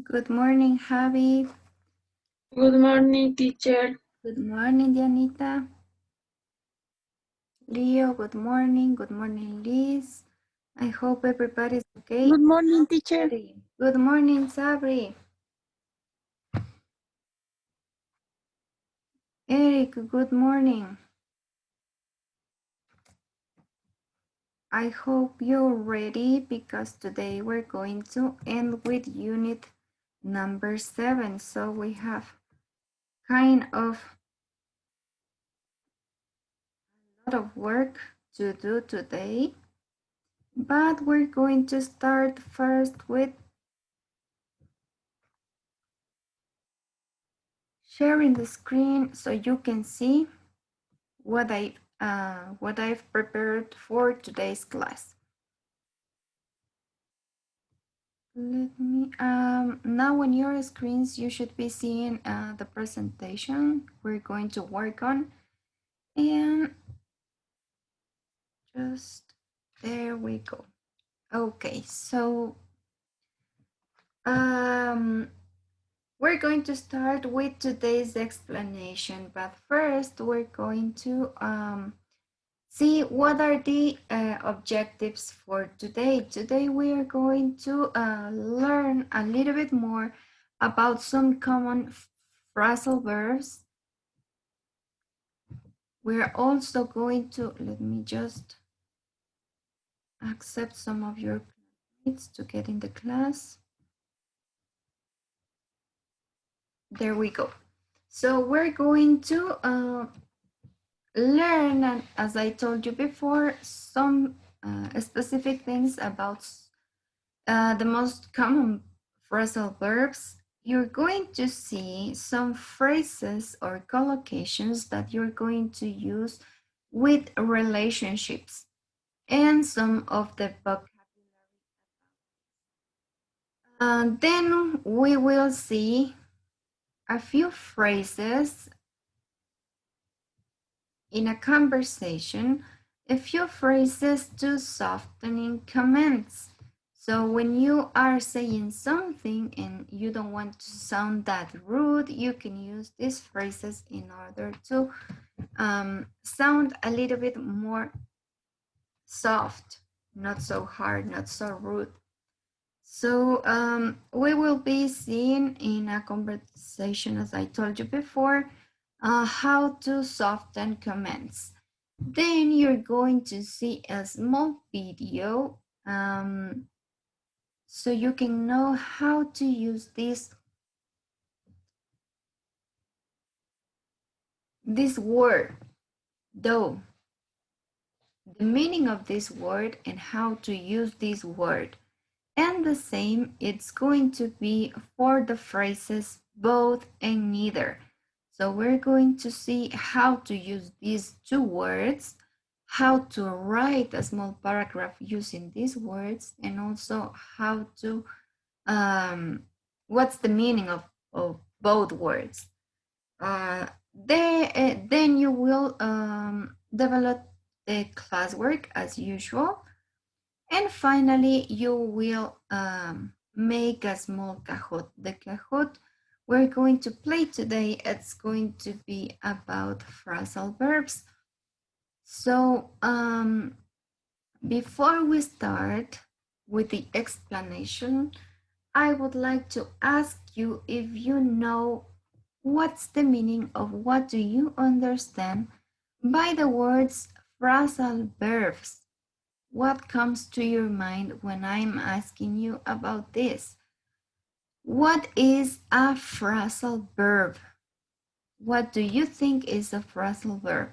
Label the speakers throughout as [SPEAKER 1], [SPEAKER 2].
[SPEAKER 1] Good morning, Javi.
[SPEAKER 2] Good morning, teacher.
[SPEAKER 1] Good morning, Dianita. Leo, good morning. Good morning, Liz. I hope everybody's okay.
[SPEAKER 3] Good morning, teacher.
[SPEAKER 1] Good morning, Sabri. Eric, good morning. I hope you're ready because today we're going to end with unit number 7. So we have kind of a lot of work to do today. But we're going to start first with sharing the screen so you can see what I've prepared for today's class. Let me now on your screens you should be seeing the presentation we're going to work on, and just there we go. Okay, so we're going to start with today's explanation, but first we're going to see what are the objectives for today. Today we are going to learn a little bit more about some common phrasal verbs. We're also going to, let me just accept some of your classmates to get in the class. There we go. So we're going to learn, as I told you before, some specific things about the most common phrasal verbs. You're going to see some phrases or collocations that you're going to use with relationships and some of the vocabulary. Then we will see a few phrases in a conversation, a few phrases to softening comments. So when you are saying something and you don't want to sound that rude, you can use these phrases in order to sound a little bit more soft, not so hard, not so rude. So we will be seeing in a conversation, as I told you before, how to soften comments. Then you're going to see a small video so you can know how to use this word, though, the meaning of this word and how to use this word. And the same, it's going to be for the phrases both and neither. So we're going to see how to use these two words, how to write a small paragraph using these words, and also how to, what's the meaning of both words. Then you will develop the classwork as usual. And finally, you will make a small Kahoot. The Kahoot we're going to play today, it's going to be about phrasal verbs. So before we start with the explanation, I would like to ask you if you know what's the meaning of what do you understand by the words phrasal verbs. What comes to your mind when I'm asking you about this? What is a phrasal verb? What do you think is a phrasal verb?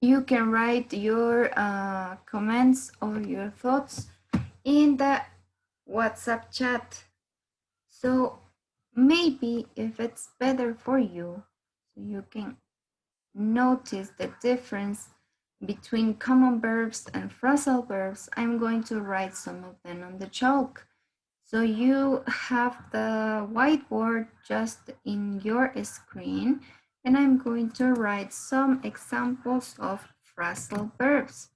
[SPEAKER 1] You can write your comments or your thoughts in the WhatsApp chat. So maybe if it's better for you, so you can notice the difference between common verbs and phrasal verbs, I'm going to write some of them on the chalk So you have the whiteboard just in your screen, and I'm going to write some examples of phrasal verbs.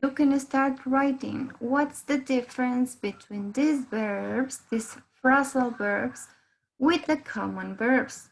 [SPEAKER 1] You can start writing. What's the difference between these verbs, these phrasal verbs, with the common verbs?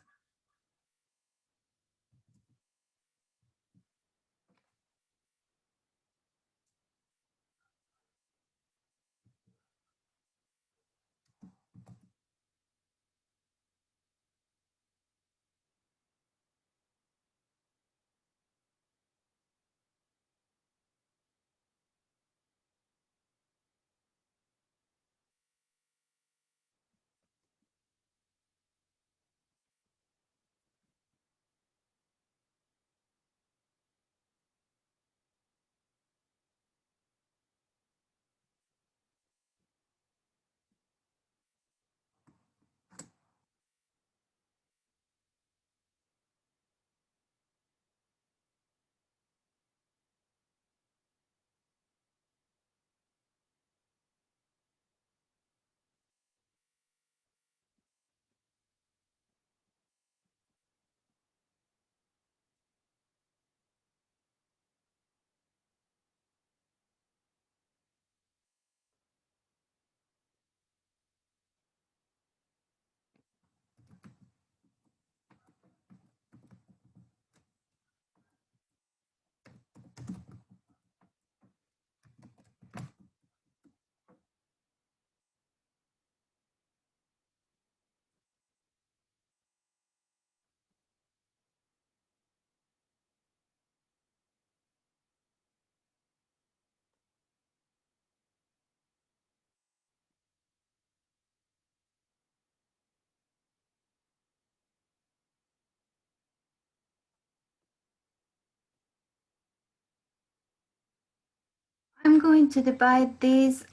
[SPEAKER 1] I'm going to divide these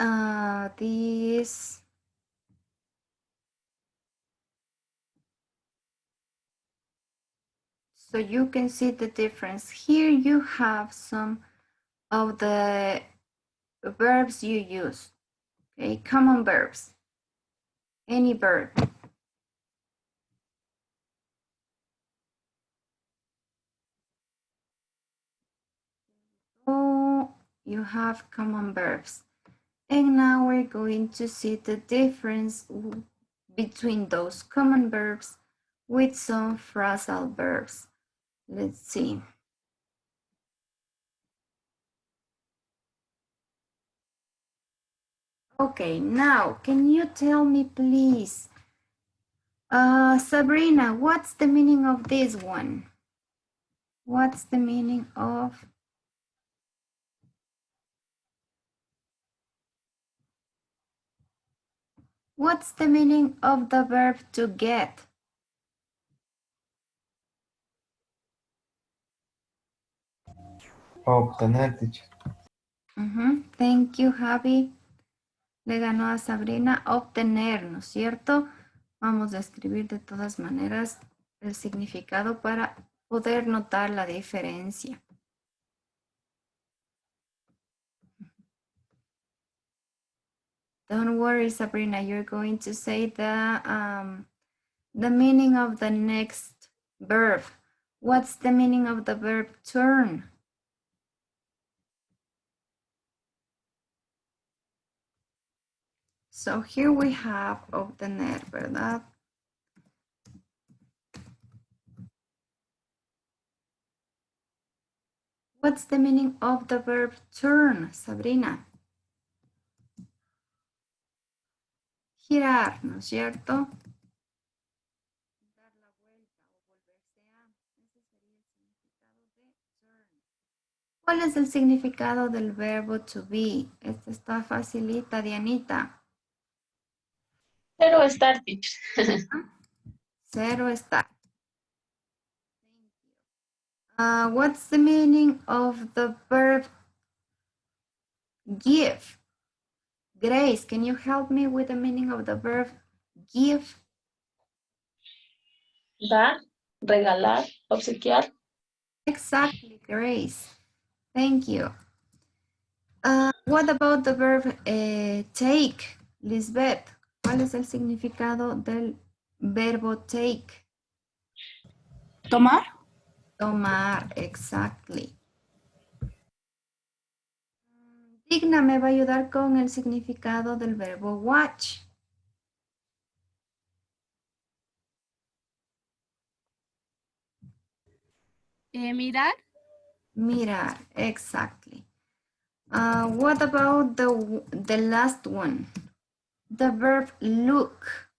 [SPEAKER 1] so you can see the difference. Here you have some of the verbs you use, okay, common verbs, any verb. Oh, you have common verbs. And now we're going to see the difference between those common verbs with some phrasal verbs. Let's see. Okay, now can you tell me please, Sabrina, what's the meaning of this one? What's the meaning of What's the meaning of the verb to get?
[SPEAKER 3] Obtener, teacher.
[SPEAKER 1] Thank you, Javi. Le ganó a Sabrina obtener, ¿no es cierto? Vamos a escribir de todas maneras el significado para poder notar la diferencia. Don't worry, Sabrina, you're going to say the meaning of the next verb. What's the meaning of the verb turn? So here we have obtener, ¿verdad? What's the meaning of the verb turn, Sabrina? Girar, ¿no es cierto? Dar la vuelta o volverse a. Ese sería el significado de turn. ¿Cuál es el significado del verbo to be? Esta está facilita, Dianita.
[SPEAKER 2] Zero estar, teacher.
[SPEAKER 1] Zero start. What's the meaning of the verb give? Grace, can you help me with the meaning of the verb give?
[SPEAKER 2] Dar, regalar, obsequiar.
[SPEAKER 1] Exactly, Grace. Thank you. What about the verb take? Lisbeth, ¿cuál es el significado del verbo take?
[SPEAKER 3] Tomar.
[SPEAKER 1] Tomar, exactly. Digna me va a ayudar con el significado del verbo watch.
[SPEAKER 3] Mirar.
[SPEAKER 1] Mirar, exactly. What about the last one? The verb look.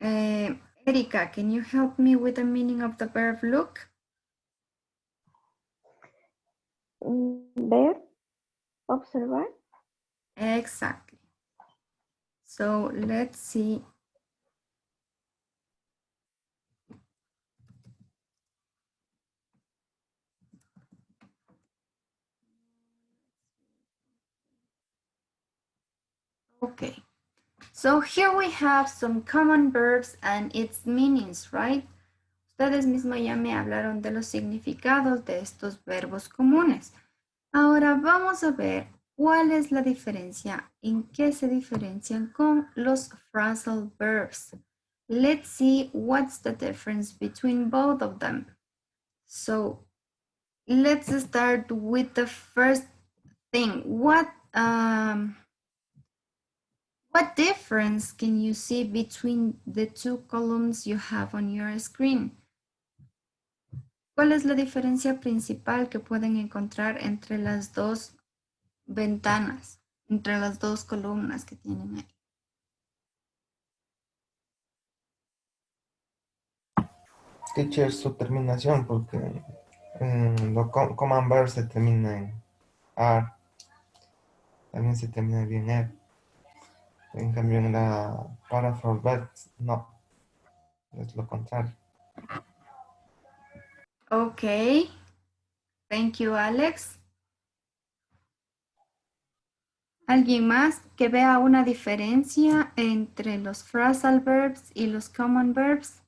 [SPEAKER 1] Erika, can you help me with the meaning of the verb look?
[SPEAKER 4] Ver, observar.
[SPEAKER 1] Exactly. So let's see. Okay. So here we have some common verbs and its meanings, right? Ustedes mismos ya me hablaron de los significados de estos verbos comunes. Ahora vamos a ver cuál es la diferencia, en qué se diferencian con los phrasal verbs. Let's see what's the difference between both of them. So let's start with the first thing. What difference can you see between the two columns you have on your screen? ¿Cuál es la diferencia principal que pueden encontrar entre las dos ventanas, entre las dos columnas que tienen ahí?
[SPEAKER 5] Teacher, su terminación, porque lo common verb se termina en R, también se termina bien R. En cambio, en la paraphrase verbs, no, es lo contrario.
[SPEAKER 1] Ok, thank you, Alex. ¿Alguien más que vea una diferencia entre los phrasal verbs y los common verbs?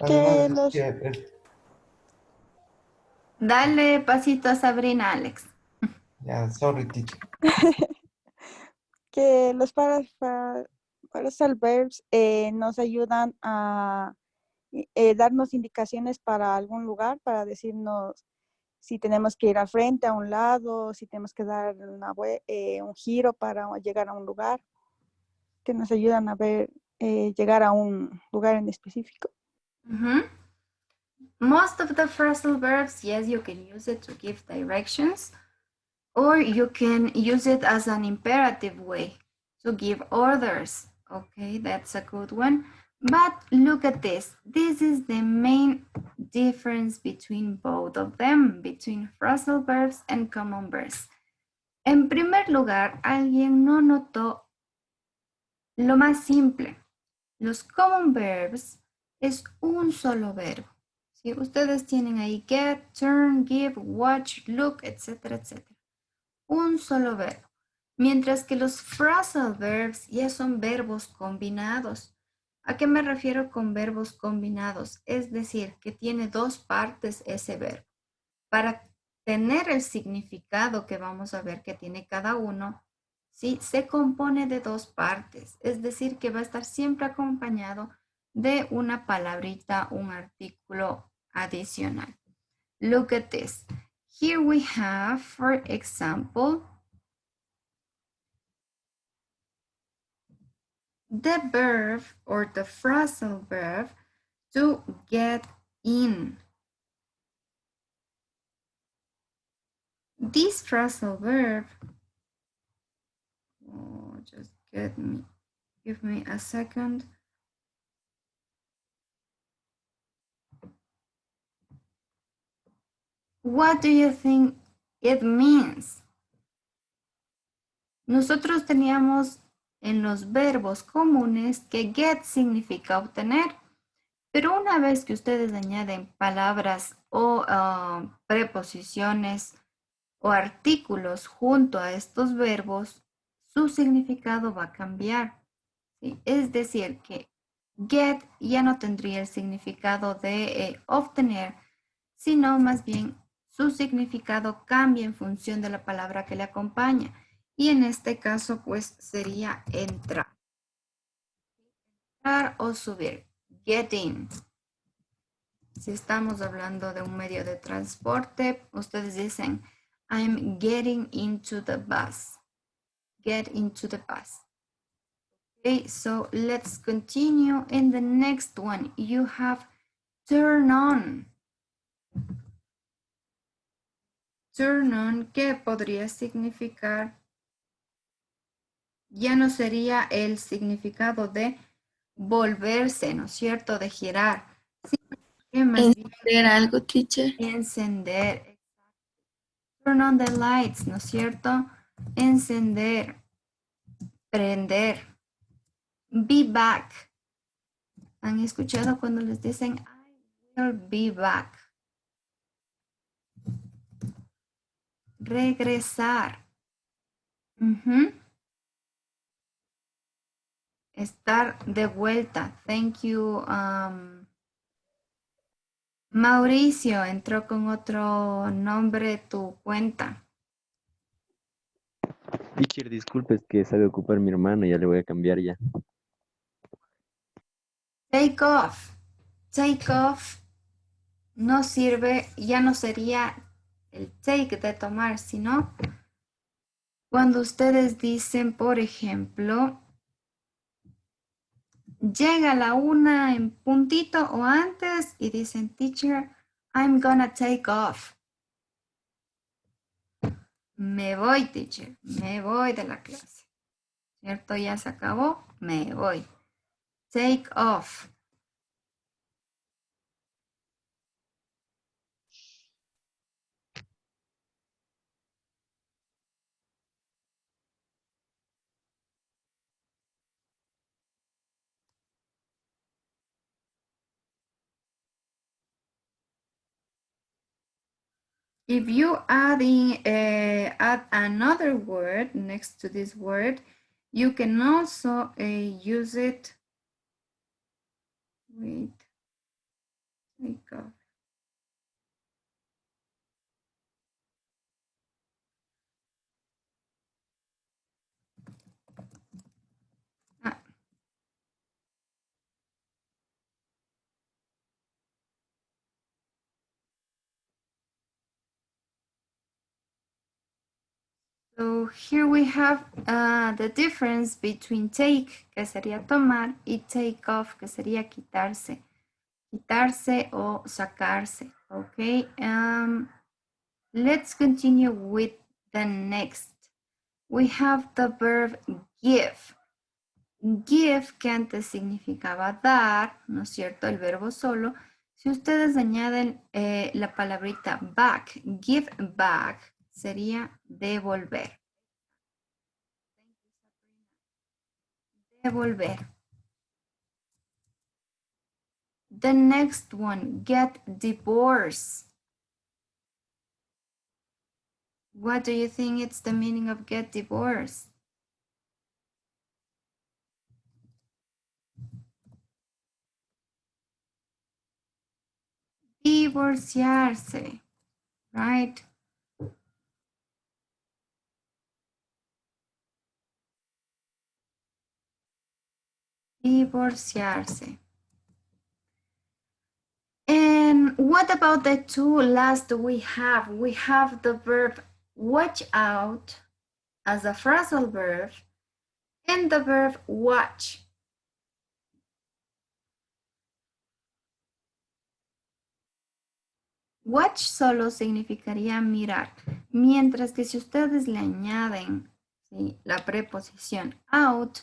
[SPEAKER 5] Además,
[SPEAKER 4] Que los,
[SPEAKER 1] Dale pasito a Sabrina, Alex.
[SPEAKER 5] ya, sorry, teacher.
[SPEAKER 4] que los phrasal verbs nos ayudan a darnos indicaciones para algún lugar, para decirnos si tenemos que ir al frente, a un lado, si tenemos que dar un giro para llegar a un lugar, que nos ayudan a ver, llegar a un lugar en específico.
[SPEAKER 1] Most of the phrasal verbs, yes, you can use it to give directions, or you can use it as an imperative way to give orders. Okay, that's a good one. But look at this. This is the main difference between both of them, between phrasal verbs and common verbs. En primer lugar, alguien no notó lo más simple. Los common verbs es un solo verbo. ¿Sí? Ustedes tienen ahí get, turn, give, watch, look, etcétera, etcétera. Un solo verbo. Mientras que los phrasal verbs ya son verbos combinados. ¿A qué me refiero con verbos combinados? Es decir, que tiene dos partes ese verbo. Para tener el significado que vamos a ver que tiene cada uno, ¿sí? Se compone de dos partes. Es decir, que va a estar siempre acompañado de una palabrita, un artículo adicional. Look at this. Here we have, for example, the verb or the phrasal verb to get in. This phrasal verb, just give me a second. What do you think it means? Nosotros teníamos en los verbos comunes que get significa obtener, pero una vez que ustedes añaden palabras o preposiciones o artículos junto a estos verbos, su significado va a cambiar. ¿Sí? Es decir, que get ya no tendría el significado de obtener, sino más bien su significado cambia en función de la palabra que le acompaña. Y en este caso, pues sería entrar. Entrar o subir. Get in. Si estamos hablando de un medio de transporte, ustedes dicen, I'm getting into the bus. Get into the bus. Okay, so let's continue. In the next one, you have turn on. Turn on, ¿qué podría significar? Ya no sería el significado de volverse, ¿no es cierto? De girar. Sí, más bien
[SPEAKER 3] Encender algo, teacher.
[SPEAKER 1] encender. Turn on the lights, ¿no es cierto? Encender, prender. Be back. ¿Han escuchado cuando les dicen I will be back? Regresar. Estar de vuelta. Thank you. Mauricio, entró con otro nombre tu cuenta.
[SPEAKER 6] Teacher, disculpe, es que sabe ocupar mi hermano, ya le voy a cambiar ya.
[SPEAKER 1] Take off. Take off no sirve, ya no sería el take de tomar, sino cuando ustedes dicen, por ejemplo, llega a la 1 en puntito o antes y dicen, teacher, I'm gonna take off. Me voy, teacher, me voy de la clase. ¿Cierto? Ya se acabó, me voy. Take off. If you add another word next to this word, you can also use it. Wait, take off. So here we have the difference between take, que sería tomar, y take off, que sería quitarse. Quitarse o sacarse, okay? Let's continue with the next. We have the verb give. Give, que antes significaba dar, ¿no es cierto? El verbo solo. Si ustedes añaden la palabrita back, give back, sería devolver. Devolver. The next one, get divorced. What do you think it's the meaning of get divorced? Divorciarse, right? Divorciarse. And what about the two last we have? We have the verb watch out as a phrasal verb and the verb watch. Watch solo significaría mirar, mientras que si ustedes le añaden, ¿sí?, la preposición out,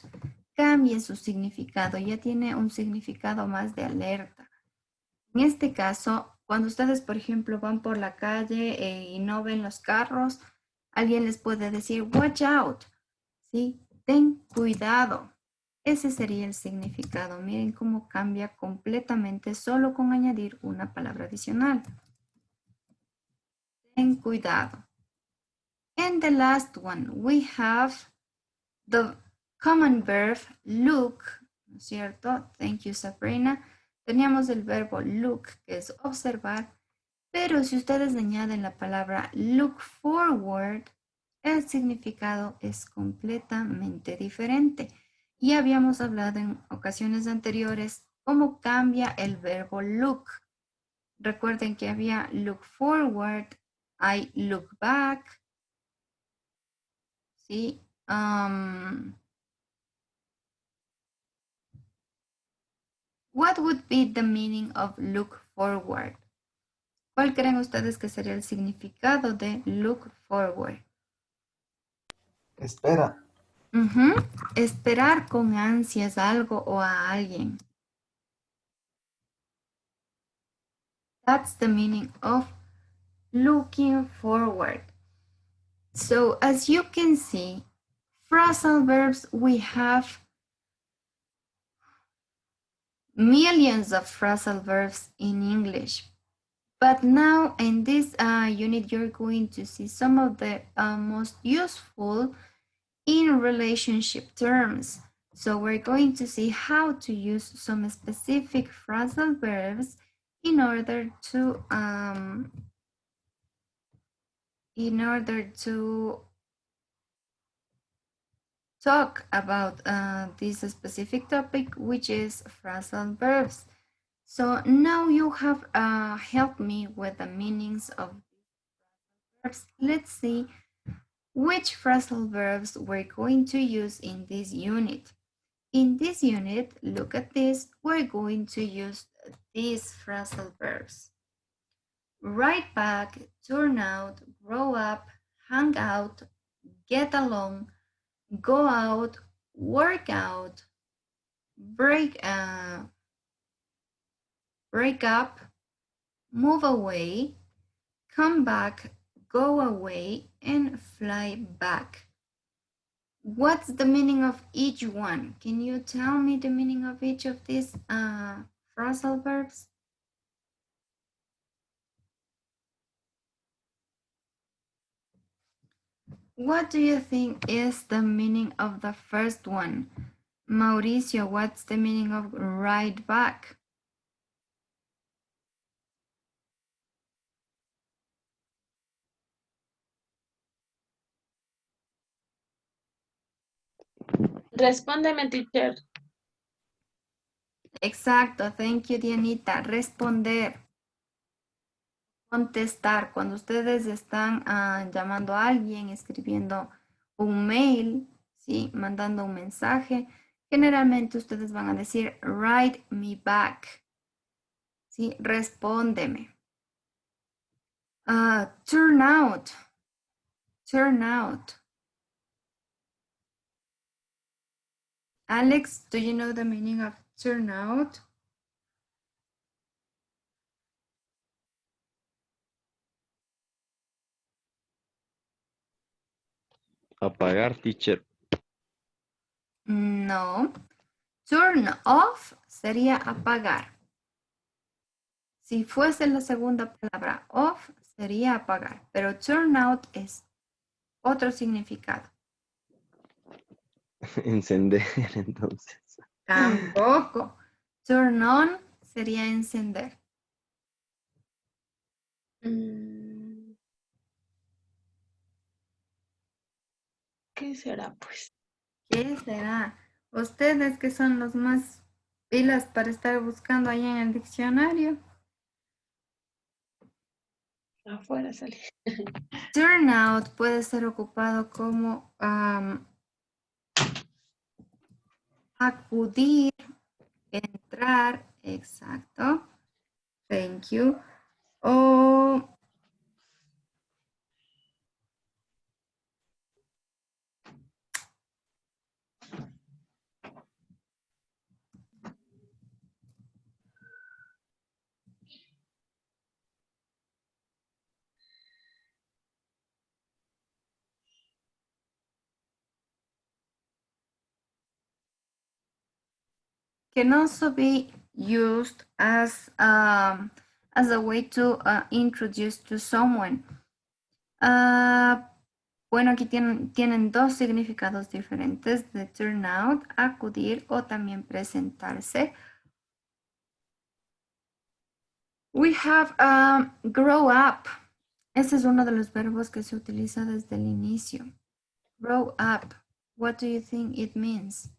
[SPEAKER 1] cambia su significado, ya tiene un significado más de alerta. En este caso, Cuando ustedes, por ejemplo, van por la calle y no ven los carros, alguien les puede decir, watch out, ¿sí? Ten cuidado. Ese sería el significado. Miren cómo cambia completamente solo con añadir una palabra adicional. Ten cuidado. And the last one, we have the common verb look, ¿no es cierto? Thank you, Sabrina. Teníamos el verbo look, que es observar, pero si ustedes añaden la palabra look forward, el significado es completamente diferente. Y habíamos hablado en ocasiones anteriores cómo cambia el verbo look. Recuerden que había look forward, I look back, ¿sí? What would be the meaning of look forward? ¿Cuál creen ustedes que sería el significado de look forward?
[SPEAKER 5] Espera.
[SPEAKER 1] Esperar con ansias algo o a alguien. That's the meaning of looking forward. So as you can see, phrasal verbs, we have millions of phrasal verbs in English. But now in this unit, you're going to see some of the most useful in relationship terms. So we're going to see how to use some specific phrasal verbs in order to talk about this specific topic, which is phrasal verbs. So now you have helped me with the meanings of verbs. Let's see which phrasal verbs we're going to use in this unit. In this unit, look at this, we're going to use these phrasal verbs. Write back, turn out, grow up, hang out, get along, go out, work out, break up, move away, come back, go away, and fly back. What's the meaning of each one? Can you tell me the meaning of each of these phrasal verbs? What do you think is the meaning of the first one? Mauricio, what's the meaning of right back?
[SPEAKER 2] Respóndeme, teacher.
[SPEAKER 1] Exacto, thank you, Dianita. Responder, contestar. Cuando ustedes están llamando a alguien, escribiendo un mail, ¿sí? Mandando un mensaje, generalmente ustedes van a decir, write me back, ¿sí? Respóndeme. Turn out, turn out. Alex, do you know the meaning of turn out?
[SPEAKER 6] Apagar, teacher.
[SPEAKER 1] No. Turn off sería apagar. Si fuese la segunda palabra, off sería apagar, pero turn out es otro significado.
[SPEAKER 6] Encender, entonces.
[SPEAKER 1] Tampoco. Turn on sería encender.
[SPEAKER 2] ¿Qué será, pues?
[SPEAKER 1] ¿Qué será? Ustedes que son los más pilas para estar buscando ahí en el diccionario.
[SPEAKER 2] Afuera salí.
[SPEAKER 1] Turn out puede ser ocupado como acudir, entrar, exacto. Thank you. O can also be used as a way to introduce to someone. Bueno, aquí tienen dos significados diferentes de turn out, acudir o también presentarse. We have grow up. Ese es uno de los verbos que se utiliza desde el inicio. Grow up. What do you think it means?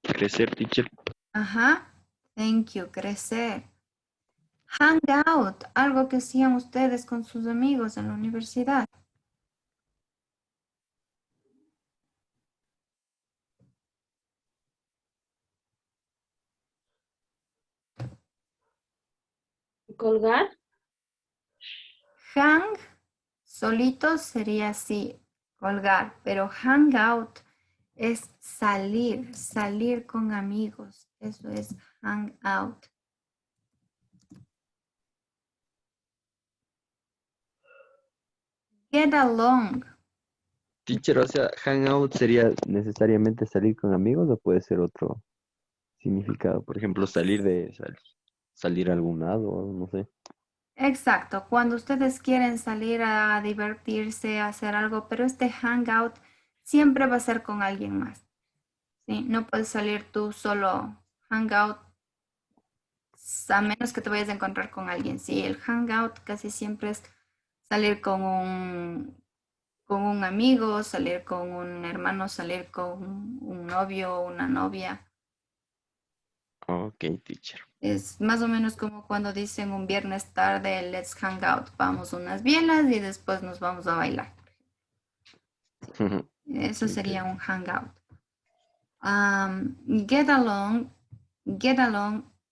[SPEAKER 6] Crecer, teacher.
[SPEAKER 1] Ajá. Thank you. Crecer. Hang out. Algo que hacían ustedes con sus amigos en la universidad.
[SPEAKER 2] Colgar.
[SPEAKER 1] Hang solito sería así, colgar, pero hang out es salir, salir con amigos. Eso es hang out. Get along.
[SPEAKER 6] Teacher, o sea, hangout sería necesariamente salir con amigos o puede ser otro significado. Por ejemplo, salir a algún lado, no sé.
[SPEAKER 1] Exacto, cuando ustedes quieren salir a divertirse, a hacer algo, pero este hangout siempre va a ser con alguien más. ¿Sí? No puedes salir tú solo hangout, a menos que te vayas a encontrar con alguien. Sí, el hangout casi siempre es salir con un amigo, salir con un hermano, salir con un novio o una novia.
[SPEAKER 6] Ok, teacher.
[SPEAKER 1] Es más o menos como cuando dicen un viernes tarde, let's hang out, vamos unas bielas y después nos vamos a bailar. Eso sería un hangout. Get along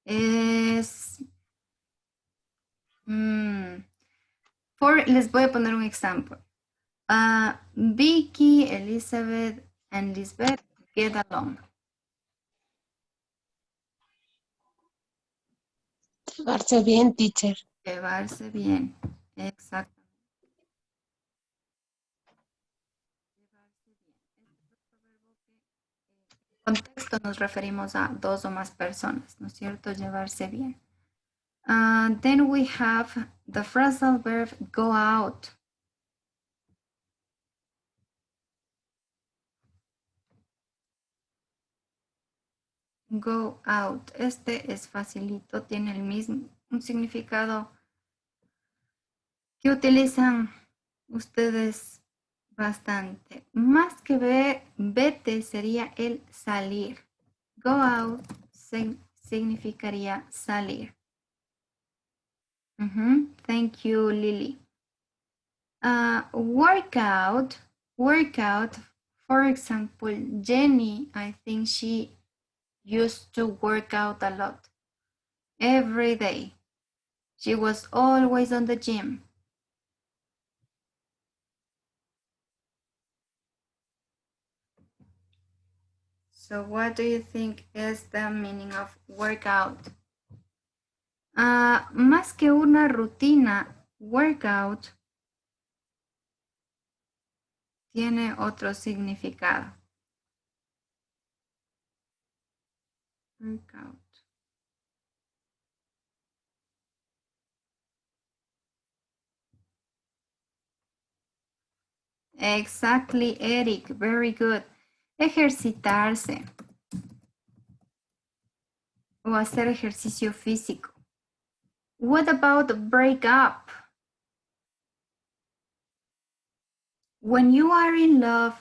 [SPEAKER 1] es... les voy a poner un ejemplo. Vicky, Elizabeth, and Lisbeth get along.
[SPEAKER 7] Llevarse bien, teacher.
[SPEAKER 1] Llevarse bien. Exacto. En contexto nos referimos a dos o más personas, ¿no es cierto? Llevarse bien. Then we have the phrasal verb go out. Go out. Este es facilito, tiene el mismo, un significado que utilizan ustedes bastante. Más que vete sería el salir. Go out significaría salir. Thank you, Lily. Workout. For example, Jenny, I think she used to work out a lot. Every day. She was always on the gym. So what do you think is the meaning of workout? Más que una rutina, workout tiene otro significado. Workout. Exactly, Eric. Very good. Ejercitarse o hacer ejercicio físico. What about break up? When you are in love,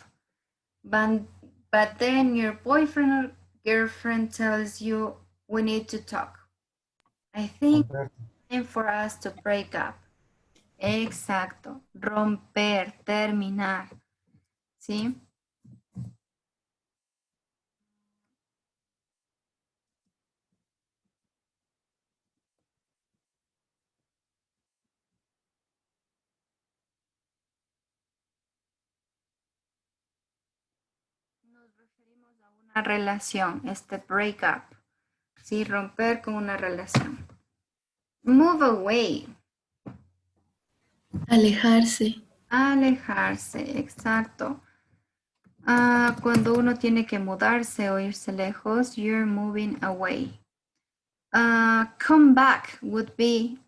[SPEAKER 1] but then your boyfriend or girlfriend tells you we need to talk. I think it's time for us to break up. Exacto. Romper, terminar. ¿Sí? Nos referimos a una relación, este break up. Sí, romper con una relación. Move away.
[SPEAKER 3] Alejarse.
[SPEAKER 1] Alejarse, exacto. Cuando uno tiene que mudarse o irse lejos, you're moving away. Come back would be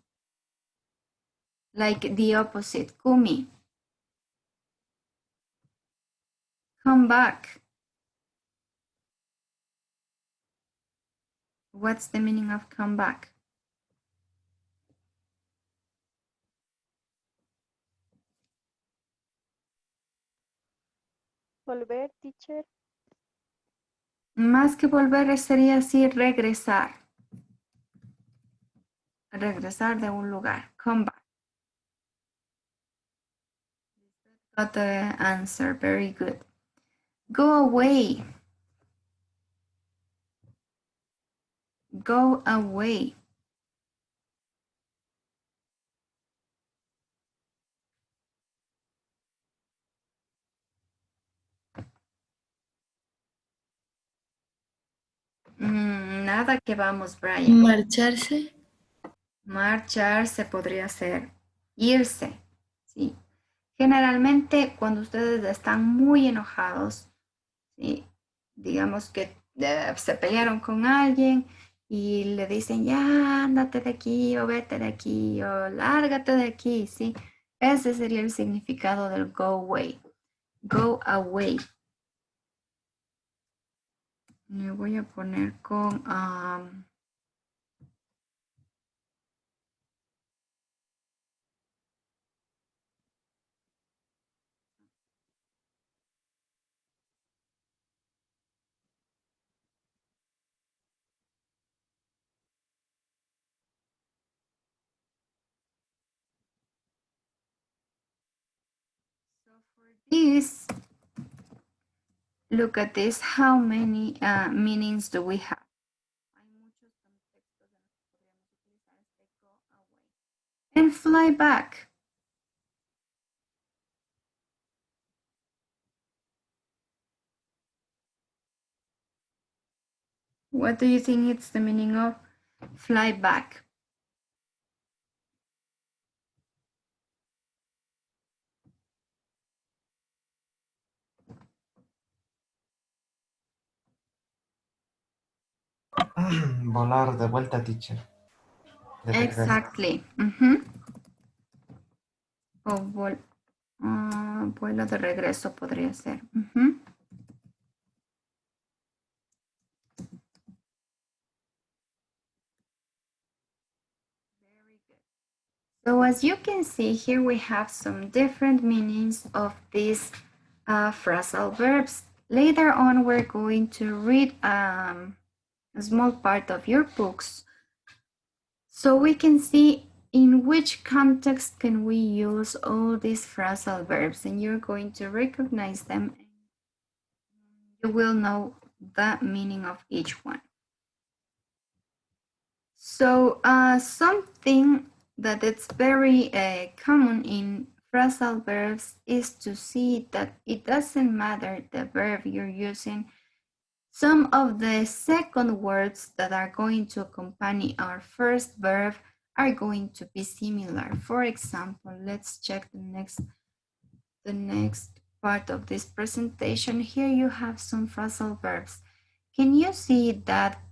[SPEAKER 1] like the opposite, kumi. Come back. What's the meaning of come back?
[SPEAKER 4] Volver, teacher.
[SPEAKER 1] Más que volver sería así regresar. Regresar de un lugar. Come back. Got the answer. Very good. Go away. Go away. Nada que vamos, Brian.
[SPEAKER 3] Marcharse.
[SPEAKER 1] Marcharse podría ser irse. ¿Sí? Generalmente cuando ustedes están muy enojados, ¿sí? Digamos que se pelearon con alguien y le dicen, ya, ándate de aquí o vete de aquí o lárgate de aquí, ¿sí? Ese sería el significado del go away. Go away. Le voy a poner con... so for this, look at this. How many meanings do we have? Hay muchos contextos en los que podríamos utilizar este go away. And fly back. What do you think it's the meaning of fly back?
[SPEAKER 5] Volar de vuelta, teacher. De regreso.
[SPEAKER 1] Exactly. O vuelo de regreso podría ser. Very good. So as you can see here, we have some different meanings of these phrasal verbs. Later on, we're going to read a small part of your books so we can see in which context can we use all these phrasal verbs, and you're going to recognize them. You will know the meaning of each one. So something that it's very common in phrasal verbs is to see that it doesn't matter the verb you're using. Some of the second words that are going to accompany our first verb are going to be similar. For example, let's check the next part of this presentation. Here you have some phrasal verbs. Can you see that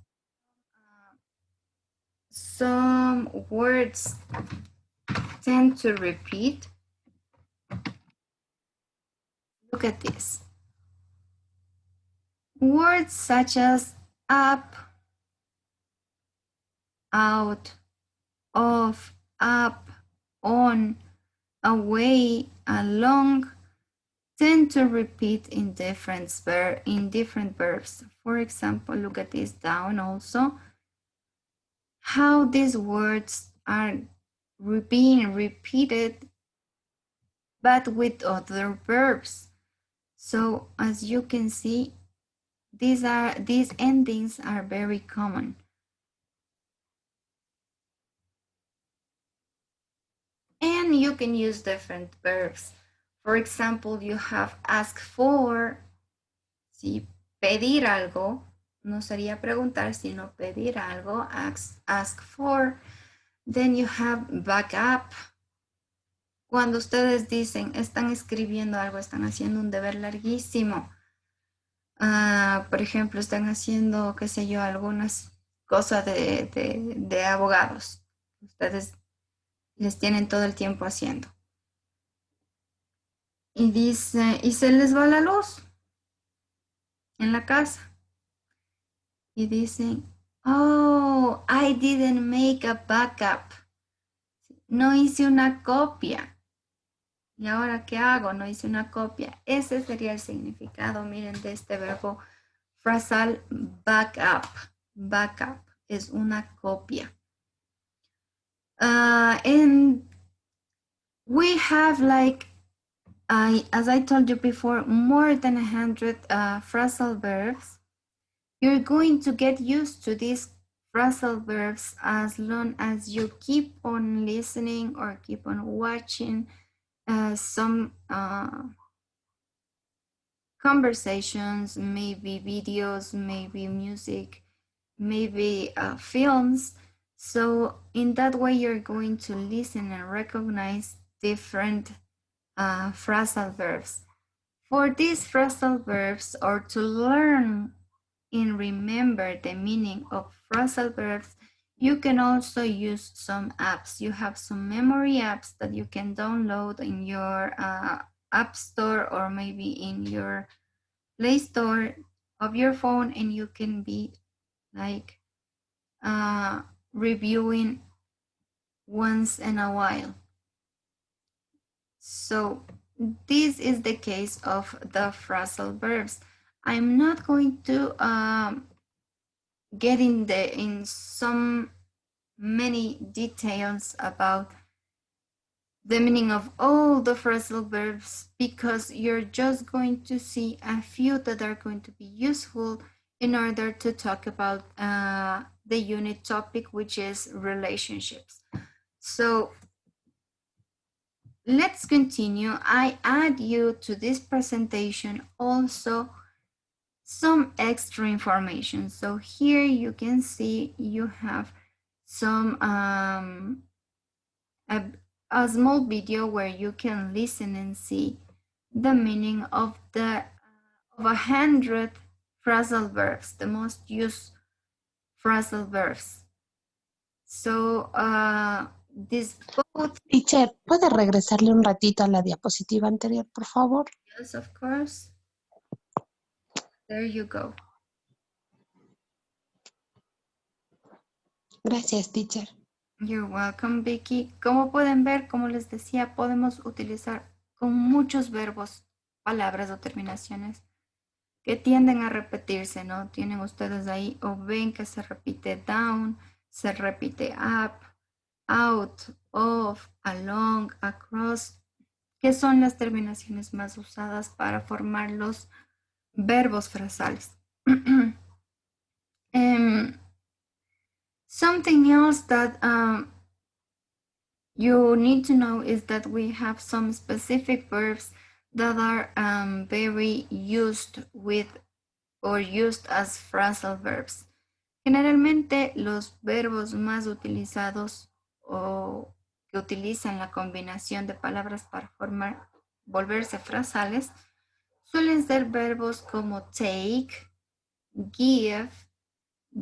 [SPEAKER 1] some words tend to repeat? Look at this. Words such as up, out, off, up, on, away, along tend to repeat in different verbs. For example, look at this down also. How these words are being repeated but with other verbs. So as you can see, these endings are very common. And you can use different verbs. For example, you have ask for, si pedir algo, no sería preguntar, sino pedir algo, ask for. Then you have back up, Cuando ustedes dicen, están escribiendo algo, están haciendo un deber larguísimo. Por ejemplo, están haciendo, qué sé yo, algunas cosas de abogados. Ustedes les tienen todo el tiempo haciendo. Y dice, y se les va la luz en la casa. Y dicen, oh, I didn't make a backup. No hice una copia. ¿Y ahora qué hago? No hice una copia. Ese sería el significado, miren, de este verbo frasal backup. Backup es una copia. And we have like, as I told you before, more than 100 phrasal verbs. You're going to get used to these phrasal verbs as long as you keep on listening or keep on watching some conversations, maybe videos, maybe music, maybe films. So in that way, you're going to listen and recognize different phrasal verbs. For these phrasal verbs, or to learn and remember the meaning of phrasal verbs, you can also use some apps. You have some memory apps that you can download in your app store or maybe in your Play Store of your phone, and you can be like reviewing once in a while. So this is the case of the phrasal verbs. I'm not going to get in some many details about the meaning of all the phrasal verbs, because you're just going to see a few that are going to be useful in order to talk about the unit topic, which is relationships. So let's continue. I add you to this presentation also some extra information. So here you can see you have some a small video where you can listen and see the meaning of 100 phrasal verbs, the most used phrasal verbs. So this both.
[SPEAKER 7] Teacher, ¿puede regresarle un ratito a la diapositiva anterior, por favor?
[SPEAKER 1] Yes, of course. There you go.
[SPEAKER 7] Gracias, teacher.
[SPEAKER 1] You're welcome, Vicky. Como pueden ver, como les decía, podemos utilizar con muchos verbos, palabras o terminaciones que tienden a repetirse, ¿no? Tienen ustedes ahí o ven que se repite down, se repite up, out, off, along, across, que son las terminaciones más usadas para formar los verbos frasales. Something else that you need to know is that we have some specific verbs that are very used with or used as phrasal verbs. Generalmente los verbos más utilizados o que utilizan la combinación de palabras para volverse frasales suelen ser verbos como take, give,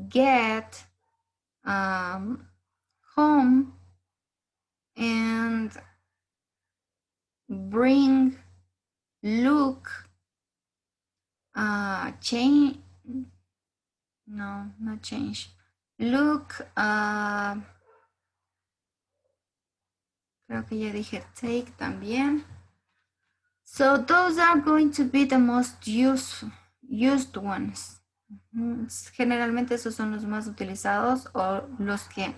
[SPEAKER 1] get, home, and bring, look, change, no, not change, look, creo que ya dije take también. So those are going to be the most used ones. Generalmente esos son los más utilizados o los que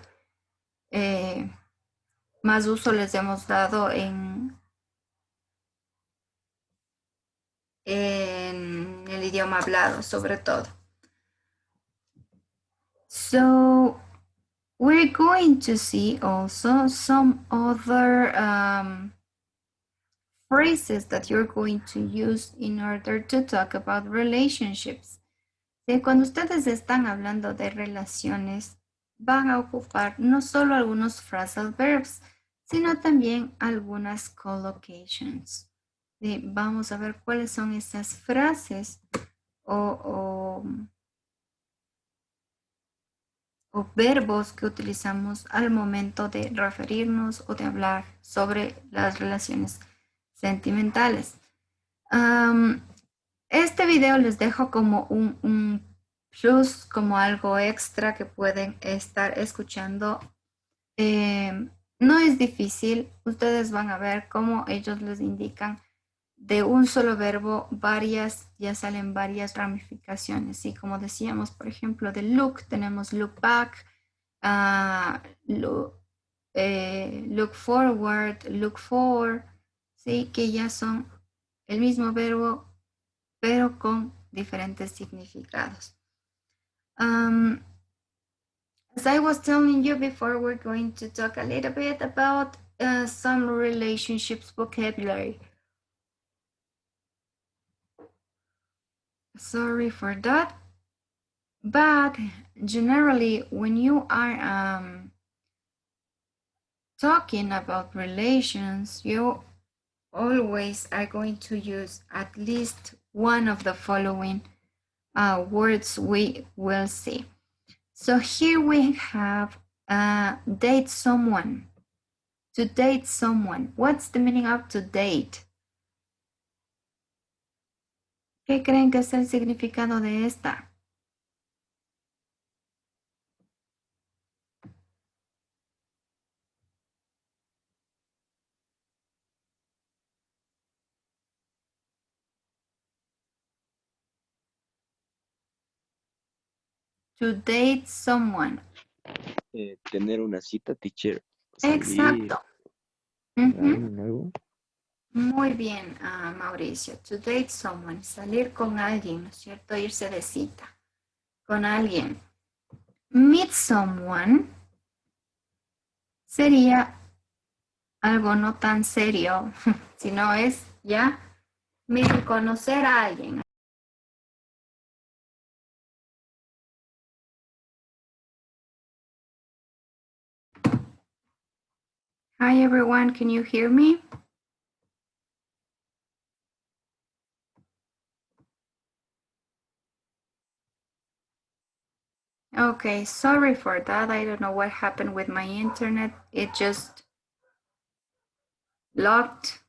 [SPEAKER 1] más uso les hemos dado en el idioma hablado, sobre todo. So we're going to see also some other phrases that you're going to use in order to talk about relationships. Cuando ustedes están hablando de relaciones, van a ocupar no solo algunos phrasal verbs, sino también algunas collocations. Vamos a ver cuáles son esas frases o verbos que utilizamos al momento de referirnos o de hablar sobre las relaciones sentimentales. Este video les dejo como un plus, como algo extra que pueden estar escuchando. No es difícil, ustedes van a ver cómo ellos les indican de un solo verbo ya salen varias ramificaciones. Y como decíamos, por ejemplo, de look tenemos look back, look forward, look for, ¿sí? Que ya son el mismo verbo, pero con diferentes significados. As I was telling you before, we're going to talk a little bit about some relationships vocabulary. Sorry for that. But generally, when you are talking about relations, you always are going to use at least one of the following words we will see. So here we have date someone. To date someone. What's the meaning of to date? ¿Qué creen que es el significado de esta? To date someone.
[SPEAKER 6] Tener una cita, teacher. Salir
[SPEAKER 1] Exacto.
[SPEAKER 6] con alguien, algo.
[SPEAKER 1] Muy bien, Mauricio. To date someone. Salir con alguien, ¿no es cierto? Irse de cita con alguien. Meet someone sería algo no tan serio, sino es ya conocer a alguien. Hi everyone, can you hear me? Okay, sorry for that. I don't know what happened with my internet. It just locked.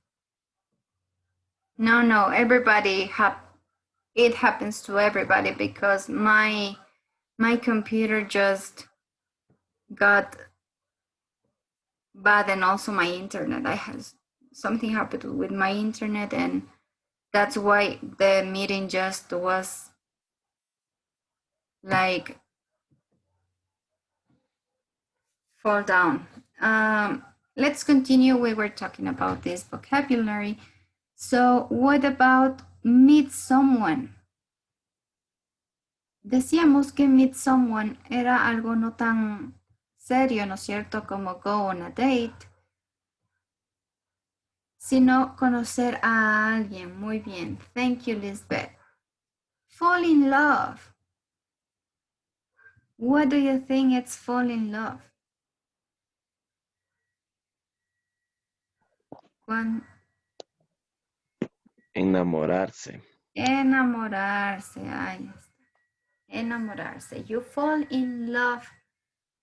[SPEAKER 1] No, everybody it happens to everybody because my computer just got bad and also my internet. I had something happened with my internet and that's why the meeting just was like fall down. Let's continue. We were talking about this vocabulary. So what about meet someone? Decíamos que meet someone era algo no tan serio, ¿no es cierto? Como go on a date, sino conocer a alguien. Muy bien. Thank you, Lisbeth. Fall in love. What do you think it's fall in love?
[SPEAKER 6] Enamorarse.
[SPEAKER 1] Enamorarse. Ahí está. Enamorarse. You fall in love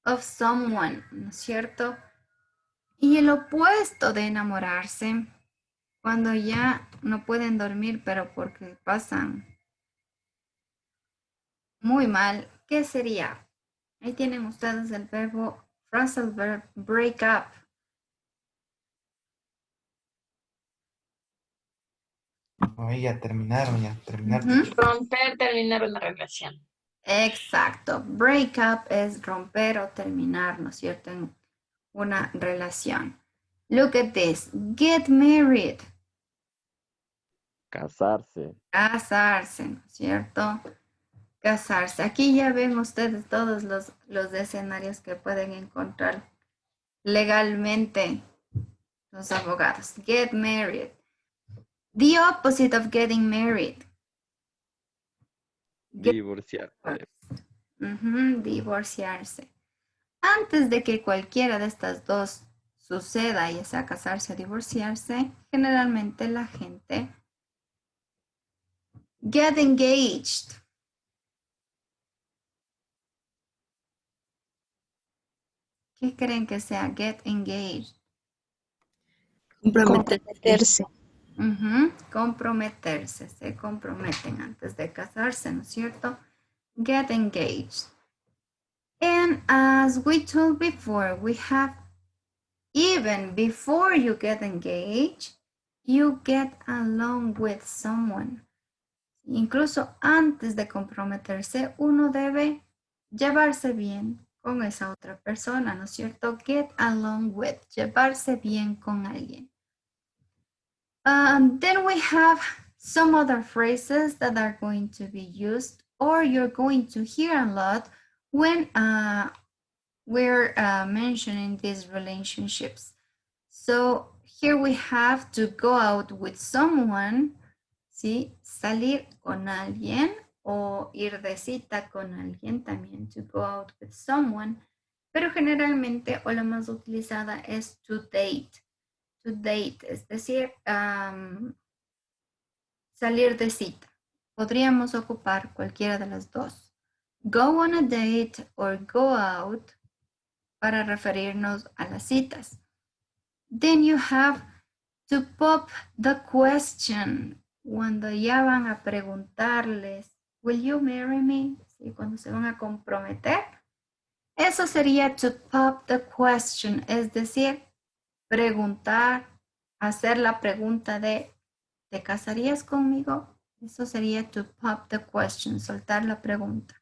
[SPEAKER 1] of someone, ¿no es cierto? Y el opuesto de enamorarse, cuando ya no pueden dormir, pero porque pasan muy mal, ¿qué sería? Ahí tienen ustedes el verbo, phrasal verb, break up.
[SPEAKER 5] Ahí ya terminaron, ya terminaron.
[SPEAKER 2] Romper, terminar una relación.
[SPEAKER 1] Exacto. Break up es romper o terminar, ¿no es cierto? En una relación. Look at this. Get married.
[SPEAKER 6] Casarse.
[SPEAKER 1] Casarse, ¿no es cierto? Casarse. Aquí ya ven ustedes todos los escenarios que pueden encontrar legalmente los abogados. Get married. The opposite of getting married.
[SPEAKER 6] Divorciarse.
[SPEAKER 1] Divorciarse. Antes de que cualquiera de estas dos suceda, ya sea casarse o divorciarse, generalmente la gente get engaged. ¿Qué creen que sea get engaged?
[SPEAKER 7] Comprometerse.
[SPEAKER 1] Comprometerse, se comprometen antes de casarse, ¿no es cierto? Get engaged. And as we told before, we have even before you get engaged, you get along with someone. Incluso antes de comprometerse, uno debe llevarse bien con esa otra persona, ¿no es cierto? Get along with, llevarse bien con alguien. Then we have some other phrases that are going to be used or you're going to hear a lot when we're mentioning these relationships. So here we have to go out with someone, ¿sí? Salir con alguien o ir de cita con alguien también, to go out with someone. Pero generalmente o la más utilizada es to date. To date, es decir, salir de cita. Podríamos ocupar cualquiera de las dos. Go on a date or go out para referirnos a las citas. Then you have to pop the question. Cuando ya van a preguntarles, will you marry me? ¿Sí? Cuando se van a comprometer. Eso sería to pop the question, es decir, preguntar, hacer la pregunta de, ¿te casarías conmigo? Eso sería to pop the question, soltar la pregunta.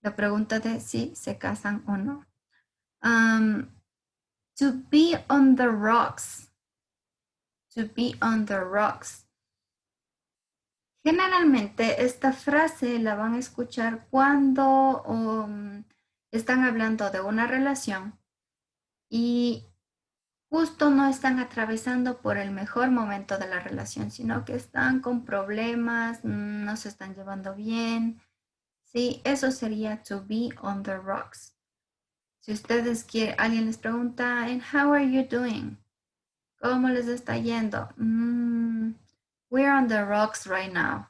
[SPEAKER 1] La pregunta de si se casan o no. To be on the rocks. To be on the rocks. Generalmente esta frase la van a escuchar cuando están hablando de una relación y justo no están atravesando por el mejor momento de la relación, sino que están con problemas, no se están llevando bien. Sí, eso sería to be on the rocks. Si ustedes quieren, alguien les pregunta, and how are you doing? ¿Cómo les está yendo? We're on the rocks right now.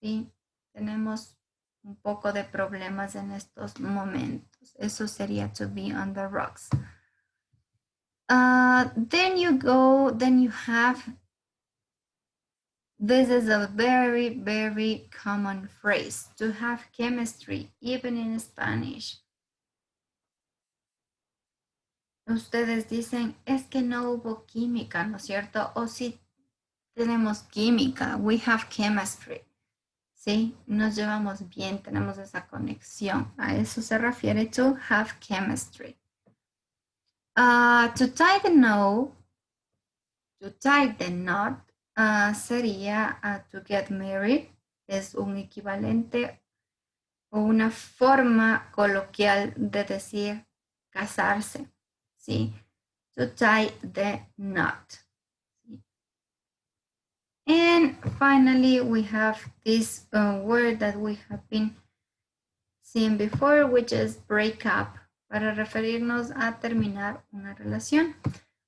[SPEAKER 1] Sí, tenemos un poco de problemas en estos momentos. Eso sería to be on the rocks. Then you have, this is a very, very common phrase, to have chemistry, even in Spanish. Ustedes dicen, es que no hubo química, ¿no es cierto? O sí tenemos química, we have chemistry. Sí, nos llevamos bien, tenemos esa conexión. A eso se refiere to have chemistry. To tie the knot, sería to get married. Es un equivalente o una forma coloquial de decir casarse. ¿Sí? To tie the knot. And finally, we have this word that we have been seeing before, which is break up, para referirnos a terminar una relación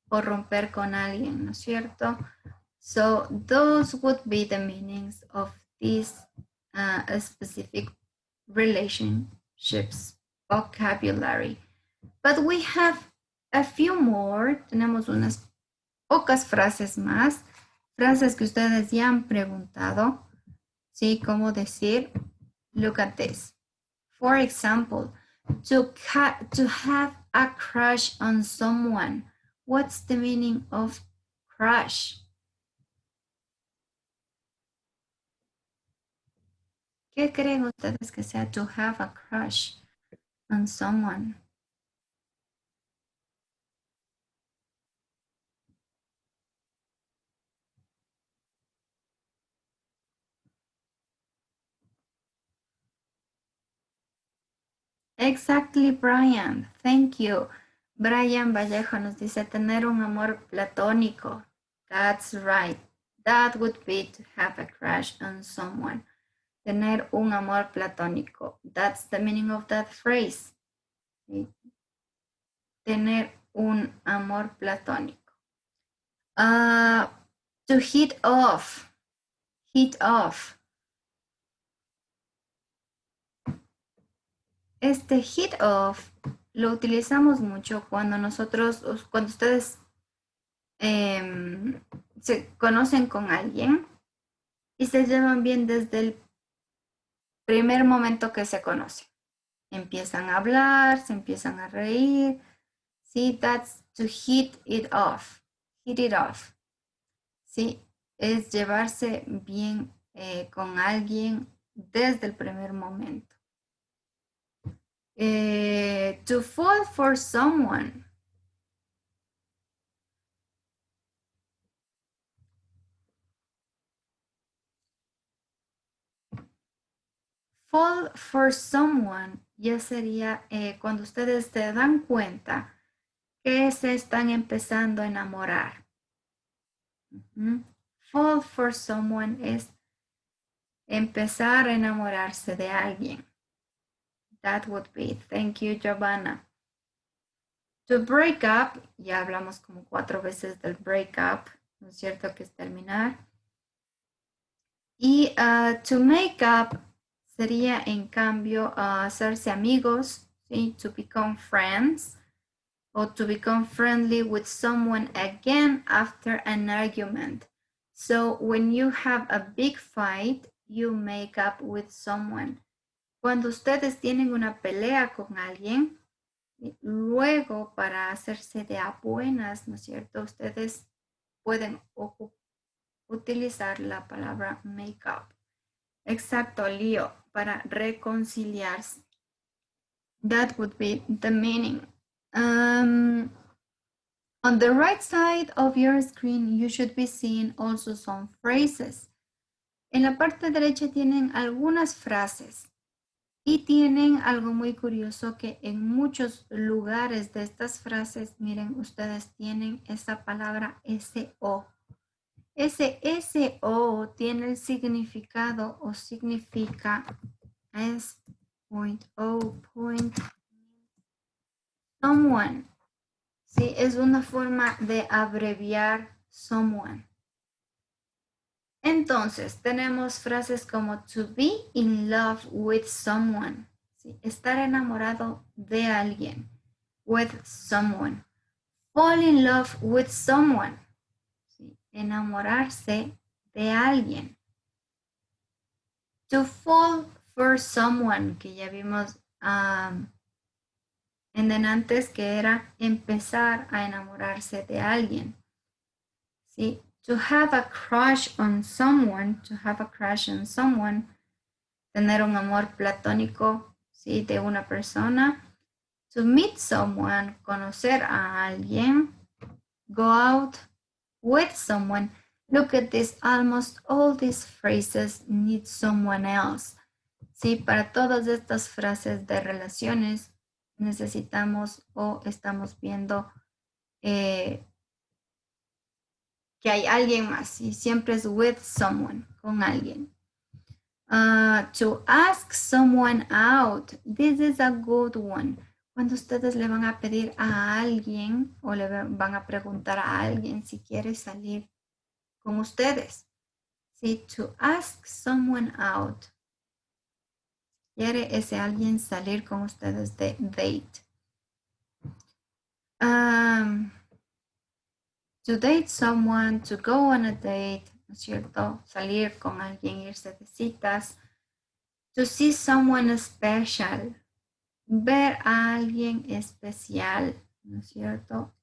[SPEAKER 1] o romper con alguien, ¿no es cierto? So those would be the meanings of these specific relationships vocabulary. But we have a few more, tenemos unas pocas frases más, frases que ustedes ya han preguntado, ¿sí? ¿Cómo decir? Look at this. For example, to have a crush on someone. What's the meaning of crush? ¿Qué creen ustedes que sea to have a crush on someone? Exactly, Brian. Thank you. Brian Vallejo nos dice tener un amor platónico. That's right. That would be to have a crush on someone. Tener un amor platónico. That's the meaning of that phrase. ¿Sí? Tener un amor platónico. To hit off. Hit off. Este hit off lo utilizamos mucho cuando cuando ustedes se conocen con alguien y se llevan bien desde el primer momento que se conocen. Empiezan a hablar, se empiezan a reír. Sí, that's to hit it off. Hit it off. Sí, es llevarse bien con alguien desde el primer momento. To fall for someone. Fall for someone ya sería cuando ustedes se dan cuenta que se están empezando a enamorar. Fall for someone es empezar a enamorarse de alguien. That would be. Thank you, Giovanna. To break up, ya hablamos como 4 veces del break up, ¿no es cierto? Que es terminar. Y to make up sería en cambio hacerse amigos, ¿sí? To become friends, or to become friendly with someone again after an argument. So when you have a big fight, you make up with someone. Cuando ustedes tienen una pelea con alguien, luego para hacerse de a buenas, ¿no es cierto? Ustedes pueden utilizar la palabra make up. Exacto, Leo, para reconciliarse. That would be the meaning. On the right side of your screen, you should be seeing also some phrases. En la parte derecha tienen algunas frases y tienen algo muy curioso que en muchos lugares de estas frases, miren, ustedes tienen esa palabra SO. Ese SO tiene el significado o significa S point O point someone. Sí, es una forma de abreviar someone. Entonces, tenemos frases como to be in love with someone. ¿Sí? Estar enamorado de alguien. With someone. Fall in love with someone. ¿Sí? Enamorarse de alguien. To fall for someone, que ya vimos en antes, que era empezar a enamorarse de alguien. ¿Sí? To have a crush on someone, tener un amor platónico, ¿sí? De una persona. To meet someone, conocer a alguien. Go out with someone. Look at this, almost all these phrases need someone else. Sí, para todas estas frases de relaciones necesitamos o estamos viendo que hay alguien más y siempre es with someone, con alguien. To ask someone out, this is a good one. Cuando ustedes le van a pedir a alguien o le van a preguntar a alguien si quiere salir con ustedes. Sí, to ask someone out. Quiere ese alguien salir con ustedes de date. To date someone, to go on a date, ¿no es cierto? Salir con alguien, irse de citas. To see someone special, ver a alguien especial, ¿no es cierto?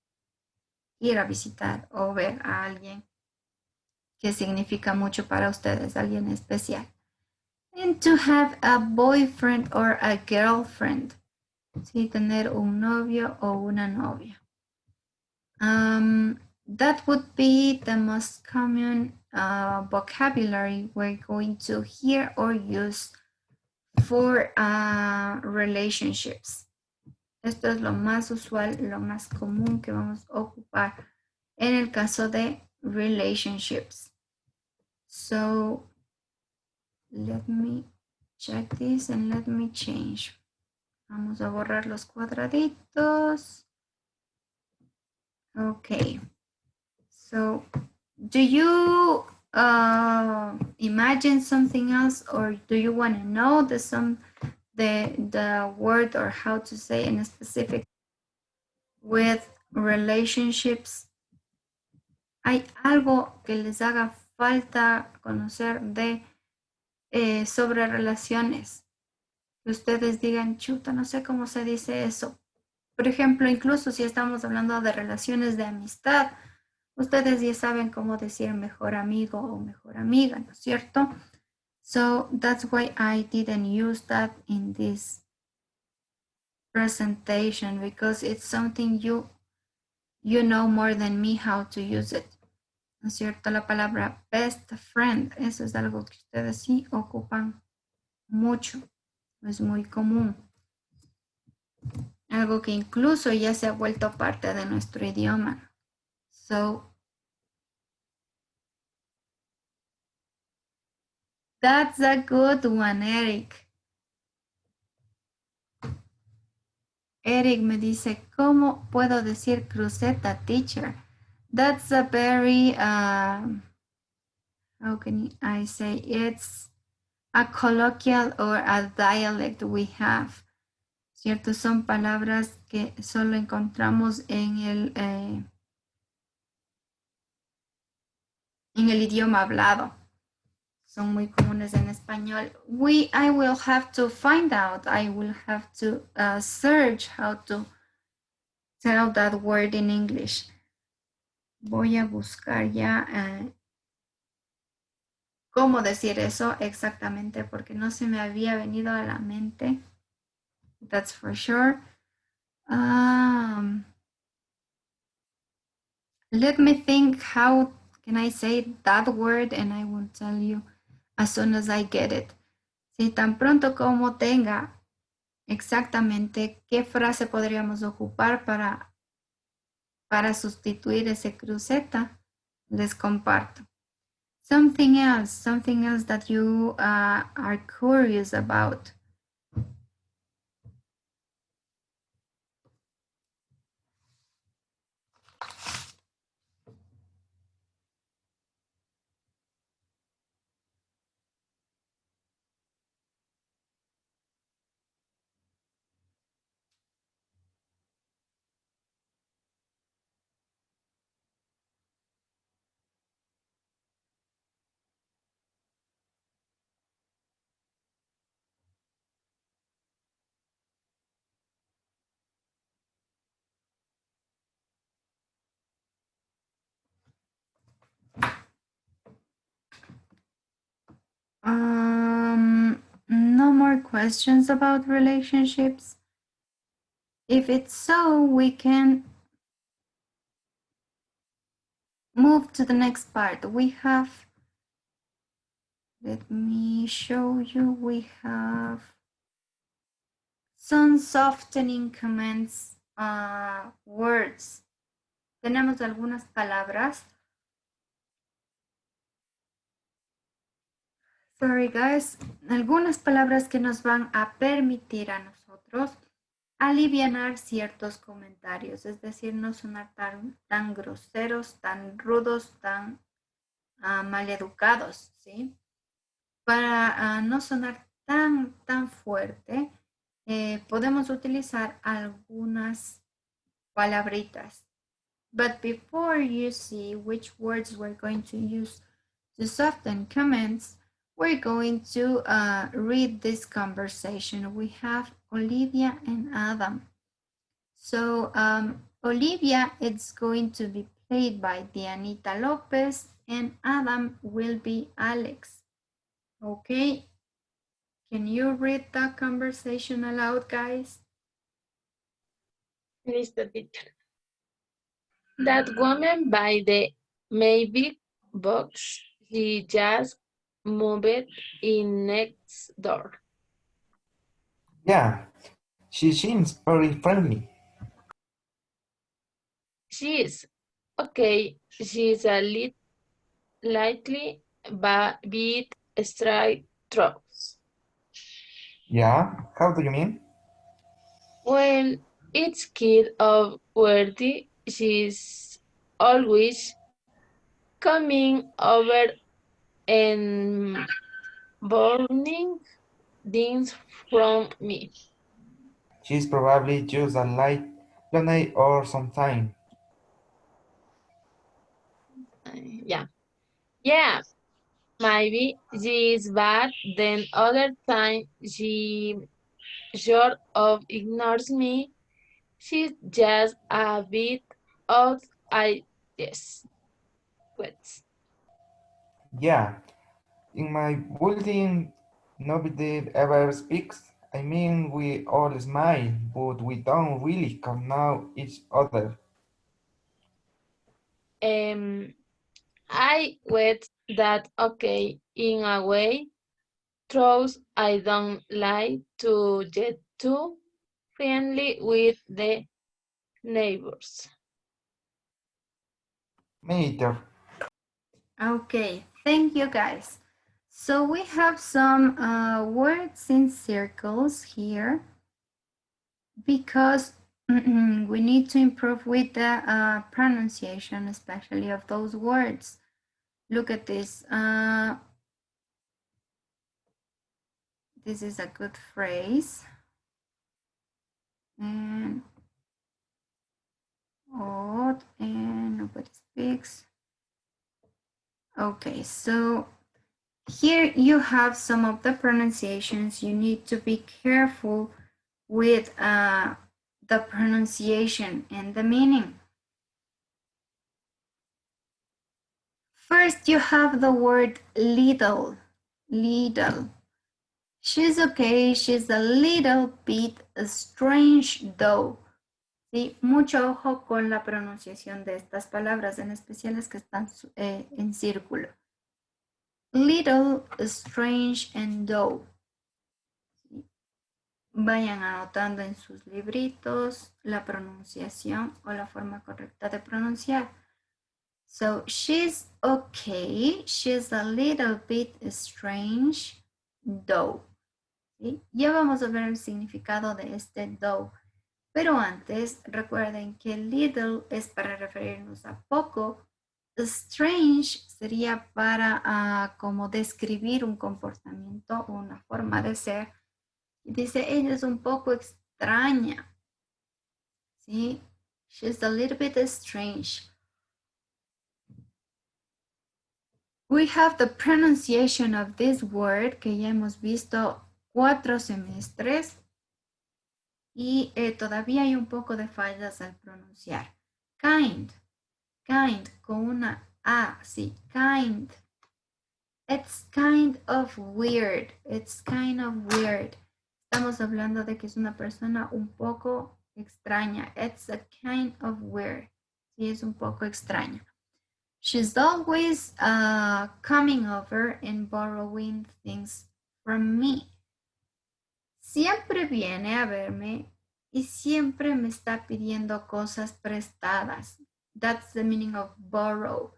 [SPEAKER 1] Ir a visitar o ver a alguien que significa mucho para ustedes, alguien especial. And to have a boyfriend or a girlfriend, ¿sí? Tener un novio o una novia. That would be the most common vocabulary we're going to hear or use for relationships. Esto es lo más usual, lo más común que vamos a ocupar en el caso de relationships. So, let me check this and let me change. Vamos a borrar los cuadraditos. Okay. So, do you imagine something else, or do you want to know the word or how to say in a specific with relationships? ¿Hay algo que les haga falta conocer de sobre relaciones? Que ustedes digan, chuta, no sé cómo se dice eso. Por ejemplo, incluso si estamos hablando de relaciones de amistad, ustedes ya saben cómo decir mejor amigo o mejor amiga, ¿no es cierto? So that's why I didn't use that in this presentation, because it's something you know more than me how to use it. ¿No es cierto? La palabra best friend, eso es algo que ustedes sí ocupan mucho, es muy común. Algo que incluso ya se ha vuelto parte de nuestro idioma. So, that's a good one, Eric. Eric me dice, ¿cómo puedo decir cruceta, teacher? That's a very, how can I say, it's a colloquial or a dialect we have. ¿Cierto? Son palabras que solo encontramos en el idioma hablado. Son muy comunes en español. I will have to find out. I will have to search how to tell that word in English. Voy a buscar ya cómo decir eso exactamente porque no se me había venido a la mente. That's for sure. Let me think how can I say that word and I will tell you as soon as I get it. Si tan pronto como tenga exactamente qué frase podríamos ocupar para sustituir ese cruceta, les comparto. Something else that you are curious about. No more questions about relationships. If it's so, we can move to the next part. We have, let me show you, we have some softening comments, words. Tenemos algunas palabras. Sorry guys, algunas palabras que nos van a permitir a nosotros alivianar ciertos comentarios, es decir, no sonar tan groseros, tan rudos, tan maleducados, ¿sí? Para no sonar tan fuerte, podemos utilizar algunas palabritas. But before you see which words we're going to use to soften comments, we're going to read this conversation. We have Olivia and Adam. So Olivia, it's going to be played by Dianita Lopez, and Adam will be Alex. Okay, can you read that conversation aloud, guys?
[SPEAKER 2] Listo, teacher. That woman by the maybe box, she just moved in next door.
[SPEAKER 5] Yeah, she seems very friendly.
[SPEAKER 2] She is. Okay, she's a lightly bit straight throws.
[SPEAKER 5] Yeah, how do you mean?
[SPEAKER 2] Well, it's kind of worthy. She's always coming over and burning things from me.
[SPEAKER 5] She's probably just a light planet or something.
[SPEAKER 2] Yeah. Yeah, maybe she is bad, then other time she sort of ignores me. She's just a bit of I yes. Wait.
[SPEAKER 5] Yeah, in my building, nobody ever speaks. I mean, we all smile, but we don't really know each other.
[SPEAKER 2] I wait that okay in a way. Throws I don't like to get too friendly with the neighbors.
[SPEAKER 5] Me either.
[SPEAKER 1] Okay, thank you guys. So we have some words in circles here because we need to improve with the pronunciation, especially of those words. Look at this. This is a good phrase. And odd and nobody speaks. Okay, so here you have some of the pronunciations. You need to be careful with the pronunciation and the meaning. First, you have the word little. Little. She's okay. She's a little bit strange though. ¿Sí? Mucho ojo con la pronunciación de estas palabras, en especial las que están en círculo. Little, strange, and though. ¿Sí? Vayan anotando en sus libritos la pronunciación o la forma correcta de pronunciar. So, she's okay. She's a little bit strange, though. ¿Sí? Ya vamos a ver el significado de este though. Pero antes, recuerden que little es para referirnos a poco. Strange sería para como describir un comportamiento o una forma de ser. Y dice, ella es un poco extraña. ¿Sí? She's a little bit strange. We have the pronunciation of this word que ya hemos visto 4 semestres. Y todavía hay un poco de fallas al pronunciar. Kind, kind, con una A, sí, kind. It's kind of weird, it's kind of weird. Estamos hablando de que es una persona un poco extraña. It's a kind of weird. Sí, es un poco extraña. She's always coming over and borrowing things from me. Siempre viene a verme y siempre me está pidiendo cosas prestadas. That's the meaning of borrow.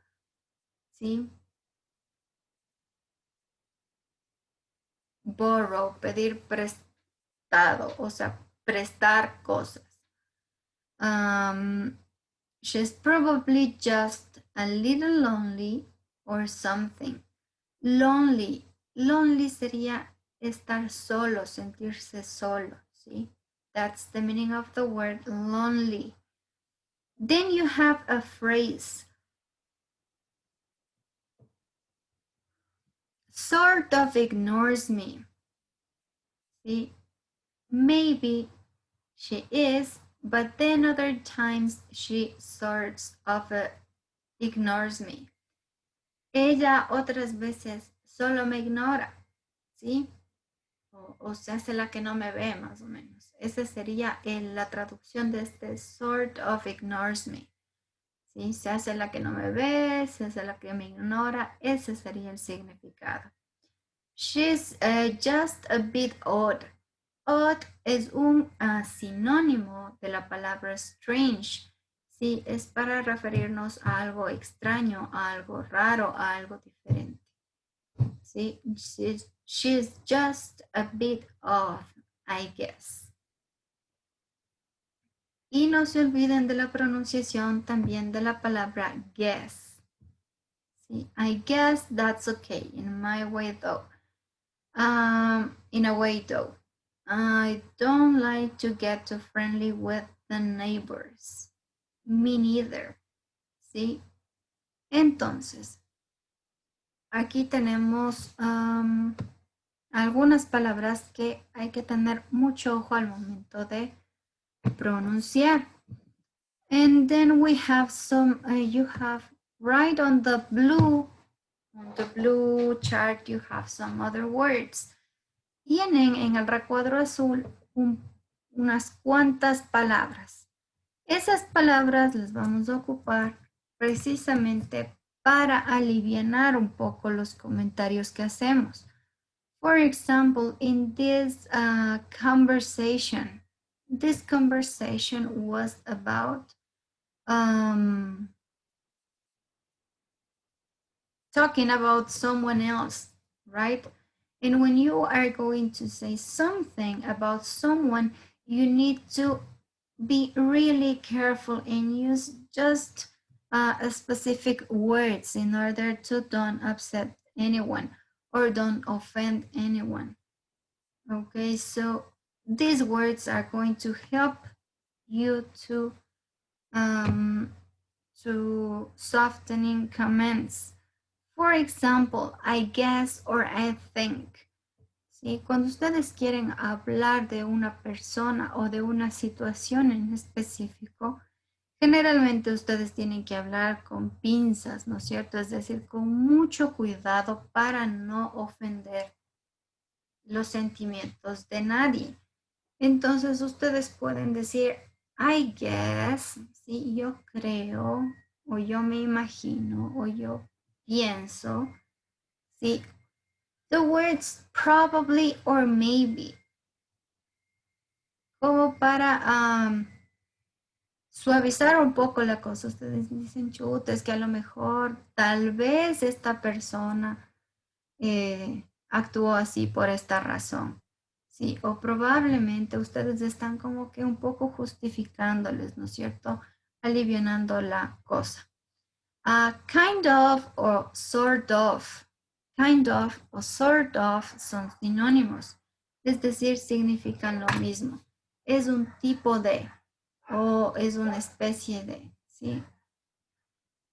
[SPEAKER 1] ¿Sí? Borrow, pedir prestado, o sea, prestar cosas. She's probably just a little lonely or something. Lonely. Lonely sería estar solo, sentirse solo, ¿sí? That's the meaning of the word lonely. Then you have a phrase. Sort of ignores me. See, maybe she is, but then other times she sort of ignores me. Ella otras veces solo me ignora, ¿sí? O se hace la que no me ve, más o menos. Esa sería la traducción de este sort of ignores me. ¿Sí? Se hace la que no me ve, se hace la que me ignora. Ese sería el significado. She's just a bit odd. Odd es un sinónimo de la palabra strange. Sí, es para referirnos a algo extraño, a algo raro, a algo diferente. Sí, she's just a bit odd, I guess. Y no se olviden de la pronunciación también de la palabra guess. ¿Sí? I guess that's okay in my way though. In a way though. I don't like to get too friendly with the neighbors. Me neither. ¿Sí? Entonces, aquí tenemos algunas palabras que hay que tener mucho ojo al momento de pronunciar. And then we have some, you have right on the blue chart, you have some other words. Tienen en el recuadro azul unas cuantas palabras. Esas palabras las vamos a ocupar precisamente para alivianar un poco los comentarios que hacemos. For example, in this conversation was about talking about someone else, right? And when you are going to say something about someone, you need to be really careful and use just specific words in order to don't upset anyone or don't offend anyone. Okay, so these words are going to help you to softening comments. For example, I guess or I think. ¿Sí? Cuando ustedes quieren hablar de una persona o de una situación en específico, generalmente ustedes tienen que hablar con pinzas, ¿no es cierto? Es decir, con mucho cuidado para no ofender los sentimientos de nadie. Entonces ustedes pueden decir, I guess, ¿sí? Yo creo, o yo me imagino, o yo pienso, ¿sí? The words probably or maybe, como para suavizar un poco la cosa. Ustedes dicen, chuta, es que a lo mejor, tal vez esta persona actuó así por esta razón. Sí, o probablemente ustedes están como que un poco justificándoles, ¿no es cierto? Alivianando la cosa. Kind of o sort of. Kind of o sort of son sinónimos, es decir, significan lo mismo. Es un tipo de o es una especie de, ¿sí?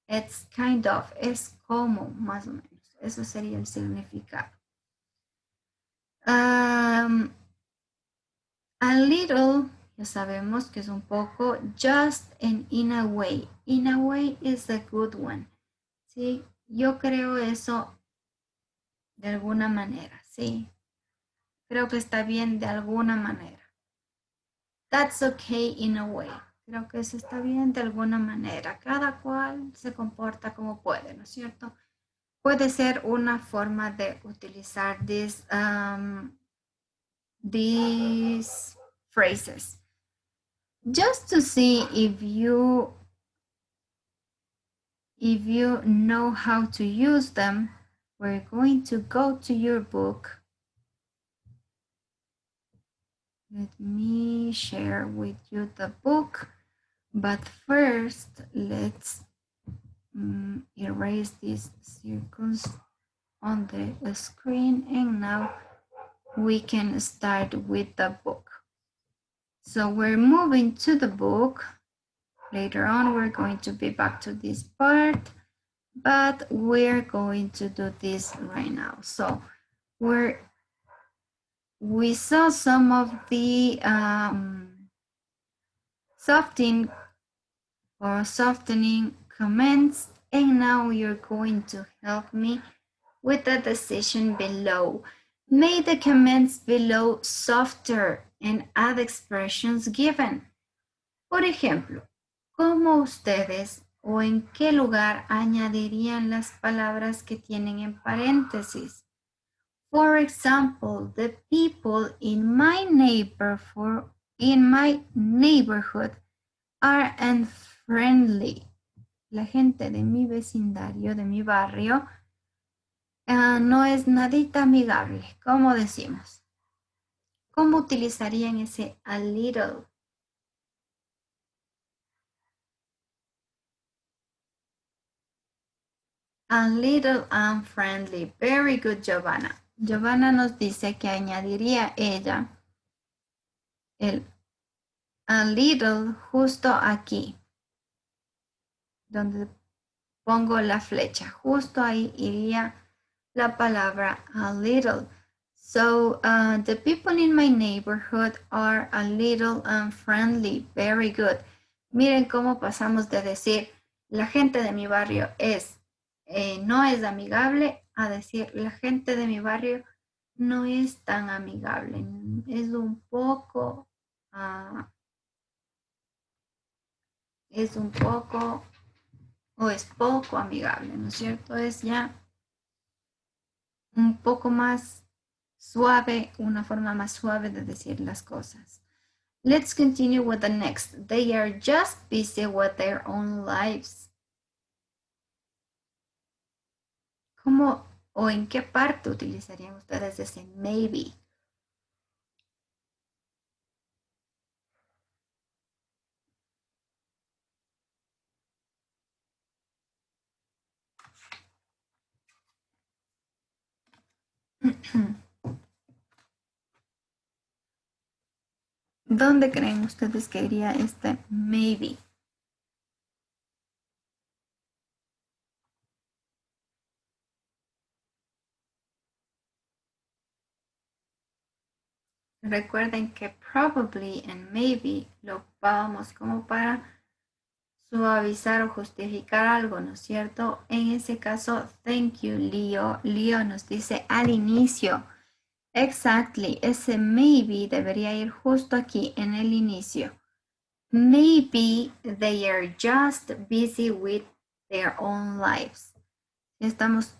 [SPEAKER 1] It's kind of, es como, más o menos. Eso sería el significado. A little, ya sabemos que es un poco, just and in a way. In a way is a good one. ¿Sí? Yo creo eso de alguna manera, ¿sí? Creo que está bien de alguna manera. That's okay in a way. Creo que eso está bien de alguna manera. Cada cual se comporta como puede, ¿no es cierto? Puede ser una forma de utilizar these phrases. Just to see if you know how to use them, we're going to go to your book. Let me share with you the book, but first let's erase these circles on the screen, and now we can start with the book. So we're moving to the book. Later on, we're going to be back to this part, but we're going to do this right now. So we saw some of the softening comments, and now you're going to help me with the decision below. Make the comments below softer and add expressions given. Por ejemplo, ¿cómo ustedes o en qué lugar añadirían las palabras que tienen en paréntesis? For example, the people in my neighborhood are unfriendly. La gente de mi vecindario, de mi barrio, no es nadita amigable. ¿Cómo decimos? ¿Cómo utilizarían ese a little? A little unfriendly. Very good, Giovanna. Giovanna nos dice que añadiría ella el a little justo aquí, donde pongo la flecha. Justo ahí iría la palabra a little. So, the people in my neighborhood are a little unfriendly. Very good. Miren cómo pasamos de decir la gente de mi barrio no es amigable a decir la gente de mi barrio no es tan amigable. Es un poco, o es poco amigable, ¿no es cierto? Es ya un poco más suave, una forma más suave de decir las cosas. Let's continue with the next. They are just busy with their own lives. ¿Cómo o en qué parte utilizarían ustedes ese maybe? ¿Dónde creen ustedes que iría este maybe? Recuerden que probably and maybe lo ocupábamos como para suavizar o justificar algo, ¿no es cierto? En ese caso, thank you, Leo. Leo nos dice al inicio. Exactly, ese maybe debería ir justo aquí en el inicio. Maybe they are just busy with their own lives. Estamos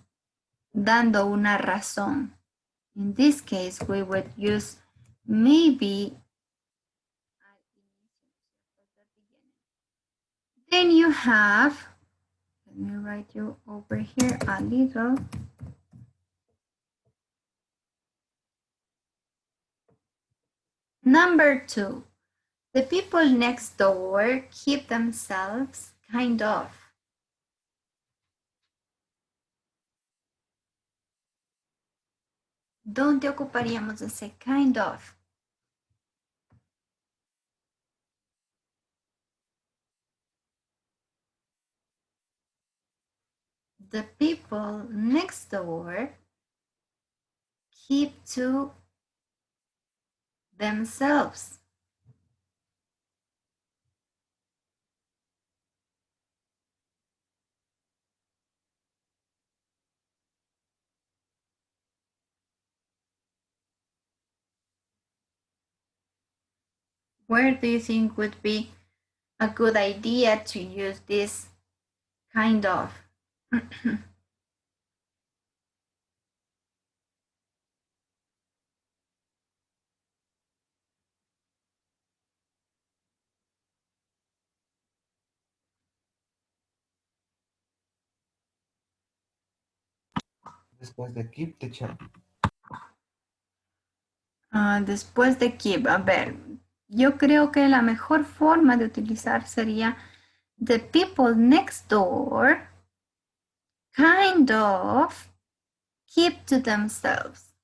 [SPEAKER 1] dando una razón. In this case, we would use maybe. Then you have, let me write you over here a little. Number 2, the people next door keep themselves kind of. ¿Dónde ocuparíamos ese kind of? The people next door keep to themselves. Where do you think would be a good idea to use this kind of?
[SPEAKER 5] Después de keep, teacher.
[SPEAKER 1] Después de keep, a ver, yo creo que la mejor forma de utilizar sería the people next door kind of keep to themselves.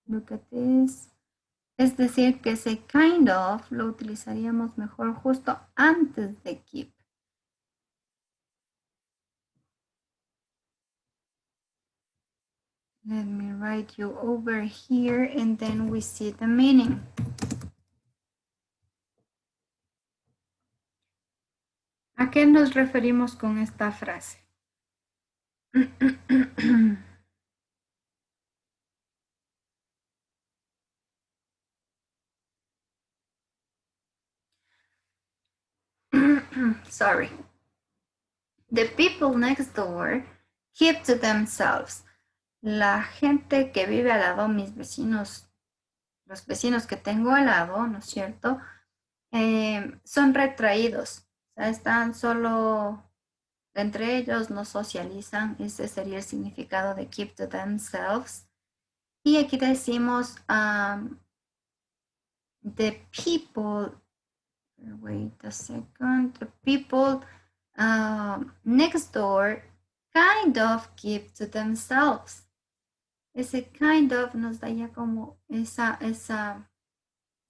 [SPEAKER 1] Look at this. Es decir, que ese kind of lo utilizaríamos mejor justo antes de keep. Let me write you over here and then we see the meaning. ¿A qué nos referimos con esta frase? Sorry. The people next door keep to themselves. La gente que vive al lado, mis vecinos, los vecinos que tengo al lado, ¿no es cierto? Son retraídos. O sea, están solo entre ellos, no socializan. Ese sería el significado de keep to themselves. Y aquí decimos the people, wait a second, the people next door kind of keep to themselves. Ese kind of nos da ya como esa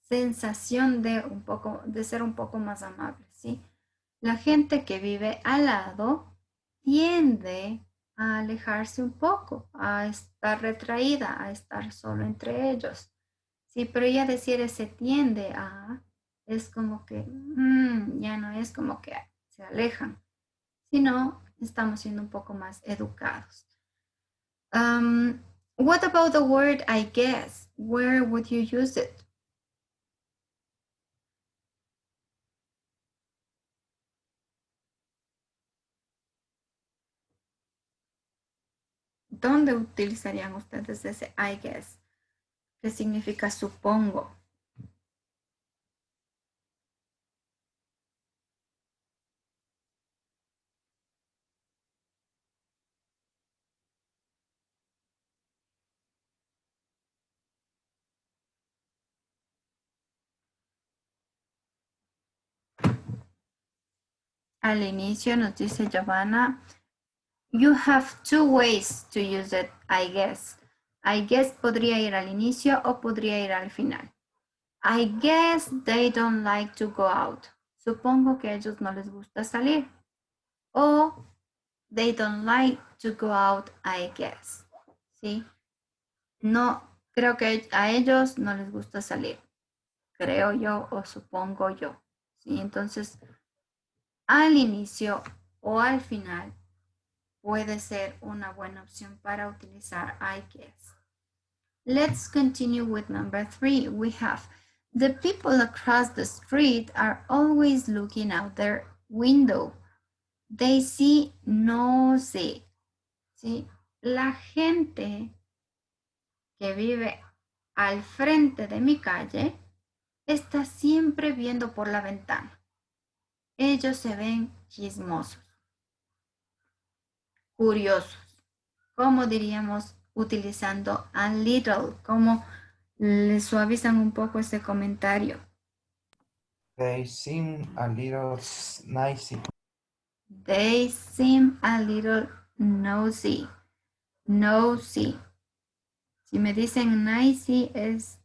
[SPEAKER 1] sensación de ser un poco más amable, ¿sí? La gente que vive al lado tiende a alejarse un poco, a estar retraída, a estar solo entre ellos. Sí, pero ella decir ese tiende a, es como que ya no es como que se alejan, sino estamos siendo un poco más educados. What about the word I guess? Where would you use it? ¿Dónde utilizarían ustedes ese I guess? ¿Qué significa supongo? Al inicio nos dice Giovanna, you have two ways to use it, I guess. I guess podría ir al inicio o podría ir al final. I guess they don't like to go out. Supongo que a ellos no les gusta salir. O they don't like to go out, I guess. ¿Sí? No, creo que a ellos no les gusta salir. Creo yo o supongo yo. ¿Sí? Entonces, al inicio o al final puede ser una buena opción para utilizar I guess. Let's continue with number 3. We have the people across the street are always looking out their window. They see, no see. ¿Sí? La gente que vive al frente de mi calle está siempre viendo por la ventana. Ellos se ven chismosos, curiosos. ¿Cómo diríamos utilizando a little? ¿Cómo le suavizan un poco ese comentario?
[SPEAKER 5] They seem a little nicey.
[SPEAKER 1] They seem a little nosy. Nosy. Si me dicen nicey es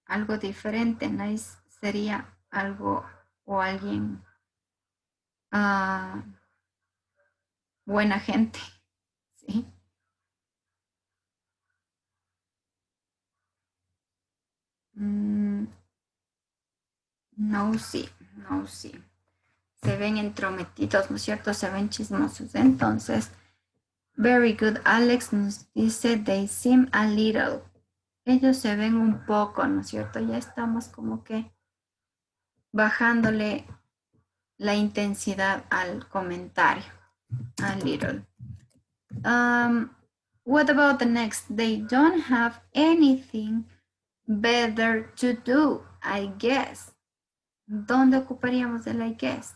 [SPEAKER 1] algo diferente. Nice sería algo o alguien buena gente. ¿Sí? Nosy, nosy. Se ven entrometidos, ¿no es cierto? Se ven chismosos. Entonces, very good. Alex nos dice, they seem a little. Ellos se ven un poco, ¿no es cierto? Ya estamos como que bajándole la intensidad al comentario. A little. What about the next? They don't have anything better to do, I guess. ¿Dónde ocuparíamos el I guess?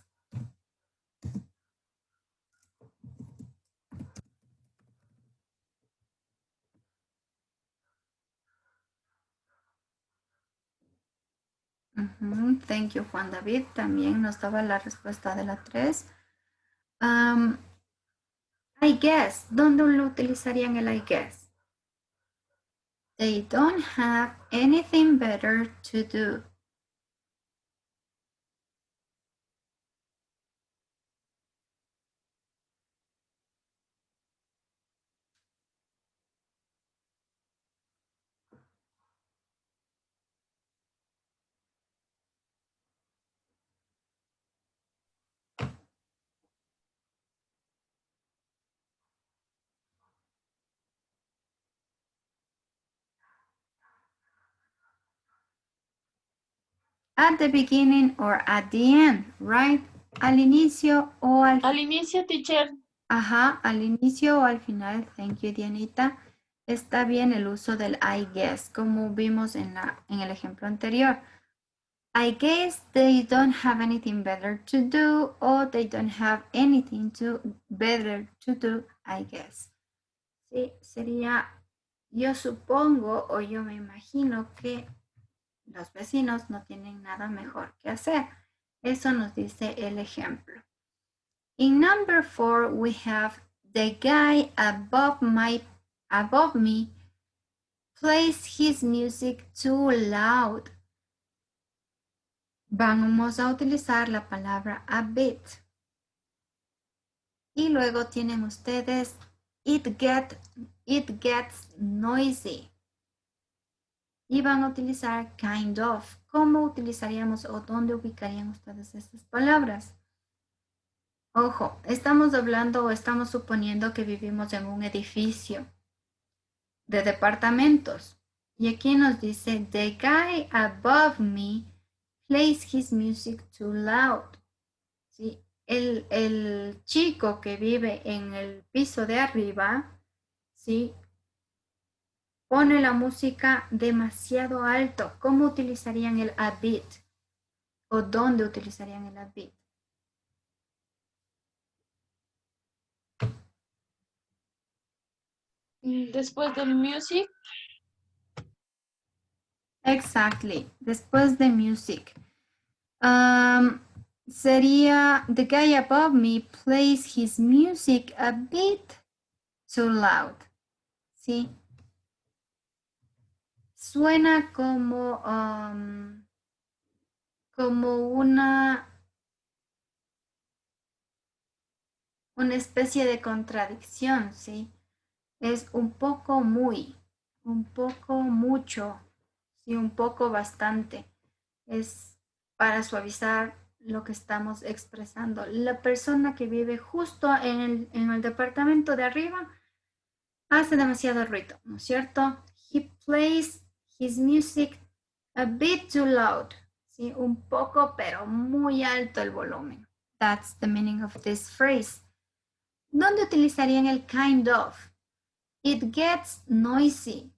[SPEAKER 1] Thank you, Juan David. También nos daba la respuesta de la 3. I guess. ¿Dónde lo utilizarían el I guess? They don't have anything better to do. At the beginning or at the end, right? Al inicio o al final.
[SPEAKER 2] Al inicio, teacher.
[SPEAKER 1] Ajá, al inicio o al final. Thank you, Dianita. Está bien el uso del I guess, como vimos en el ejemplo anterior. I guess they don't have anything better to do, or they don't have anything better to do, I guess. Sí, sería, yo supongo o yo me imagino que los vecinos no tienen nada mejor que hacer. Eso nos dice el ejemplo. In number 4, we have the guy above me plays his music too loud. Vamos a utilizar la palabra a bit. Y luego tienen ustedes it gets noisy. Y van a utilizar kind of. ¿Cómo utilizaríamos o dónde ubicarían ustedes estas palabras? Ojo, estamos hablando o estamos suponiendo que vivimos en un edificio de departamentos. Y aquí nos dice, the guy above me plays his music too loud. ¿Sí? El chico que vive en el piso de arriba, ¿sí? Pone la música demasiado alto. ¿Cómo utilizarían el a bit? ¿O dónde utilizarían el a bit?
[SPEAKER 2] Después del music.
[SPEAKER 1] Exactly. Después de music. Sería the guy above me plays his music a bit too loud. ¿Sí? Suena como una especie de contradicción, ¿sí? Es un poco muy, un poco mucho, sí, un poco bastante. Es para suavizar lo que estamos expresando. La persona que vive justo en el departamento de arriba hace demasiado ruido, ¿no es cierto? He plays his music a bit too loud. ¿Sí? Un poco, pero muy alto el volumen. That's the meaning of this phrase. ¿Dónde utilizarían el kind of? It gets noisy.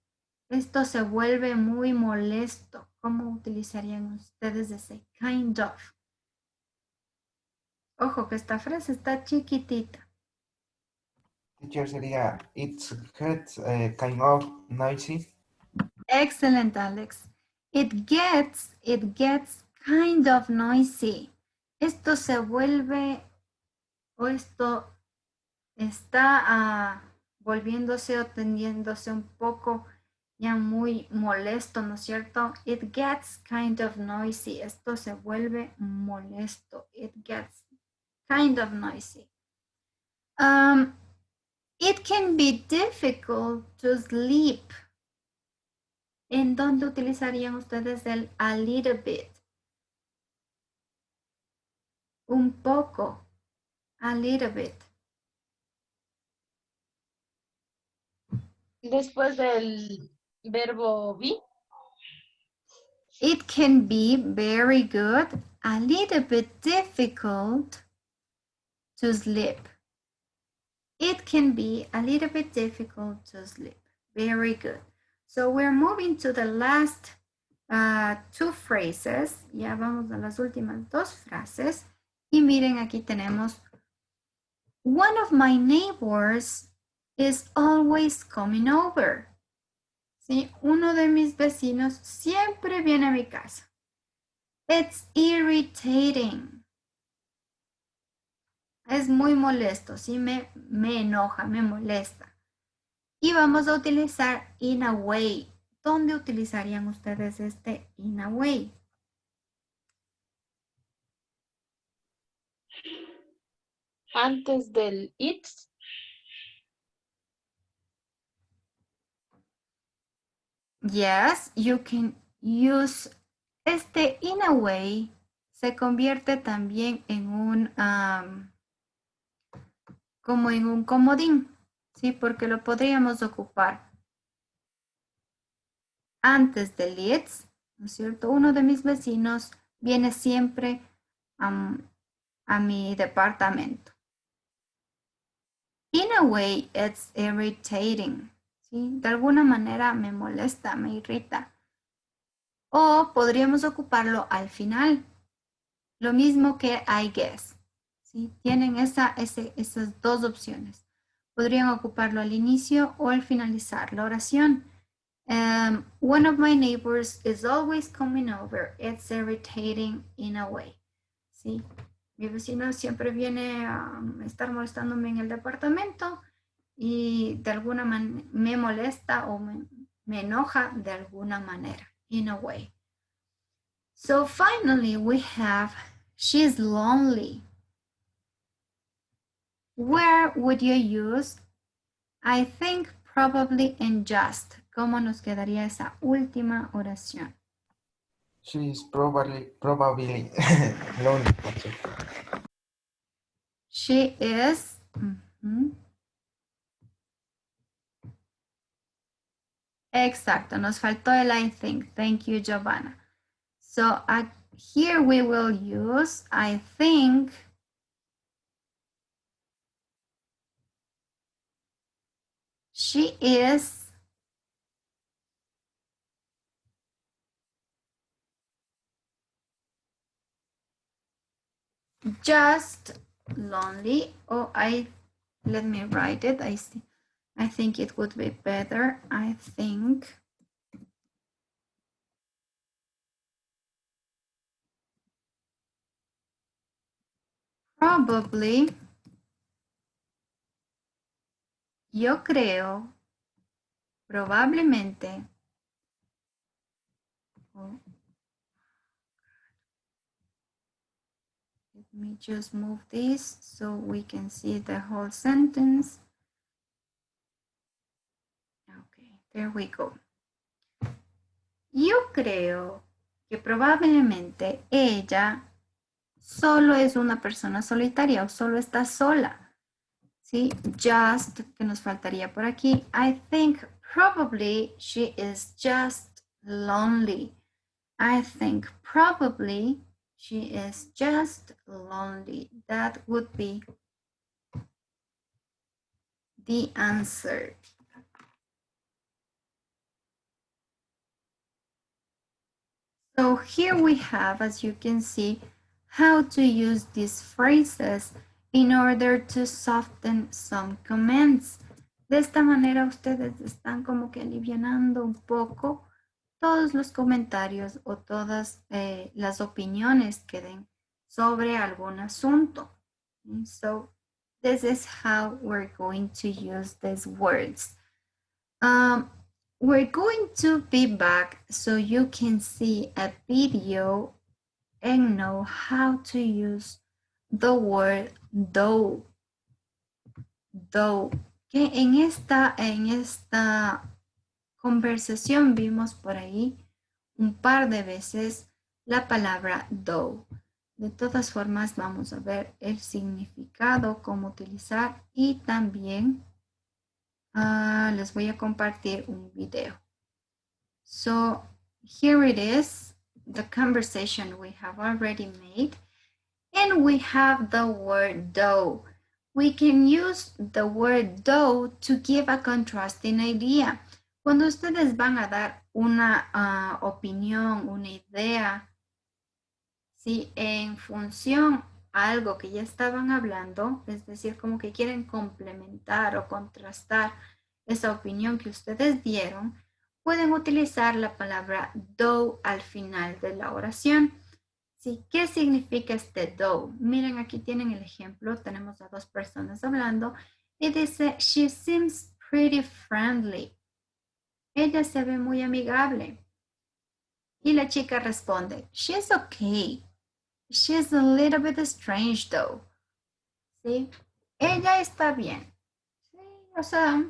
[SPEAKER 1] Esto se vuelve muy molesto. ¿Cómo utilizarían ustedes ese kind of? Ojo que esta frase está chiquitita.
[SPEAKER 5] Teacher, sería it gets kind of noisy.
[SPEAKER 1] Excellent, Alex. It gets kind of noisy. Esto se vuelve, o esto está volviéndose o tendiéndose un poco ya muy molesto, ¿no es cierto? It gets kind of noisy. Esto se vuelve molesto. It gets kind of noisy. It can be difficult to sleep. ¿En dónde utilizarían ustedes el a little bit? Un poco. A little bit.
[SPEAKER 2] Después del verbo be.
[SPEAKER 1] It can be very good, a little bit difficult to sleep. It can be a little bit difficult to sleep. Very good. So we're moving to the last two phrases. Ya vamos a las últimas dos frases. Y miren, aquí tenemos, one of my neighbors is always coming over. ¿Sí? Uno de mis vecinos siempre viene a mi casa. It's irritating. Es muy molesto, ¿sí? Me enoja, me molesta. Y vamos a utilizar in a way. ¿Dónde utilizarían ustedes este in a way?
[SPEAKER 2] Antes del it's.
[SPEAKER 1] Yes, you can use este in a way. Se convierte también en un como en un comodín, ¿sí? Porque lo podríamos ocupar antes del it's, ¿no es cierto? Uno de mis vecinos viene siempre a mi departamento. In a way, it's irritating, ¿sí? De alguna manera me molesta, me irrita. O podríamos ocuparlo al final, lo mismo que I guess, ¿sí? Tienen esas dos opciones. Podrían ocuparlo al inicio o al finalizar la oración. One of my neighbors is always coming over. It's irritating in a way. ¿Sí? mi vecino siempre viene a estar molestándome en el departamento y de alguna manera me molesta o me enoja de alguna manera, in a way. So finally we have, she's lonely. Where would you use? I think, probably, and just. ¿Cómo nos quedaría esa última oración?
[SPEAKER 5] She is probably lonely.
[SPEAKER 1] She is. Exacto, nos faltó el I think. Thank you, Giovanna. So here we will use I think. She is just lonely. Let me write it. I think it would be better. I think probably, yo creo, probablemente, let me just move this so we can see the whole sentence. Okay, there we go. Yo creo que probablemente ella solo es una persona solitaria o solo está sola. ¿Sí? Just, que nos faltaría por aquí. I think probably she is just lonely. I think probably she is just lonely. That would be the answer. So here we have, as you can see, how to use these phrases in order to soften some comments. De esta manera ustedes están como que alivianando un poco todos los comentarios o todas las opiniones que den sobre algún asunto. So this is how we're going to use these words. We're going to be back so you can see a video and know how to use the word though. Though. Que en esta conversación vimos por ahí un par de veces la palabra though. De todas formas vamos a ver el significado, cómo utilizar y también les voy a compartir un video. So here it is, the conversation we have already made, and we have the word though. We can use the word though to give a contrasting idea. Cuando ustedes van a dar una opinión, una idea, ¿sí? En función a algo que ya estaban hablando, es decir, como que quieren complementar o contrastar esa opinión que ustedes dieron, pueden utilizar la palabra though al final de la oración. ¿Sí? ¿Qué significa este though? Miren, aquí tienen el ejemplo. Tenemos a dos personas hablando y dice, she seems pretty friendly. Ella se ve muy amigable. Y la chica responde, she's okay. She's a little bit strange though. ¿Sí? Ella está bien. Sí, o sea,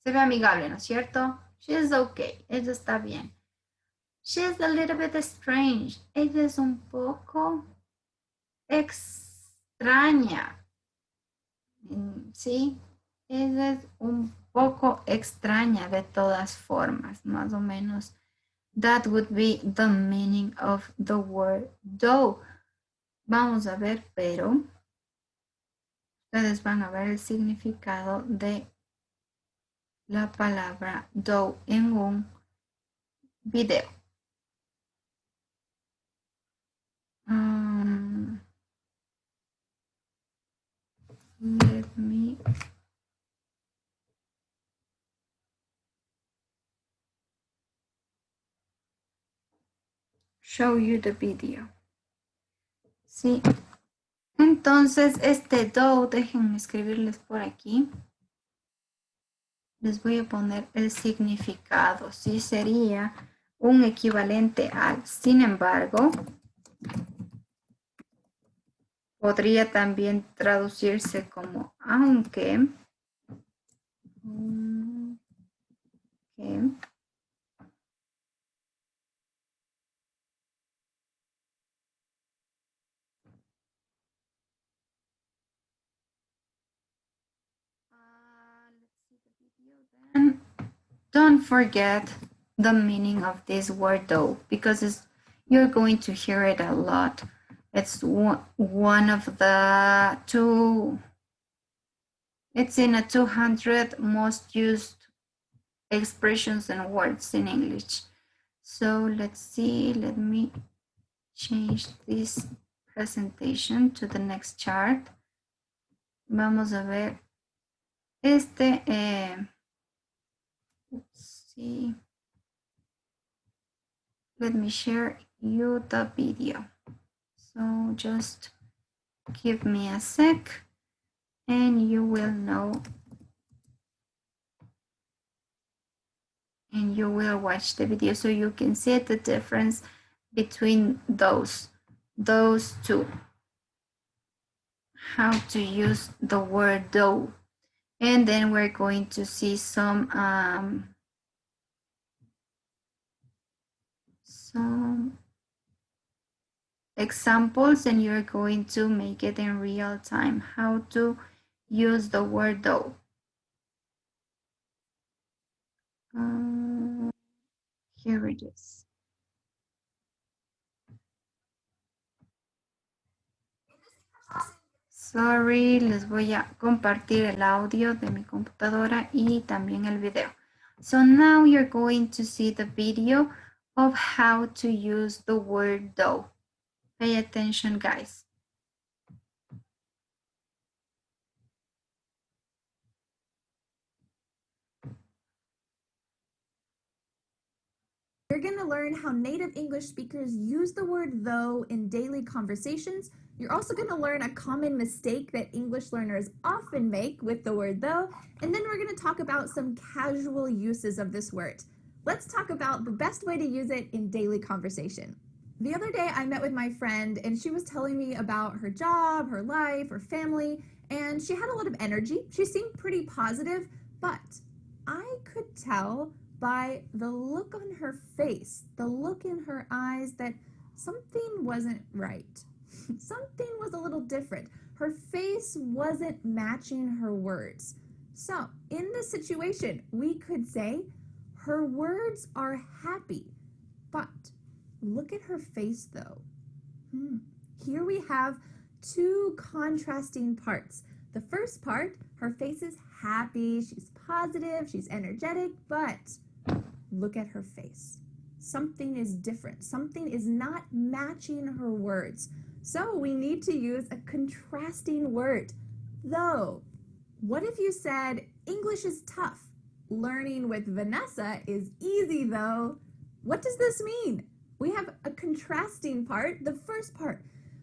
[SPEAKER 1] se ve amigable, ¿no es cierto? She's okay. Ella está bien. She's a little bit strange. Ella es un poco extraña. ¿Sí? Ella es un poco extraña de todas formas, más o menos. That would be the meaning of the word though. Vamos a ver, pero ustedes van a ver el significado de la palabra though en un video. Let me show you the video. Sí, Entonces, este though, déjenme escribirles por aquí. Les voy a poner el significado. Sí, sería un equivalente al sin embargo. Podría también traducirse como aunque. Okay. Let's see the video then. Don't forget the meaning of this word though, because you're going to hear it a lot. It's one of the it's in a 200 most used expressions and words in English. So let's see, let me change this presentation to the next chart. Vamos a ver este, let's see. Let me share you the video. So just give me a sec and you will know and you will watch the video so you can see the difference between those two. How to use the word though. And then we're going to see some examples and you're going to make it in real time. How to use the word though. Here it is. Sorry, les voy a compartir el audio de mi computadora y también el video. So now you're going to see the video of how to use the word though. Pay attention, guys.
[SPEAKER 8] You're going to learn how native English speakers use the word though in daily conversations. You're also going to learn a common mistake that English learners often make with the word though, and then we're going to talk about some casual uses of this word. Let's talk about the best way to use it in daily conversation. The other day I met with my friend and she was telling me about her job, her life, her family, and she had a lot of energy. She seemed pretty positive, but I could tell by the look on her face, the look in her eyes, that something wasn't right. Something was a little different. Her face wasn't matching her words. So in this situation, we could say, her words are happy, but look at her face though. Here we have two contrasting parts. The first part, her face is happy, she's positive, she's energetic, but look at her face. Something is different. Something is not matching her words. So we need to use a contrasting word, though. What if you said, English is tough. Learning with Vanessa is easy, though. What does this mean? We have a contrasting part. The first part,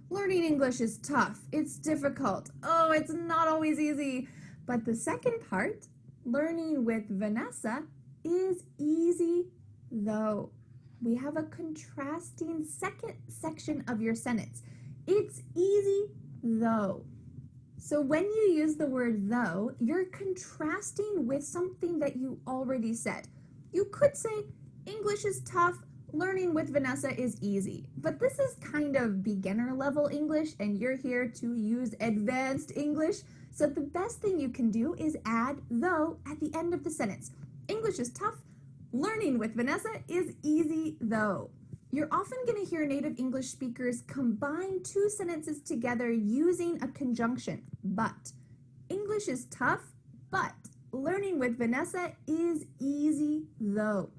[SPEAKER 8] learning English is tough. It's difficult. Oh, it's not always easy. But the second part, learning with Vanessa is easy, though. We have a contrasting second section of your sentence. It's easy, though. So when you use the word though, you're contrasting with something that you already said. You could say, English is tough, learning with Vanessa is easy. But this is kind of beginner level English, and you're here to use advanced English. So the best thing you can do is add though at the end of the sentence. English is tough, learning with Vanessa is easy though. You're often going to hear native English speakers combine two sentences together using a conjunction, but. English is tough, but learning with Vanessa is easy though.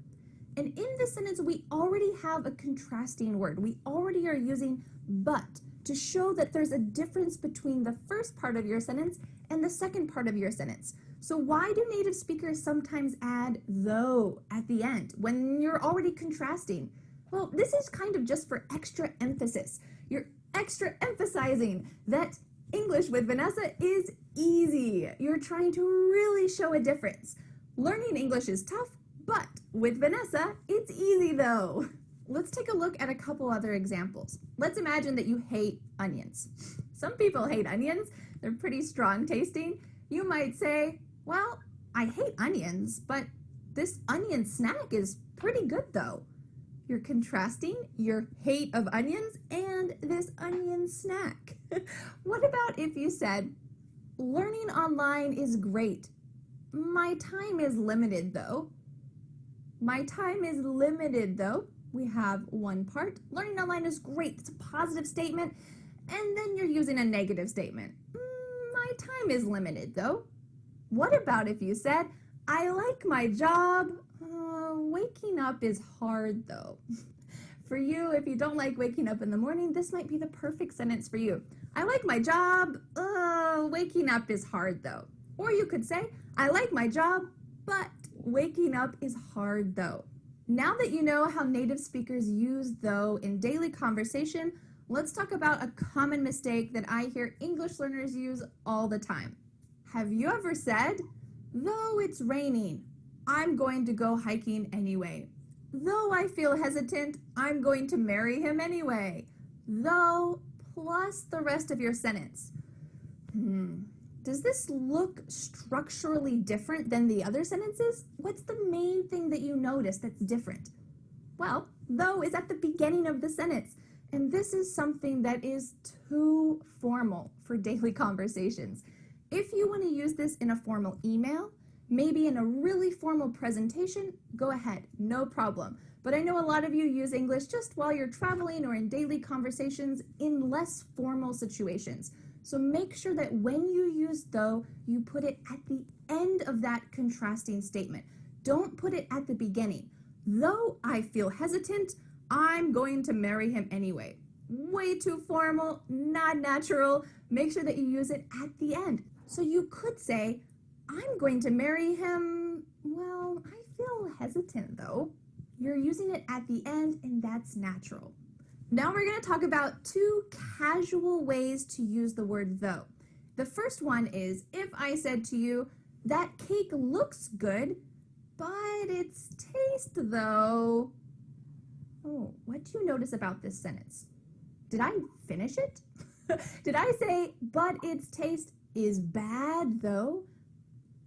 [SPEAKER 8] And in this sentence, we already have a contrasting word. We already are using but to show that there's a difference between the first part of your sentence and the second part of your sentence. So why do native speakers sometimes add though at the end when you're already contrasting? Well, this is kind of just for extra emphasis. You're extra emphasizing that English with Vanessa is easy. You're trying to really show a difference. Learning English is tough, but with Vanessa, it's easy though. Let's take a look at a couple other examples. Let's imagine that you hate onions. Some people hate onions. They're pretty strong tasting. You might say, well, I hate onions, but this onion snack is pretty good though. You're contrasting your hate of onions and this onion snack. What about if you said, learning online is great. My time is limited though. My time is limited though. We have one part. Learning online is great. It's a positive statement. And then you're using a negative statement. My time is limited though. What about if you said, I like my job. Waking up is hard though. For you, if you don't like waking up in the morning, this might be the perfect sentence for you. I like my job. Waking up is hard though. Or you could say, I like my job, but waking up is hard though. Now that you know how native speakers use though in daily conversation, let's talk about a common mistake that I hear English learners use all the time. Have you ever said, though it's raining, I'm going to go hiking anyway. Though I feel hesitant, I'm going to marry him anyway. Though plus the rest of your sentence. Does this look structurally different than the other sentences? What's the main thing that you notice that's different? Well, though is at the beginning of the sentence, and this is something that is too formal for daily conversations. If you want to use this in a formal email, maybe in a really formal presentation, go ahead, no problem. But I know a lot of you use English just while you're traveling or in daily conversations in less formal situations. So make sure that when you use though, you put it at the end of that contrasting statement. Don't put it at the beginning. Though I feel hesitant, I'm going to marry him anyway. Way too formal, not natural. Make sure that you use it at the end. So you could say, I'm going to marry him. Well, I feel hesitant though. You're using it at the end and that's natural. Now we're going to talk about two casual ways to use the word though. The first one is if I said to you, that cake looks good, but its taste though. Oh, what do you notice about this sentence? Did I finish it? Did I say, but its taste is bad though?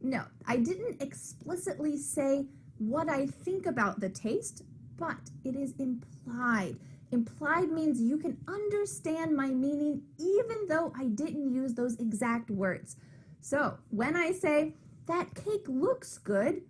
[SPEAKER 8] No, I didn't explicitly say what I think about the taste, but it is implied. Implied means you can understand my meaning even though I didn't use those exact words. So when I say, that cake looks good,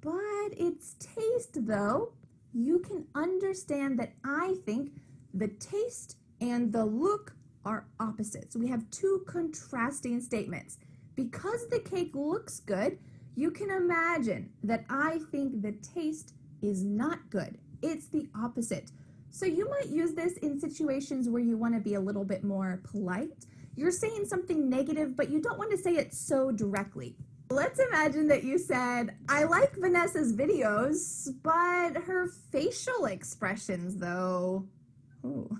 [SPEAKER 8] but its taste though, you can understand that I think the taste and the look are opposites. We have two contrasting statements. Because the cake looks good, you can imagine that I think the taste is not good. It's the opposite. So you might use this in situations where you want to be a little bit more polite. You're saying something negative, but you don't want to say it so directly. Let's imagine that you said, I like Vanessa's videos, but her facial expressions though. Ooh.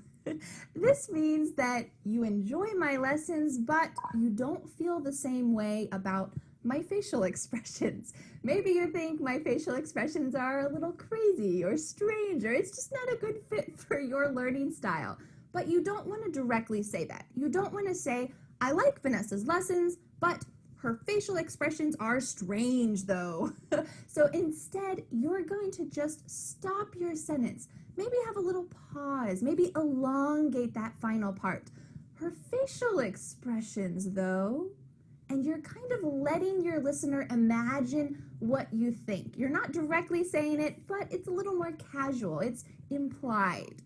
[SPEAKER 8] This means that you enjoy my lessons, but you don't feel the same way about my facial expressions. Maybe you think my facial expressions are a little crazy or strange, or it's just not a good fit for your learning style. But you don't want to directly say that. You don't want to say, I like Vanessa's lessons, but her facial expressions are strange though. So instead, you're going to just stop your sentence. Maybe have a little pause, maybe elongate that final part. Her facial expressions though, and you're kind of letting your listener imagine what you think. You're not directly saying it, but it's a little more casual. It's implied.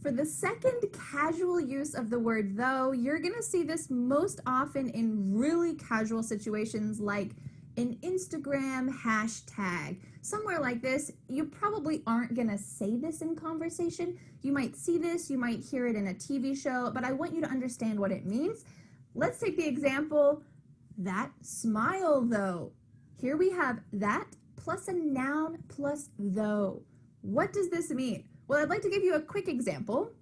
[SPEAKER 8] For the second casual use of the word though, you're going to see this most often in really casual situations like an Instagram hashtag. Somewhere like this, you probably aren't going to say this in conversation. You might see this, you might hear it in a TV show, but I want you to understand what it means. Let's take the example, that smile though. Here we have that plus a noun plus though. What does this mean? Well, I'd like to give you a quick example.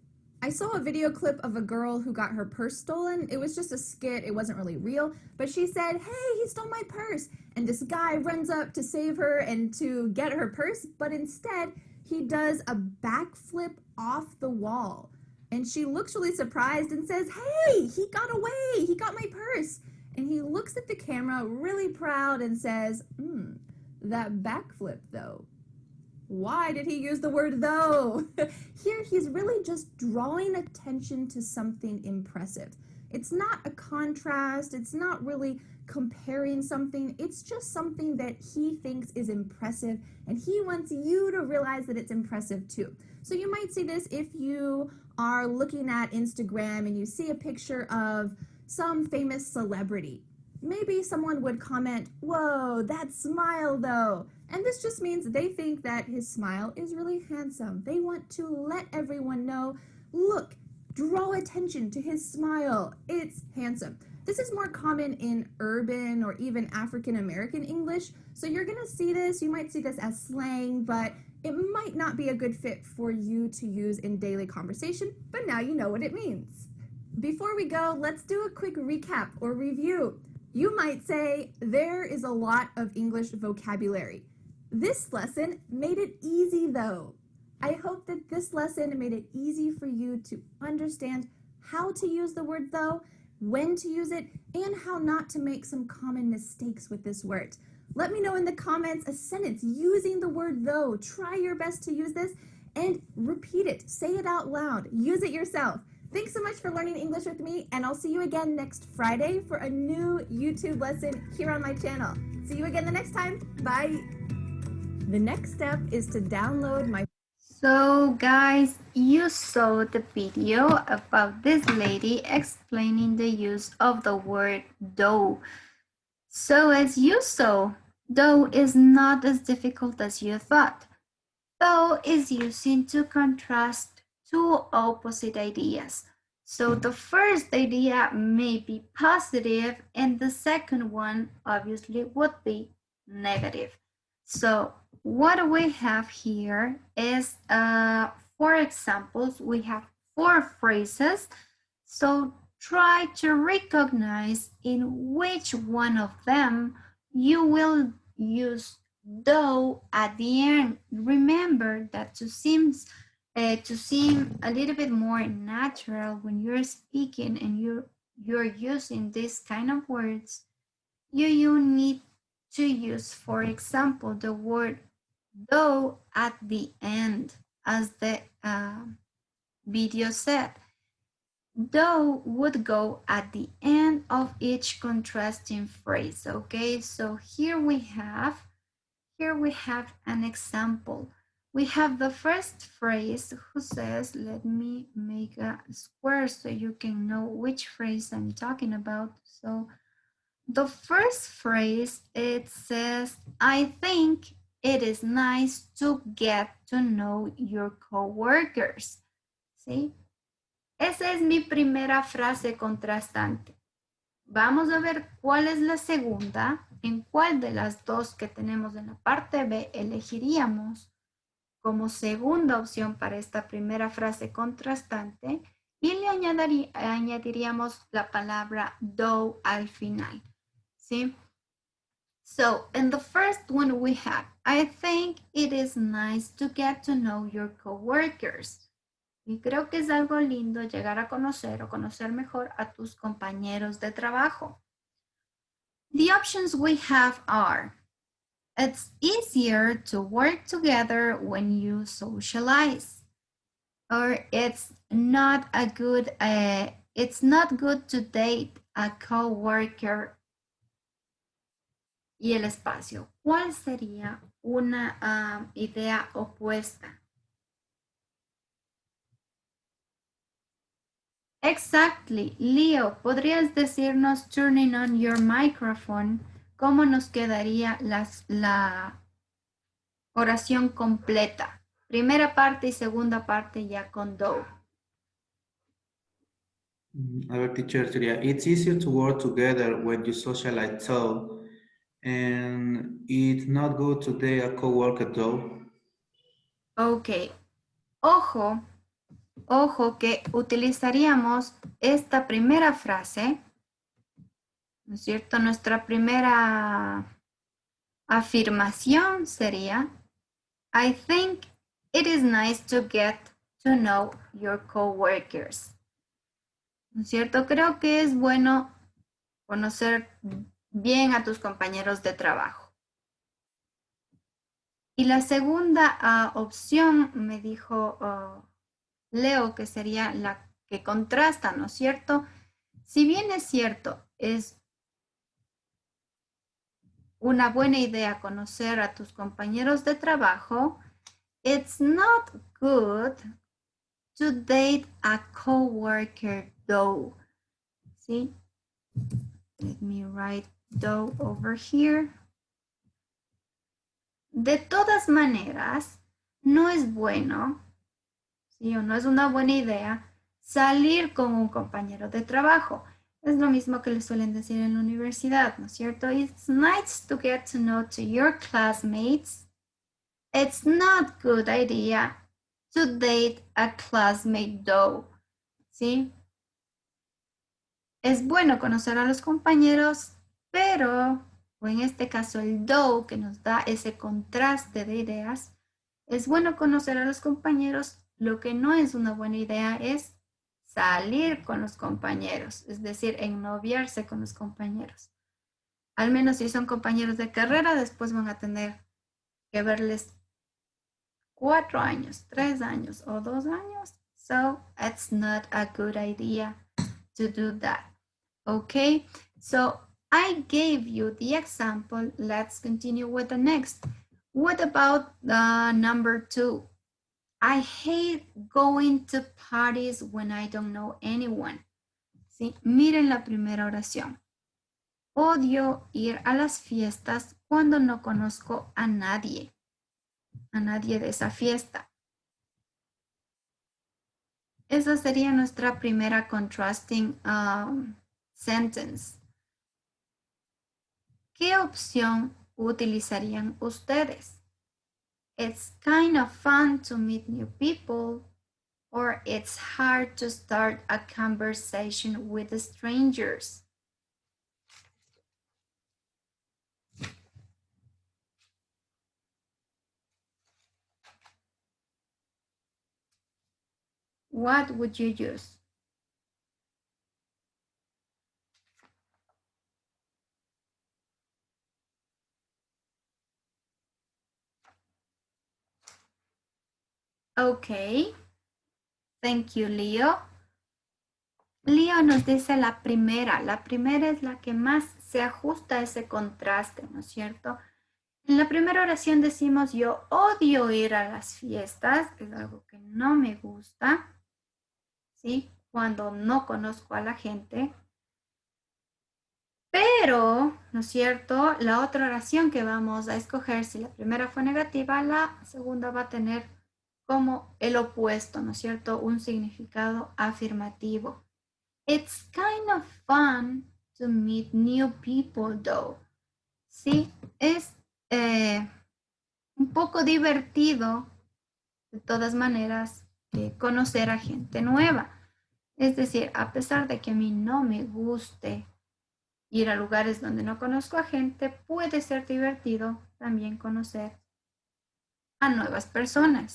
[SPEAKER 8] I saw a video clip of a girl who got her purse stolen. It was just a skit, it wasn't really real, but she said, "Hey, he stole my purse." And this guy runs up to save her and to get her purse, but instead, he does a backflip off the wall. And she looks really surprised and says, "Hey, he got away. He got my purse." And he looks at the camera really proud and says, that backflip though. Why did he use the word though? Here he's really just drawing attention to something impressive. It's not a contrast, it's not really comparing something, it's just something that he thinks is impressive and he wants you to realize that it's impressive too. So you might see this if you are looking at Instagram and you see a picture of some famous celebrity. Maybe someone would comment, "Whoa, that smile though." And this just means they think that his smile is really handsome. They want to let everyone know, look, draw attention to his smile. It's handsome. This is more common in urban or even African American English. So you're going to see this. You might see this as slang, but it might not be a good fit for you to use in daily conversation. But now you know what it means. Before we go, let's do a quick recap or review. You might say, there is a lot of English vocabulary. This lesson made it easy though. I hope that this lesson made it easy for you to understand how to use the word though, when to use it, and how not to make some common mistakes with this word. Let me know in the comments a sentence using the word though. Try your best to use this and repeat it. Say it out loud. Use it yourself. Thanks so much for learning English with me, and I'll see you again next Friday for a new YouTube lesson here on my channel. See you again the next time. Bye. The next step is to download my...
[SPEAKER 1] So guys, you saw the video about this lady explaining the use of the word though. So as you saw, though is not as difficult as you thought. Though is using to contrast two opposite ideas. So the first idea may be positive and the second one obviously would be negative. So what we have here is 4 examples. We have 4 phrases. So try to recognize in which one of them you will use though at the end. Remember that to seem a little bit more natural when you're speaking and you're using this kind of words, you need to use, for example, the word though at the end, as the video said. Though would go at the end of each contrasting phrase. Okay, so here we have an example. We have the first phrase who says, let me make a square so you can know which phrase I'm talking about. So the first phrase, it says, I think it is nice to get to know your coworkers. ¿Sí? Esa es mi primera frase contrastante. Vamos a ver cuál es la segunda, en cuál de las dos que tenemos en la parte B elegiríamos como segunda opción para esta primera frase contrastante y le añadiríamos la palabra though al final. ¿Sí? So, in the first one we have, I think it is nice to get to know your coworkers. Y creo que es algo lindo llegar a conocer o conocer mejor a tus compañeros de trabajo. The options we have are, it's easier to work together when you socialize. Or it's not good to date a coworker. Y el espacio. ¿Cuál sería una idea opuesta? Exactly. Leo, ¿podrías decirnos turning on your microphone? ¿Cómo nos quedaría la oración completa? Primera parte y segunda parte ya con though.
[SPEAKER 9] A ver, teacher, sería, it's easier to work together when you socialize so, and it's not good to date a coworker though.
[SPEAKER 1] Ok. Ojo, Ojo que utilizaríamos esta primera frase, ¿no es cierto? Nuestra primera afirmación sería, I think it is nice to get to know your coworkers. ¿No es cierto? Creo que es bueno conocer bien a tus compañeros de trabajo. Y la segunda opción me dijo Leo que sería la que contrasta, ¿no es cierto? Si bien es cierto, es una buena idea conocer a tus compañeros de trabajo, it's not good to date a coworker though. ¿Sí? Let me write though over here. De todas maneras, no es bueno, ¿sí? O no es una buena idea salir con un compañero de trabajo. Es lo mismo que le suelen decir en la universidad, ¿no es cierto? It's nice to get to know to your classmates. It's not good idea to date a classmate though, ¿sí? Es bueno conocer a los compañeros, pero, o en este caso el though, que nos da ese contraste de ideas, es bueno conocer a los compañeros, lo que no es una buena idea es salir con los compañeros, es decir, ennoviarse con los compañeros. Al menos si son compañeros de carrera, después van a tener que verles 4 años, 3 años o 2 años. So it's not a good idea to do that. Okay, so I gave you the example. Let's continue with the next. What about number 2? I hate going to parties when I don't know anyone. ¿Sí? Miren la primera oración. Odio ir a las fiestas cuando no conozco a nadie de esa fiesta. Esa sería nuestra primera contrasting sentence. ¿Qué opción utilizarían ustedes? It's kind of fun to meet new people, or it's hard to start a conversation with strangers. What would you use? Okay. Thank you, Leo. Leo nos dice la primera. La primera es la que más se ajusta a ese contraste, ¿no es cierto? En la primera oración decimos yo odio ir a las fiestas, es algo que no me gusta, ¿sí? Cuando no conozco a la gente. Pero, ¿no es cierto? La otra oración que vamos a escoger, si la primera fue negativa, la segunda va a tener como el opuesto, ¿no es cierto? Un significado afirmativo. It's kind of fun to meet new people, though. Sí, es un poco divertido, de todas maneras, conocer a gente nueva. Es decir, a pesar de que a mí no me guste ir a lugares donde no conozco a gente, puede ser divertido también conocer a nuevas personas.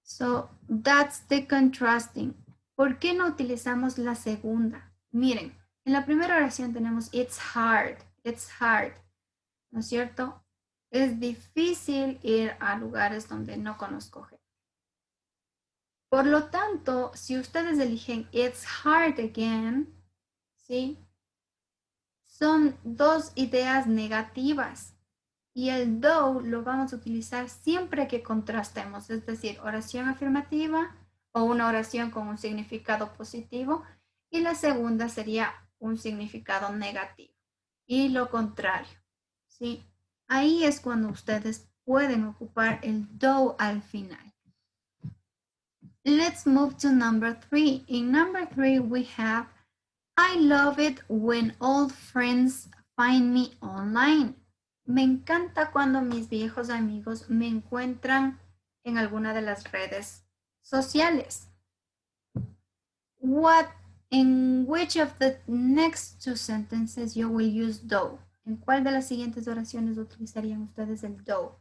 [SPEAKER 1] So, that's the contrasting. ¿Por qué no utilizamos la segunda? Miren, en la primera oración tenemos it's hard, ¿no es cierto? Es difícil ir a lugares donde no conozco gente. Por lo tanto, si ustedes eligen it's hard again, ¿sí? Son dos ideas negativas y el though lo vamos a utilizar siempre que contrastemos, es decir, oración afirmativa o una oración con un significado positivo y la segunda sería un significado negativo y lo contrario, ¿sí? Ahí es cuando ustedes pueden ocupar el though al final. Let's move to number 3. In number 3 we have I love it when old friends find me online. Me encanta cuando mis viejos amigos me encuentran en alguna de las redes sociales. in which of the next two sentences you will use though? ¿En cuál de las siguientes oraciones utilizarían ustedes el though?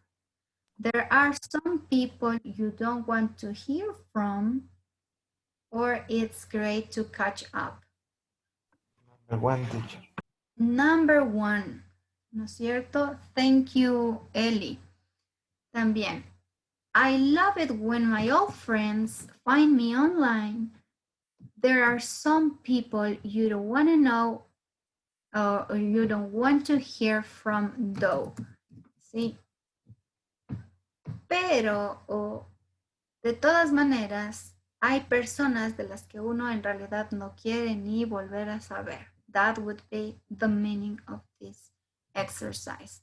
[SPEAKER 1] There are some people you don't want to hear from, or it's great to catch up.
[SPEAKER 5] Number one, teacher.
[SPEAKER 1] Number one, ¿no es cierto? Thank you, Ellie. También, I love it when my old friends find me online. There are some people you don't want to know or you don't want to hear from though. ¿Sí? Pero, de todas maneras, hay personas de las que uno en realidad no quiere ni volver a saber. That would be the meaning of this exercise.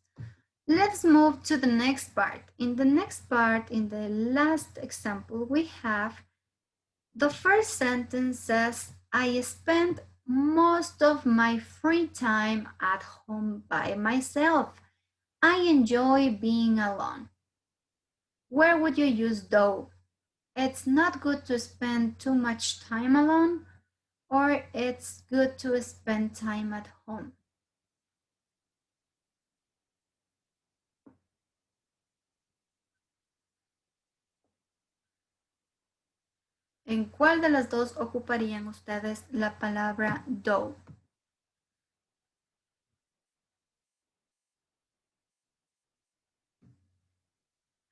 [SPEAKER 1] Let's move to the next part. In the next part, in the last example, we have the first sentence says, I spend most of my free time at home by myself. I enjoy being alone. Where would you use though? It's not good to spend too much time alone, or it's good to spend time at home. ¿En cuál de las dos ocuparían ustedes la palabra though?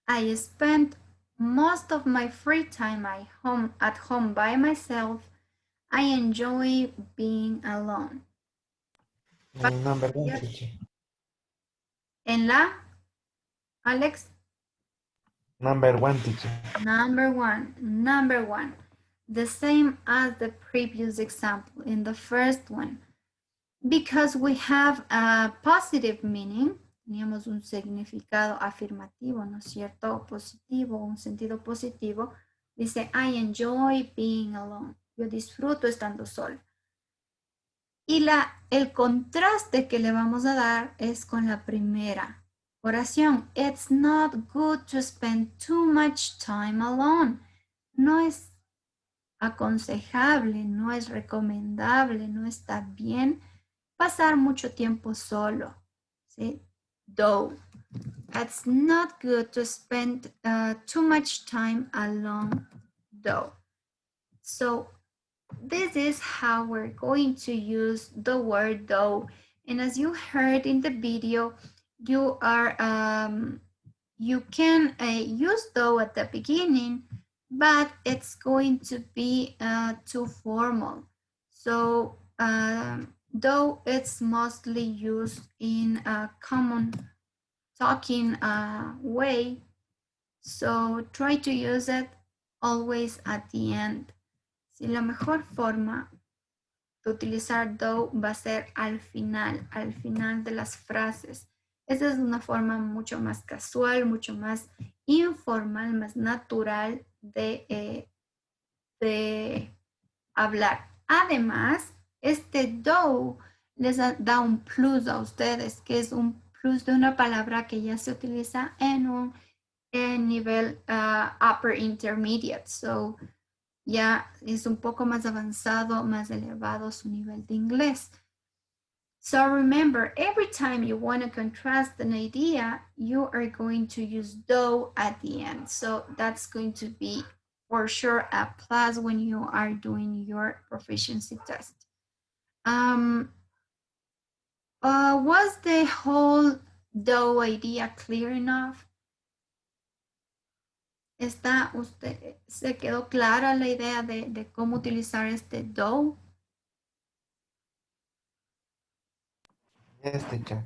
[SPEAKER 1] I spend most of my free time at home by myself. I enjoy being alone.
[SPEAKER 5] Number one, teacher.
[SPEAKER 1] En la, Alex?
[SPEAKER 5] Number one, teacher.
[SPEAKER 1] Number one. The same as the previous example in the first one. Because we have a positive meaning, teníamos un significado afirmativo, ¿no es cierto? Positivo, un sentido positivo. Dice, I enjoy being alone. Yo disfruto estando solo. Y el contraste que le vamos a dar es con la primera oración. It's not good to spend too much time alone. No es aconsejable, no es recomendable, no está bien pasar mucho tiempo solo. ¿Sí? Though, it's not good to spend too much time alone, though. So this is how we're going to use the word though. And as you heard in the video, you can use though at the beginning, but it's going to be too formal. So though it's mostly used in a common talking way, so try to use it always at the end. Si la mejor forma de utilizar though va a ser al final de las frases. Esa es una forma mucho más casual, mucho más informal, más natural de hablar. Además, este though les da un plus a ustedes, que es un plus de una palabra que ya se utiliza en un nivel upper intermediate. So, ya es un poco más avanzado, más elevado su nivel de inglés. So remember, every time you want to contrast an idea, you are going to use though at the end. So that's going to be for sure a plus when you are doing your proficiency test. Was the whole though idea clear enough? ¿Se quedó clara la idea de cómo utilizar este though?
[SPEAKER 5] Yes, teacher.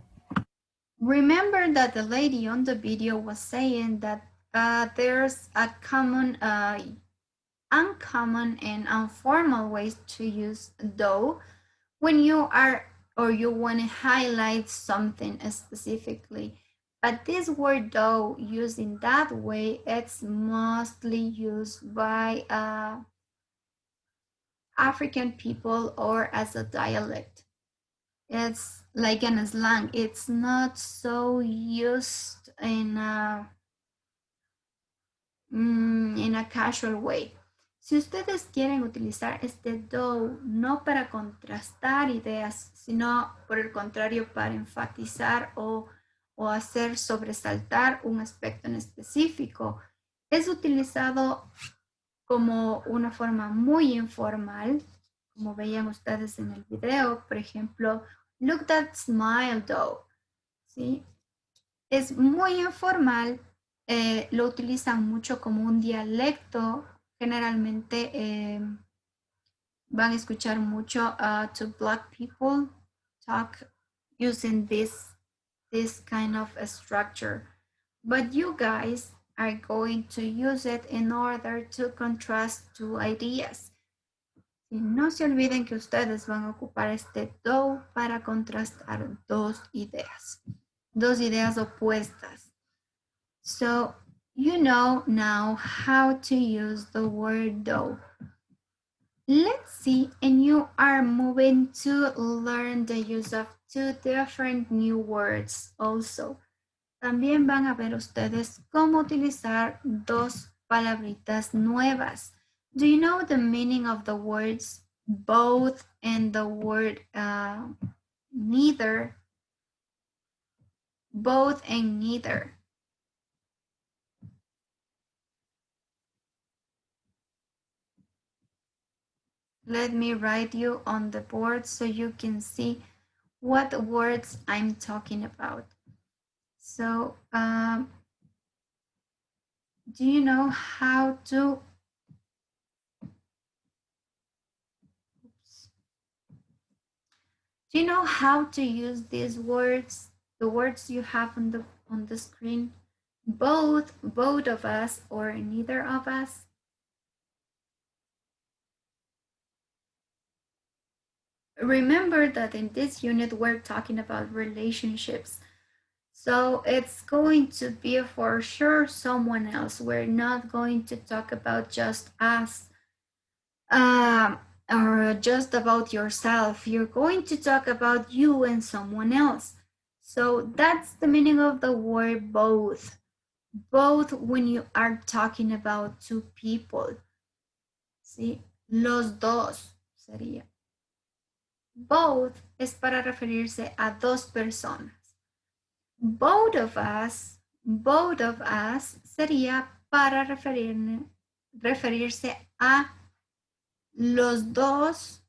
[SPEAKER 1] Remember that the lady on the video was saying that there's a common, uncommon and informal ways to use though when you are or you want to highlight something specifically. But this word though, used in that way, it's mostly used by African people or as a dialect. It's like in a slang. It's not so used in a casual way. Si ustedes quieren utilizar este though no para contrastar ideas, sino por el contrario para enfatizar o hacer sobresaltar un aspecto en específico, es utilizado como una forma muy informal, como veían ustedes en el video, por ejemplo, look that smile though, ¿sí? Es muy informal, lo utilizan mucho como un dialecto, generalmente van a escuchar mucho to black people talk using this kind of a structure, but you guys are going to use it in order to contrast two ideas. Y no se olviden que ustedes van a ocupar este though para contrastar dos ideas opuestas. So you know now how to use the word though. Let's see, and you are moving to learn the use of two different new words also. También van a ver ustedes cómo utilizar dos palabritas nuevas. Do you know the meaning of the words both and the word neither? Both and neither. Let me write you on the board so you can see what words I'm talking about. So, do you know how to do you know how to use these words, the words you have on the screen? Both of us or neither of us? Remember that in this unit we're talking about relationships. So it's going to be for sure someone else. We're not going to talk about just us or just about yourself. You're going to talk about you and someone else. So that's the meaning of the word both. Both when you are talking about two people. ¿Sí? Los dos sería. Both es para referirse a dos personas. Both of us sería para referirse a los dos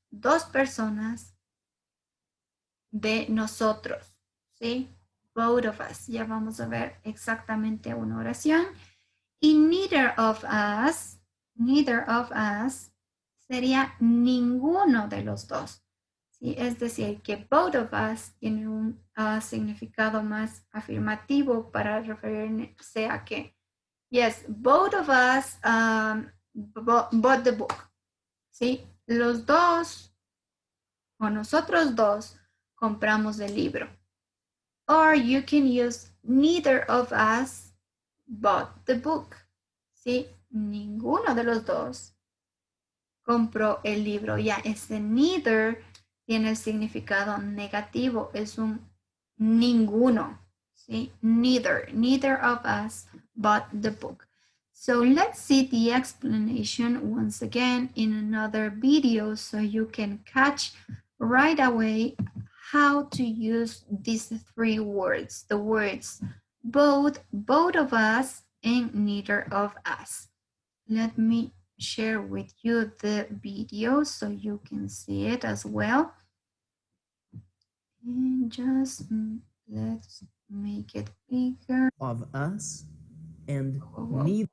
[SPEAKER 1] personas de nosotros, ¿sí? Both of us. Ya vamos a ver exactamente una oración. Y neither of us sería ninguno de los dos. ¿Sí? Es decir, que both of us tiene un significado más afirmativo para referirse a que, yes, both of us bought the book. ¿Sí? Los dos o nosotros dos compramos el libro. Or you can use neither of us bought the book. ¿Sí? Ninguno de los dos compró el libro. Ya ese neither tiene el significado negativo, es un ninguno, ¿sí? Neither of us bought the book. So let's see the explanation once again in another video so you can catch right away how to use these three words, the words both of us, and neither of us. Let me share with you the video so you can see it as well. And just let's make it bigger.
[SPEAKER 10] Of us and
[SPEAKER 1] Whoa.
[SPEAKER 10] neither.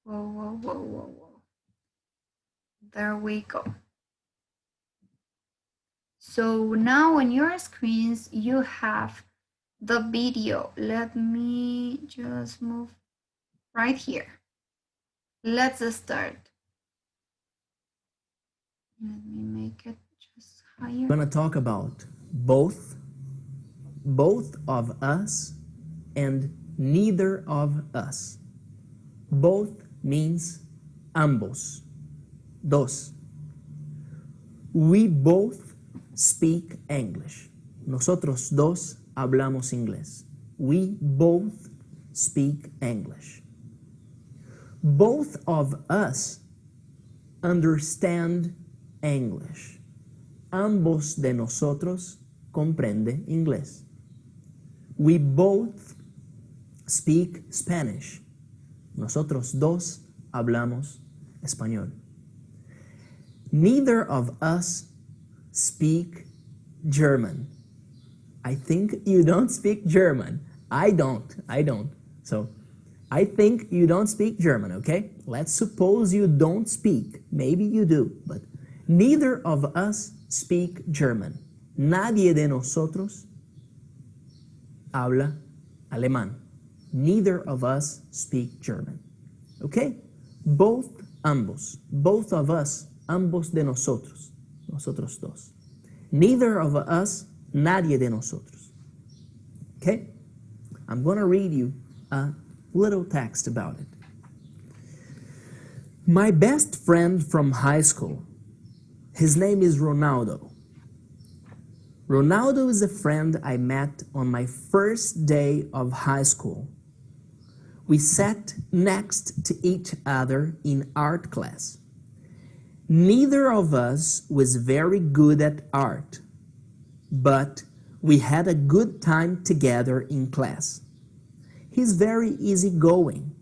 [SPEAKER 1] Whoa. There we go. So now on your screens, you have the video. Let me just move right here. Let's start. Let me make it just higher.
[SPEAKER 10] I'm gonna talk about both of us and neither of us. Both means ambos, dos. We both speak English. Nosotros dos hablamos inglés. We both speak English. Both of us understand English. Ambos de nosotros comprende inglés. We both speak Spanish. Nosotros dos hablamos español. Neither of us speak German. I think you don't speak German. I don't. So, I think you don't speak German, okay? Let's suppose you don't speak. Maybe you do, but neither of us speak German. Nadie de nosotros habla alemán. Neither of us speak German. Okay? Both, ambos. Both of us, ambos de nosotros. Nosotros dos. Neither of us, nadie de nosotros. Okay? I'm going to read you a little text about it. My best friend from high school, his name is Ronaldo. Ronaldo is a friend I met on my first day of high school. We sat next to each other in art class. Neither of us was very good at art, but we had a good time together in class. He's very easygoing.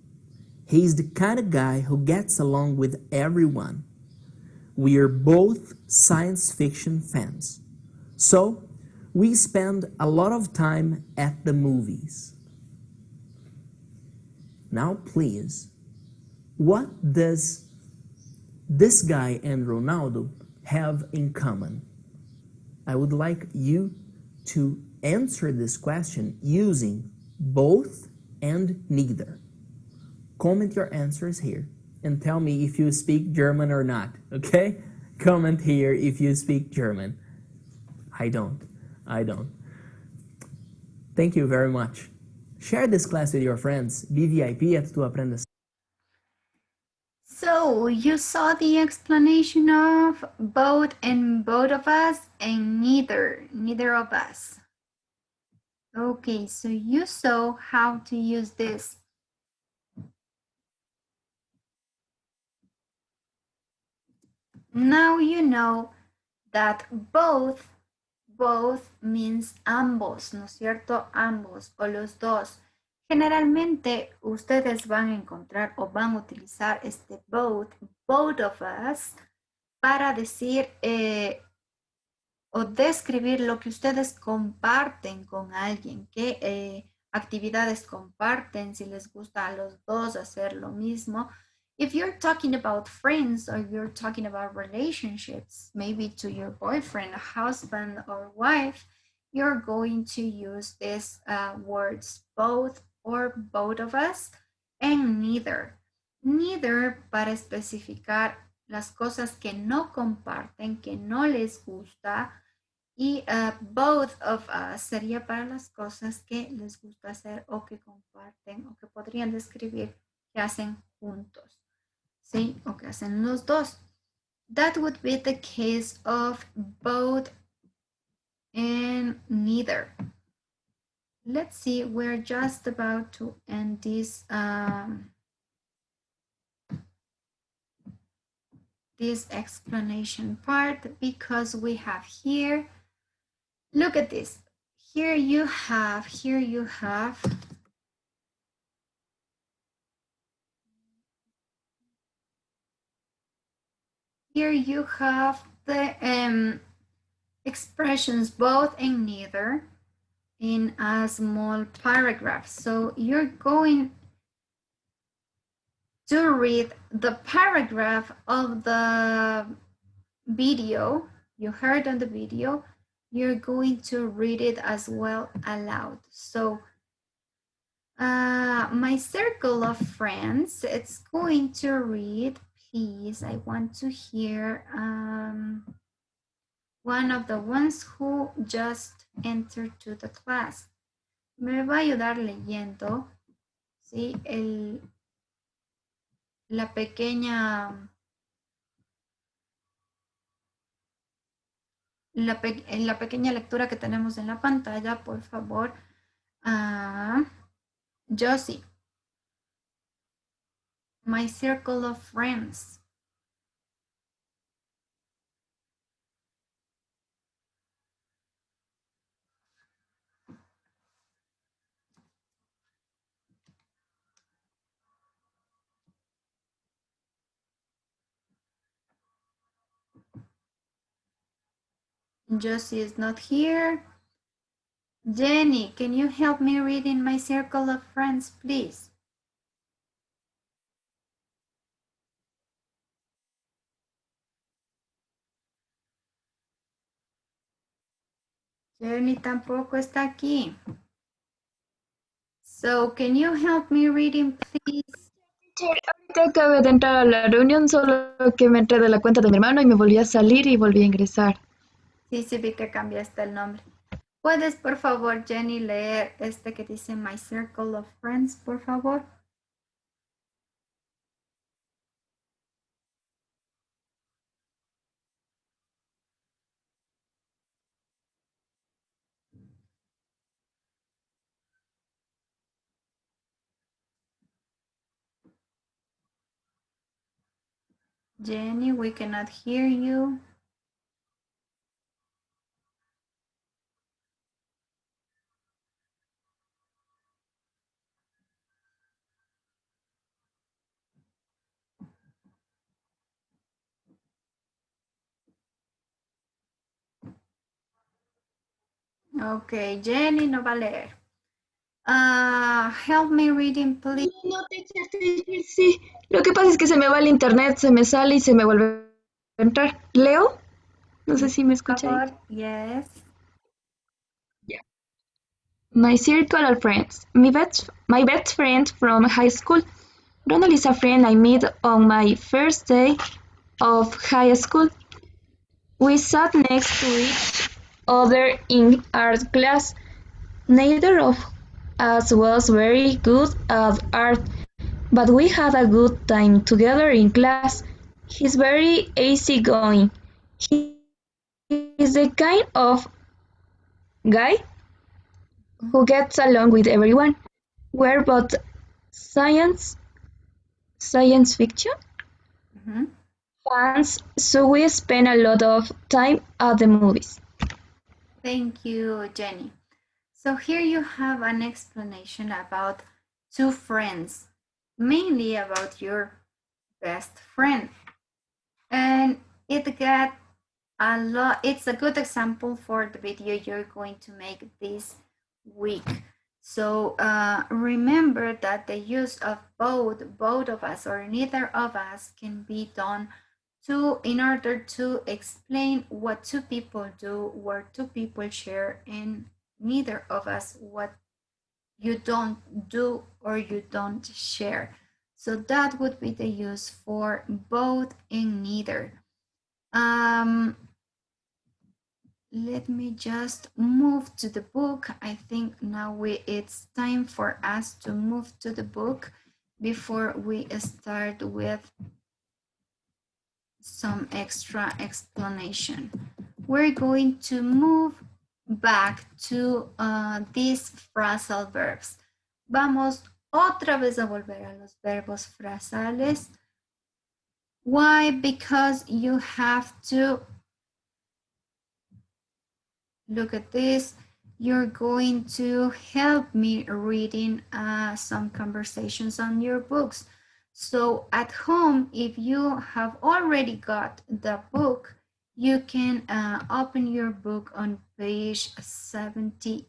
[SPEAKER 10] He's the kind of guy who gets along with everyone. We are both science fiction fans. So, we spend a lot of time at the movies. Now, please, what does this guy and Ronaldo have in common? I would like you to answer this question using both and neither. Comment your answers here and tell me if you speak German or not, okay? Comment here if you speak German. I don't. Thank you very much. Share this class with your friends. VVIP at Tu Aprendes.
[SPEAKER 1] So you saw the explanation of both and both of us and neither of us. Okay, so you saw how to use this. Now you know that both means ambos, ¿no es cierto? Ambos o los dos. Generalmente ustedes van a encontrar o van a utilizar este both of us, para decir o describir lo que ustedes comparten con alguien, qué actividades comparten, si les gusta a los dos hacer lo mismo. If you're talking about friends or you're talking about relationships, maybe to your boyfriend, husband, or wife, you're going to use these words, both or both of us, and neither. Neither para especificar las cosas que no comparten, que no les gusta, y both of us sería para las cosas que les gusta hacer o que comparten o que podrían describir que hacen juntos. ¿Sí? O que hacen los dos. That would be the case of both and neither. Let's see, we're just about to end this this explanation part because we have here, look at this. Here you have the expressions both and neither in a small paragraph. So you're going to read the paragraph of the video you heard on the video. You're going to read it as well aloud. So my circle of friends, it's going to read, please, I want to hear one of the ones who just entered to the class. Me va a ayudar leyendo, ¿sí? La pequeña lectura que tenemos en la pantalla, por favor. Josie, my circle of friends. Josie is not here. Jenny, can you help me read in my circle of friends, please? Jenny tampoco está aquí. So, can you help me reading, please?
[SPEAKER 11] Ahorita acabé de entrar a la reunión, solo que me entré de la cuenta de mi hermano y me volví a salir y volví a ingresar.
[SPEAKER 1] Sí, vi que cambiaste el nombre. ¿Puedes, por favor, Jenny, leer este que dice My Circle of Friends, por favor? Jenny, we cannot hear you. Okay, Jenny no va a leer. Help me reading, please.
[SPEAKER 11] No, teacher, sí. Lo que pasa es que se me va el internet, se me sale y se me vuelve a entrar. ¿Leo? No sé si me escucha ahí.
[SPEAKER 1] Yes.
[SPEAKER 11] Yeah. My circle of friends. My best friend from high school. Ronald is a friend I met on my first day of high school. We sat next to each other in art class. Neither of us was very good at art, but we had a good time together in class. He's very easygoing. He's the kind of guy who gets along with everyone. We're both science fiction fans, so we spend a lot of time at the movies.
[SPEAKER 1] Thank you, Jenny. So here you have an explanation about two friends, mainly about your best friend. And it got a lot, it's a good example for the video you're going to make this week. So remember that the use of both of us or neither of us can be done in order to explain what two people do, where two people share, and neither of us what you don't do or you don't share. So that would be the use for both and neither. Let me just move to the book. I think now it's time for us to move to the book before we start with some extra explanation. We're going to move back to these phrasal verbs. Vamos otra vez a volver a los verbos frasales. Why? Because you have to look at this. You're going to help me reading some conversations on your books. So at home, if you have already got the book, you can open your book on page 68,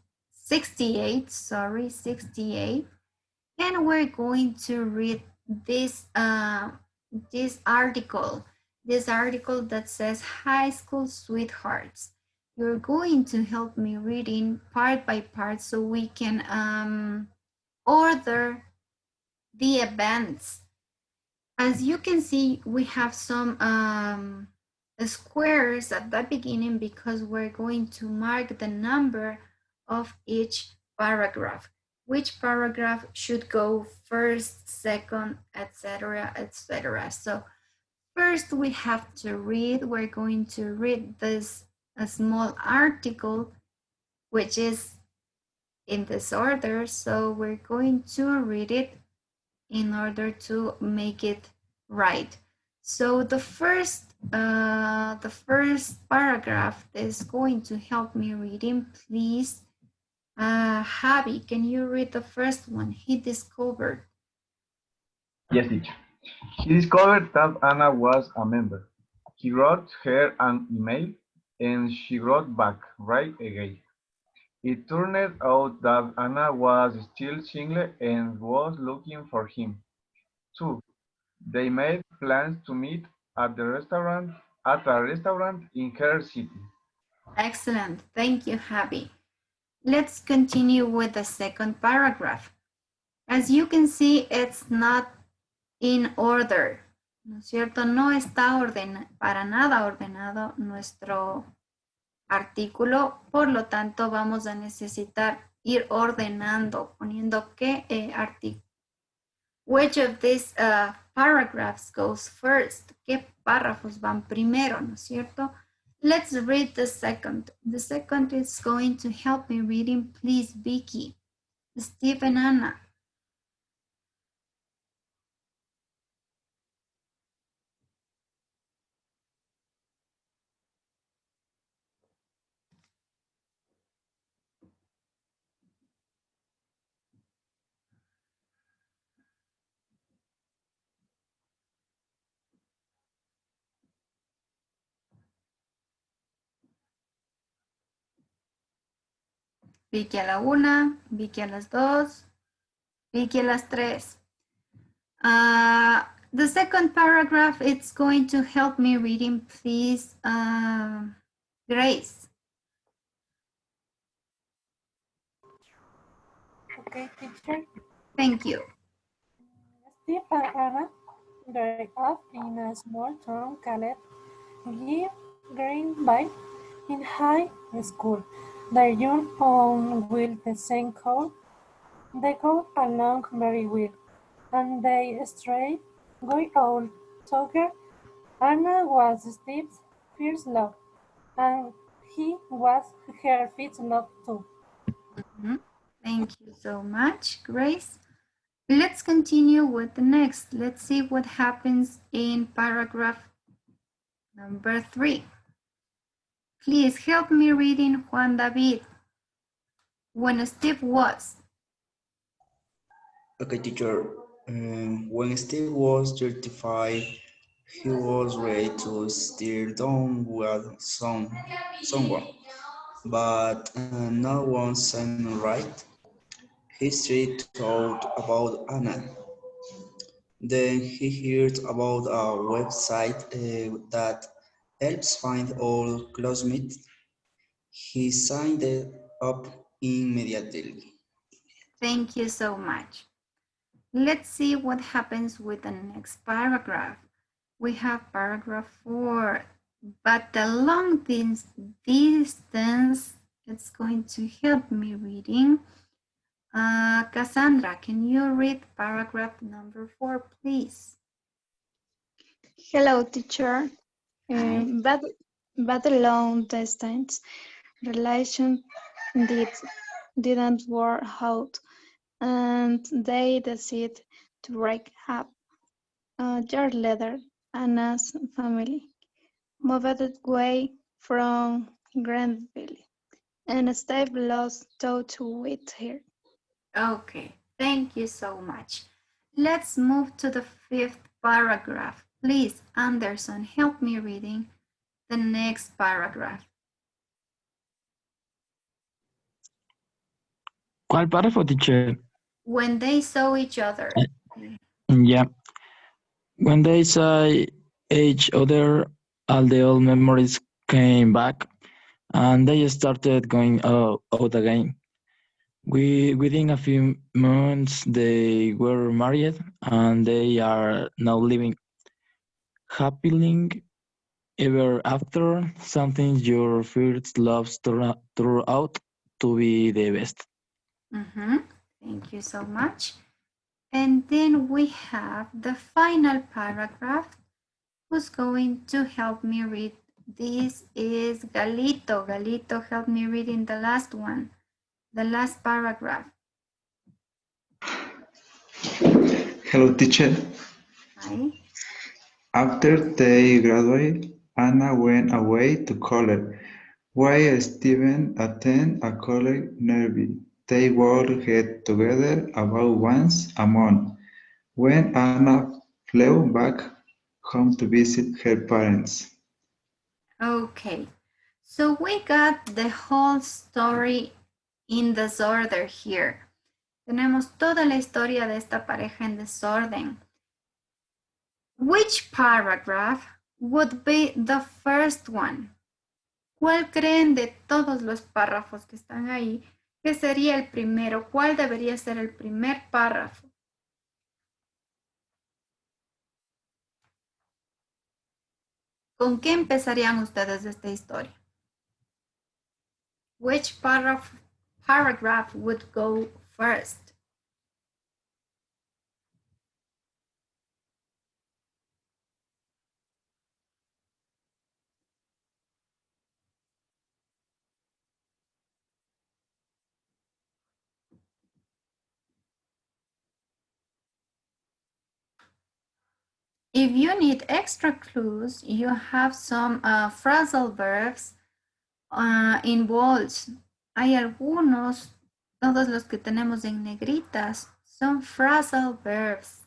[SPEAKER 1] and we're going to read this article that says High School Sweethearts. You're going to help me reading part by part so we can order the events. As you can see, we have some squares at the beginning because we're going to mark the number of each paragraph. Which paragraph should go first, second, etc., etc. So first we have to read, we're going to read this a small article, which is in this order. So we're going to read it in order to make it right. So the first paragraph is going to help me reading. Please, Javi, can you read the first one? He discovered.
[SPEAKER 12] Yes, teacher. He discovered that Anna was a member. He wrote her an email and she wrote back right again. It turned out that Anna was still single and was looking for him, too. They made plans to meet at a restaurant in her city.
[SPEAKER 1] Excellent. Thank you, Javi. Let's continue with the second paragraph. As you can see, it's not in order. ¿No es cierto? No está para nada ordenado nuestro artículo, por lo tanto vamos a necesitar ir ordenando, poniendo qué artículo. Which of these paragraphs goes first? ¿Qué párrafos van primero? ¿No es cierto? Let's read the second. The second is going to help me reading. Please, Vicky, Steve and Anna. Vicky a la 1, Vicky a las 2, Vicky a las 3. The second paragraph, it's going to help me reading, please, Grace.
[SPEAKER 13] Okay, teacher.
[SPEAKER 1] Thank you.
[SPEAKER 13] Steve and Anna grew up in a small town called Greenville in high school. Their young own with the same code. They got along very well, and they straight going out together. Anna was Steve's first love, and he was her first love too.
[SPEAKER 1] Thank you so much, Grace. Let's continue with the next. Let's see what happens in paragraph number 3. Please help me reading Juan David. When Steve was.
[SPEAKER 14] Okay, teacher. When Steve was 35, he was ready to steer down with someone, but no one seemed right. History told about Anna. Then he heard about a website that helps find old classmates. He signed it up immediately.
[SPEAKER 1] Thank you so much. Let's see what happens with the next paragraph. We have paragraph 4, but the long distance, it's going to help me reading. Cassandra, can you read paragraph number 4, please?
[SPEAKER 11] Hello, teacher. But the long distance relation didn't work out, and they decided to break up. A year later, Anna's family moved away from Granville, and Steve lost touch with her.
[SPEAKER 1] Okay, thank you so much. Let's move to the 5th paragraph. Please, Anderson, help me reading the next paragraph.
[SPEAKER 15] ¿Cuál párrafo, teacher?
[SPEAKER 1] When they saw each other.
[SPEAKER 15] Yeah. When they saw each other, all the old memories came back, and they started going out again. Within a few months, they were married, and they are now living happily ever after. Something your first loves turn out to be the best.
[SPEAKER 1] Thank you so much. And then we have the final paragraph. Who's going to help me read? This is Galito. Galito, help me read in the last one, the last paragraph.
[SPEAKER 9] Hello, teacher.
[SPEAKER 1] Hi.
[SPEAKER 9] After they graduated, Anna went away to college, while Steven attended a college nearby. They would get together about once a month. When Anna flew back home to visit her parents.
[SPEAKER 1] Okay, So we got the whole story in disorder here. Tenemos toda la historia de esta pareja en desorden. Which paragraph would be the first one? ¿Cuál creen de todos los párrafos que están ahí que sería el primero? ¿Cuál debería ser el primer párrafo? ¿Con qué empezarían ustedes esta historia? Which paragraph would go first? If you need extra clues, you have some phrasal verbs in bold. Hay algunos, todos los que tenemos en negritas, son phrasal verbs.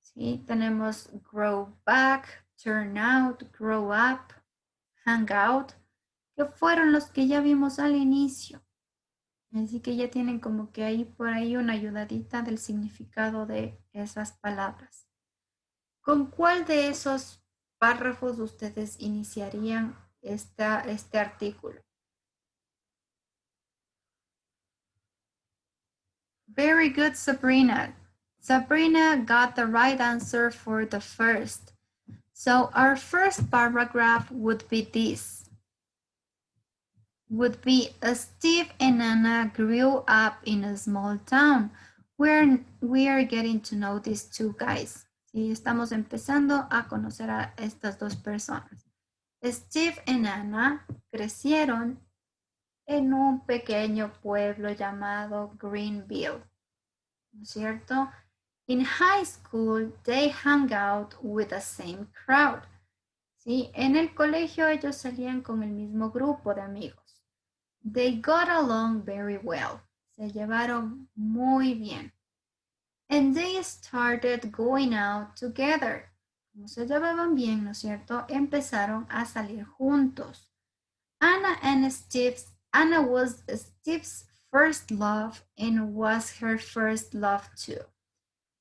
[SPEAKER 1] ¿Sí? Tenemos grow back, turn out, grow up, hang out, que fueron los que ya vimos al inicio. Así que ya tienen como que ahí por ahí una ayudadita del significado de esas palabras. ¿Con cuál de esos párrafos ustedes iniciarían este artículo? Very good, Sabrina. Sabrina got the right answer for the first. So our first paragraph would be this. Would be Steve and Anna grew up in a small town where we are getting to know these two guys. Sí, estamos empezando a conocer a estas dos personas. Steve y Anna crecieron en un pequeño pueblo llamado Greenville, ¿no es cierto? In high school, they hung out with the same crowd. ¿Sí? En el colegio ellos salían con el mismo grupo de amigos. They got along very well. Se llevaron muy bien. And they started going out together. Como se llevaban bien, ¿no es cierto? Empezaron a salir juntos. Anna was Steve's first love and was her first love too.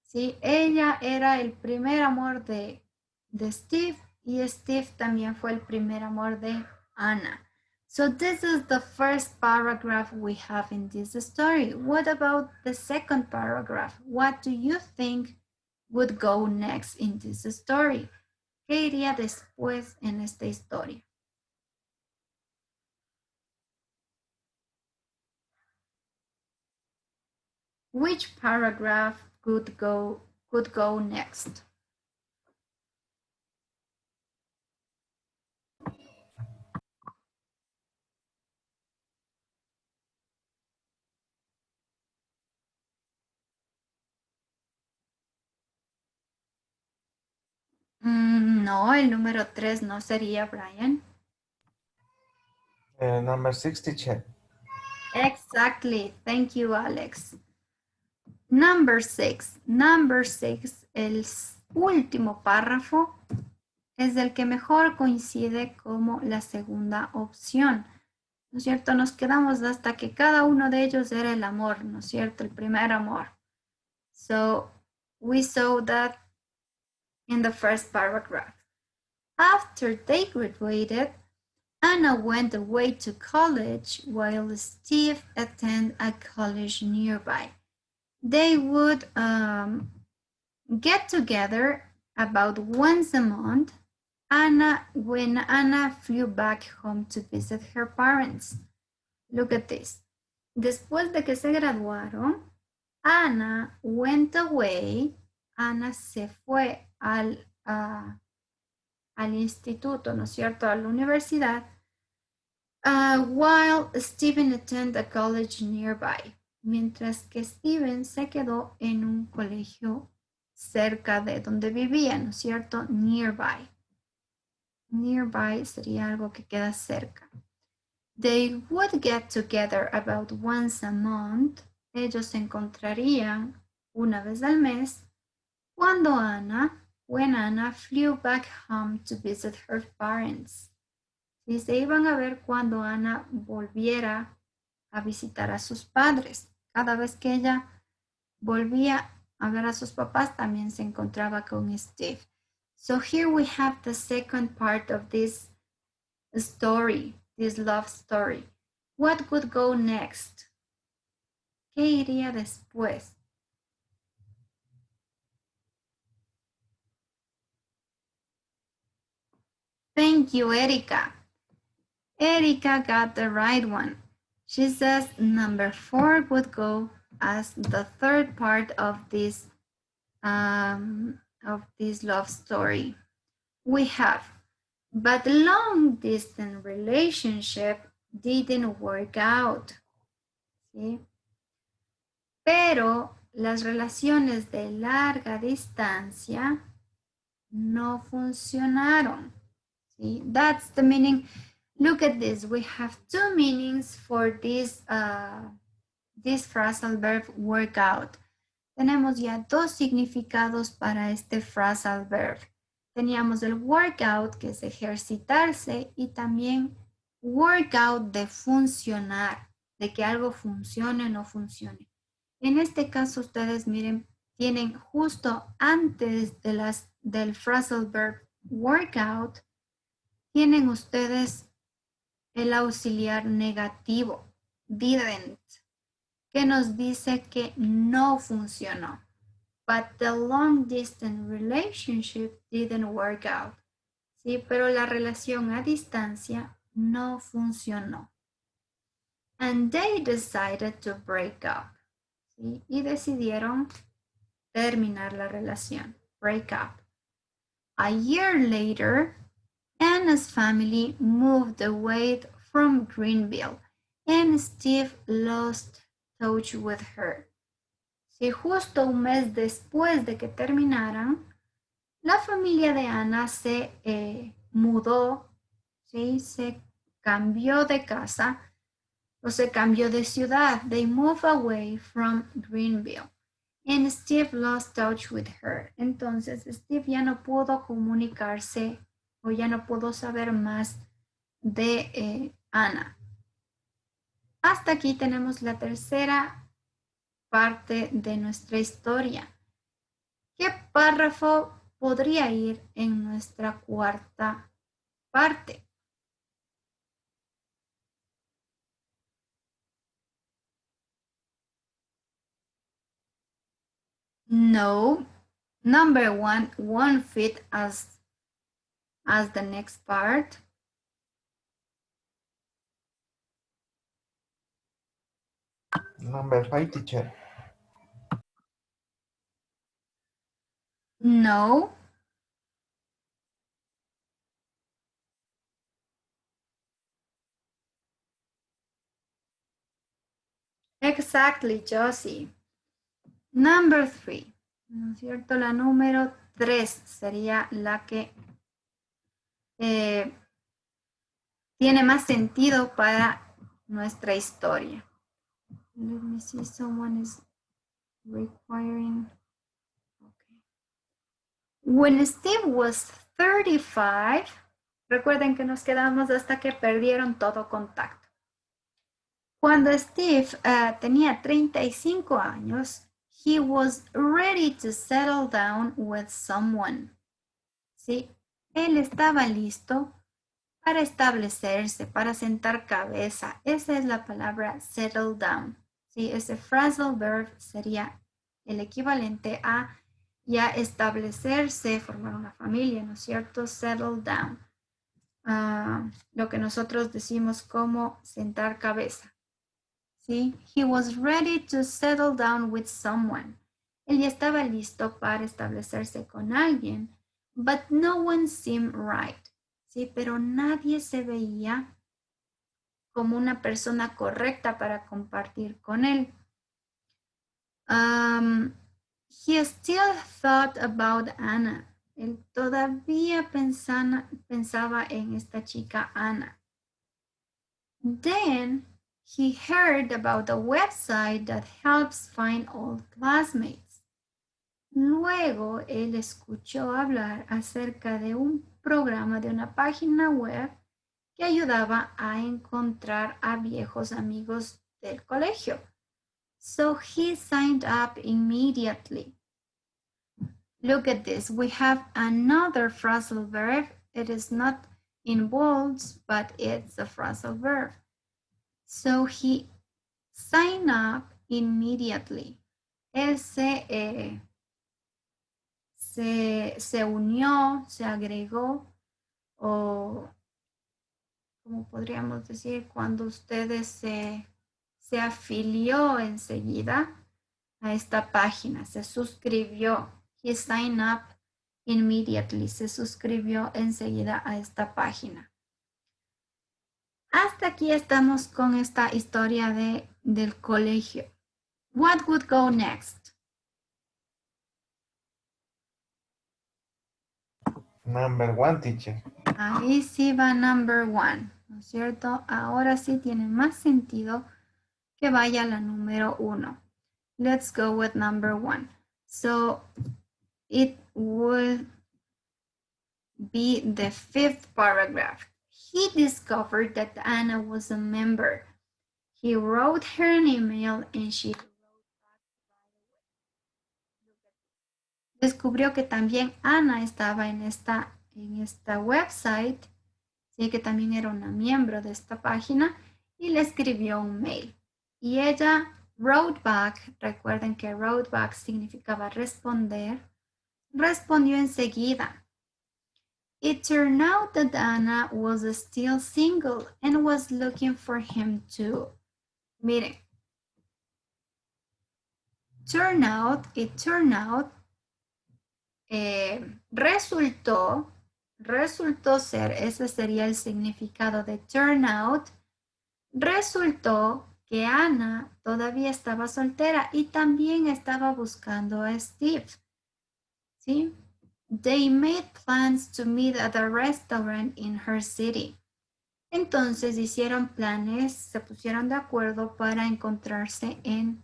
[SPEAKER 1] ¿Sí? Ella era el primer amor de Steve y Steve también fue el primer amor de Anna. So this is the first paragraph we have in this story. What about the second paragraph? What do you think would go next in this story? ¿Qué iría después en esta historia? Which paragraph could go next? No, el número 3 no sería, Brian.
[SPEAKER 5] Number 6, teacher.
[SPEAKER 1] Exactly. Thank you, Alex. Number 6. Number 6, el último párrafo, es el que mejor coincide como la segunda opción. ¿No es cierto? Nos quedamos hasta que cada uno de ellos era el amor, ¿no es cierto? El primer amor. So, we saw that in the first paragraph. After they graduated, Anna went away to college while Steve attended a college nearby. They would get together about once a month when Anna flew back home to visit her parents. Look at this. Después de que se graduaron, Anna went away. Anna se fue al instituto, ¿no es cierto? A la universidad. While Steven attended a college nearby. Mientras que Steven se quedó en un colegio cerca de donde vivía, ¿no es cierto? Nearby. Nearby sería algo que queda cerca. They would get together about once a month. Ellos se encontrarían una vez al mes when Anna flew back home to visit her parents. Y se iban a ver cuando Ana volviera a visitar a sus padres. Cada vez que ella volvía a ver a sus papás, también se encontraba con Steve. So here we have the second part of this story, this love story. What would go next? ¿Qué iría después? Thank you, Erika. Erika got the right one. She says number 4 would go as the third part of this love story. We have, but long distance relationship didn't work out. ¿Sí? Pero las relaciones de larga distancia no funcionaron. ¿Sí? That's the meaning. Look at this. We have two meanings for this phrasal verb work out. Tenemos ya dos significados para este phrasal verb. Teníamos el workout, que es ejercitarse, y también workout de funcionar, de que algo funcione o no funcione. En este caso, ustedes miren, tienen justo antes del phrasal verb workout, tienen ustedes el auxiliar negativo, didn't, que nos dice que no funcionó. But the long distance relationship didn't work out. Sí, pero la relación a distancia no funcionó. And they decided to break up. ¿Sí? Y decidieron terminar la relación, break up. A year later, Anna's family moved away from Greenville and Steve lost touch with her. Sí, justo un mes después de que terminaran, la familia de Ana se mudó, ¿sí? Se cambió de casa o se cambió de ciudad. They moved away from Greenville. And Steve lost touch with her. Entonces, Steve ya no pudo comunicarse o ya no pudo saber más de Ana. Hasta aquí tenemos la tercera parte de nuestra historia. ¿Qué párrafo podría ir en nuestra cuarta parte? No, number 1 won't fit as the next part.
[SPEAKER 5] Number 5, teacher.
[SPEAKER 1] No. Exactly, Josie. Number 3. ¿No es cierto? La número 3 sería la que tiene más sentido para nuestra historia. Let me see, someone is requiring. Okay. When Steve was 35, recuerden que nos quedamos hasta que perdieron todo contacto. Cuando Steve tenía 35 años, he was ready to settle down with someone. ¿Sí? Él estaba listo para establecerse, para sentar cabeza. Esa es la palabra settle down. ¿Sí? Ese phrasal verb sería el equivalente a ya establecerse, formar una familia, ¿no es cierto? Settle down. Lo que nosotros decimos como sentar cabeza. ¿Sí? He was ready to settle down with someone. Él ya estaba listo para establecerse con alguien, but no one seemed right. ¿Sí? Pero nadie se veía como una persona correcta para compartir con él. He still thought about Anna. Él todavía pensaba en esta chica Anna. Then he heard about a website that helps find old classmates. Luego él escuchó hablar acerca de un programa, de una página web que ayudaba a encontrar a viejos amigos del colegio. So he signed up immediately. Look at this. We have another phrasal verb. It is not in bolds, but it's a phrasal verb. So he signed up immediately. Él se unió, se agregó, o como podríamos decir, cuando ustedes se afilió enseguida a esta página, se suscribió. He signed up immediately, se suscribió enseguida a esta página. Hasta aquí estamos con esta historia del colegio. What would go next?
[SPEAKER 5] Number 1, teacher.
[SPEAKER 1] Ahí sí va number 1, ¿no es cierto? Ahora sí tiene más sentido que vaya la número 1. Let's go with number 1. So it would be the 5th paragraph. He discovered that Anna was a member. He wrote her an email and she wrote back right away. Descubrió que también Ana estaba en esta website, sí, que también era una miembro de esta página, y le escribió un mail. Y ella wrote back, recuerden que wrote back significaba responder, respondió enseguida. It turned out that Anna was still single and was looking for him too. Miren, it turned out, resultó ser, ese sería el significado de turn out, resultó que Ana todavía estaba soltera y también estaba buscando a Steve, ¿sí? They made plans to meet at a restaurant in her city. Entonces hicieron planes, se pusieron de acuerdo para encontrarse en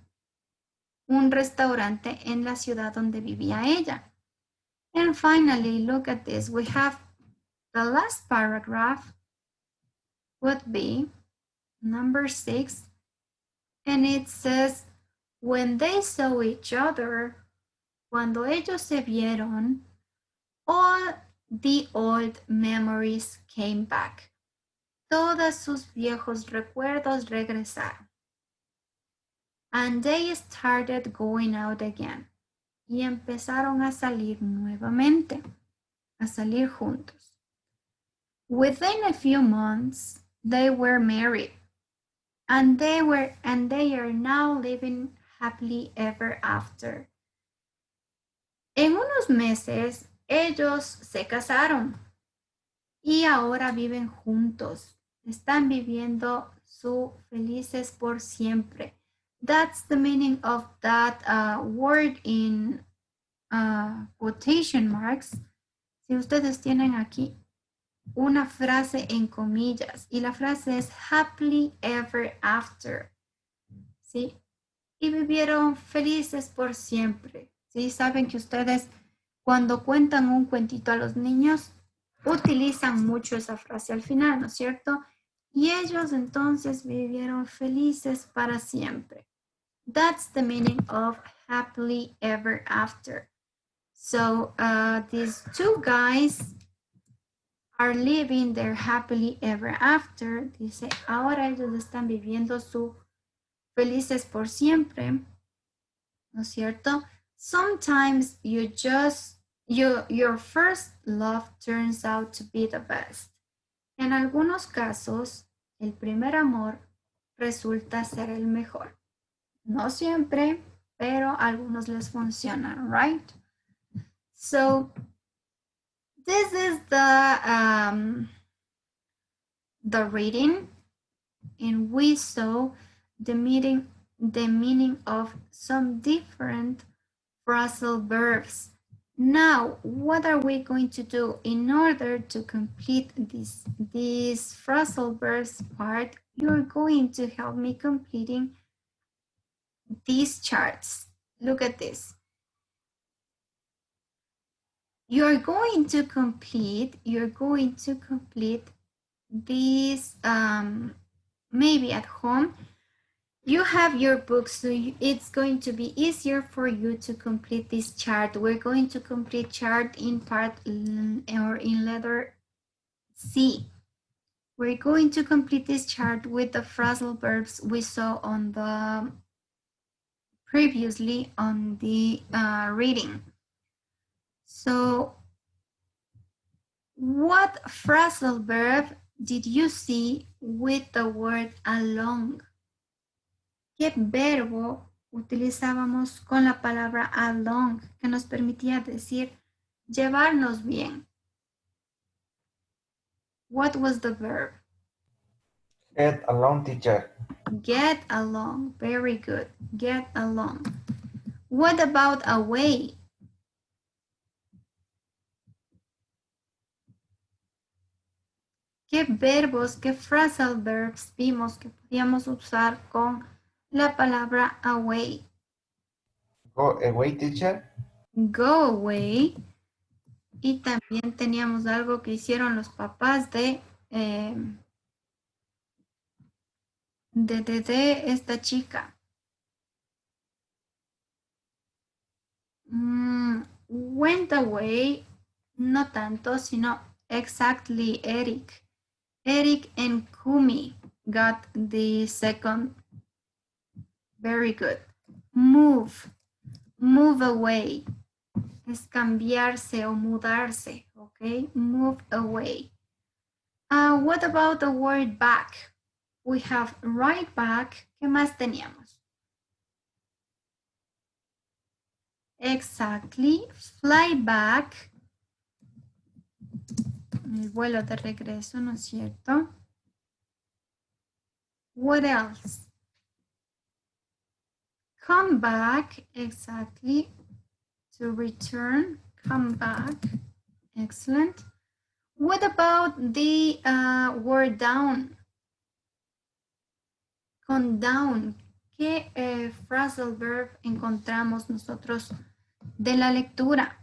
[SPEAKER 1] un restaurante en la ciudad donde vivía ella. And finally, look at this. We have the last paragraph would be number 6. And it says, when they saw each other, cuando ellos se vieron, all the old memories came back. Todos sus viejos recuerdos regresaron. And they started going out again. Y empezaron a salir nuevamente, a salir juntos. Within a few months, they were married. And they are now living happily ever after. En unos meses, ellos se casaron y ahora viven juntos. Están viviendo su felices por siempre. That's the meaning of that word in quotation marks. Si ustedes tienen aquí una frase en comillas y la frase es happily ever after, ¿sí? Y vivieron felices por siempre, ¿sí? Saben que ustedes cuando cuentan un cuentito a los niños utilizan mucho esa frase al final, ¿no es cierto? Y ellos entonces vivieron felices para siempre. That's the meaning of happily ever after. So these two guys are living their happily ever after. Dice, ahora ellos están viviendo su felices por siempre, ¿no es cierto? Sometimes your first love turns out to be the best. En algunos casos, el primer amor resulta ser el mejor. No siempre, pero a algunos les funciona, right? So this is the reading, and we saw the meaning of some different phrasal verbs. Now, what are we going to do in order to complete this phrasal verbs part? You're going to help me completing these charts. Look at this. You're going to complete this maybe at home, you have your books, so it's going to be easier for you to complete this chart. We're going to complete chart in part or in letter C. We're going to complete this chart with the phrasal verbs we saw on the previously on the reading. So what phrasal verb did you see with the word along? ¿Qué verbo utilizábamos con la palabra along que nos permitía decir llevarnos bien? What was the verb?
[SPEAKER 5] Get along, teacher.
[SPEAKER 1] Get along. Very good. Get along. What about away? ¿Qué verbos, qué phrasal verbs vimos que podíamos usar con la palabra away?
[SPEAKER 5] Go away, teacher.
[SPEAKER 1] Go away. Y también teníamos algo que hicieron los papás de esta chica. Went away, no tanto, sino exactly Eric. Eric and Kumi got the second. Very good. Move. Move away. Es cambiarse o mudarse, okay? Move away. What about the word back? We have right back. ¿Qué más teníamos? Exactly. Fly back. El vuelo de regreso, ¿no es cierto? What else? Come back. Exactly. To return. Come back. Excellent. What about the word down? Con down, ¿qué phrasal verb encontramos nosotros de la lectura?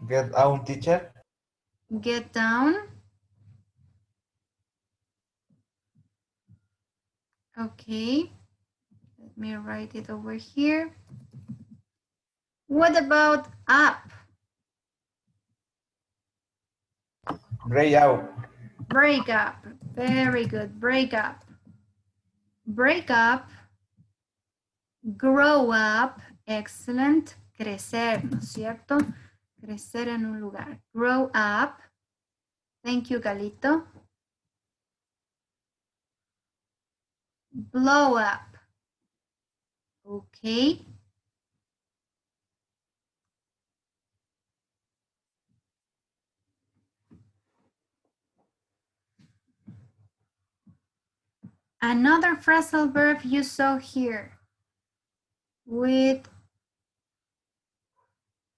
[SPEAKER 5] Get down, teacher.
[SPEAKER 1] Get down. Okay. Let me write it over here. What about up?
[SPEAKER 5] Break out.
[SPEAKER 1] Break up. Very good. Break up. Break up. Grow up. Excellent. Crecer, ¿no es cierto? Crecer en un lugar. Grow up. Thank you, Galito. Blow up. Okay. Another phrasal verb you saw here with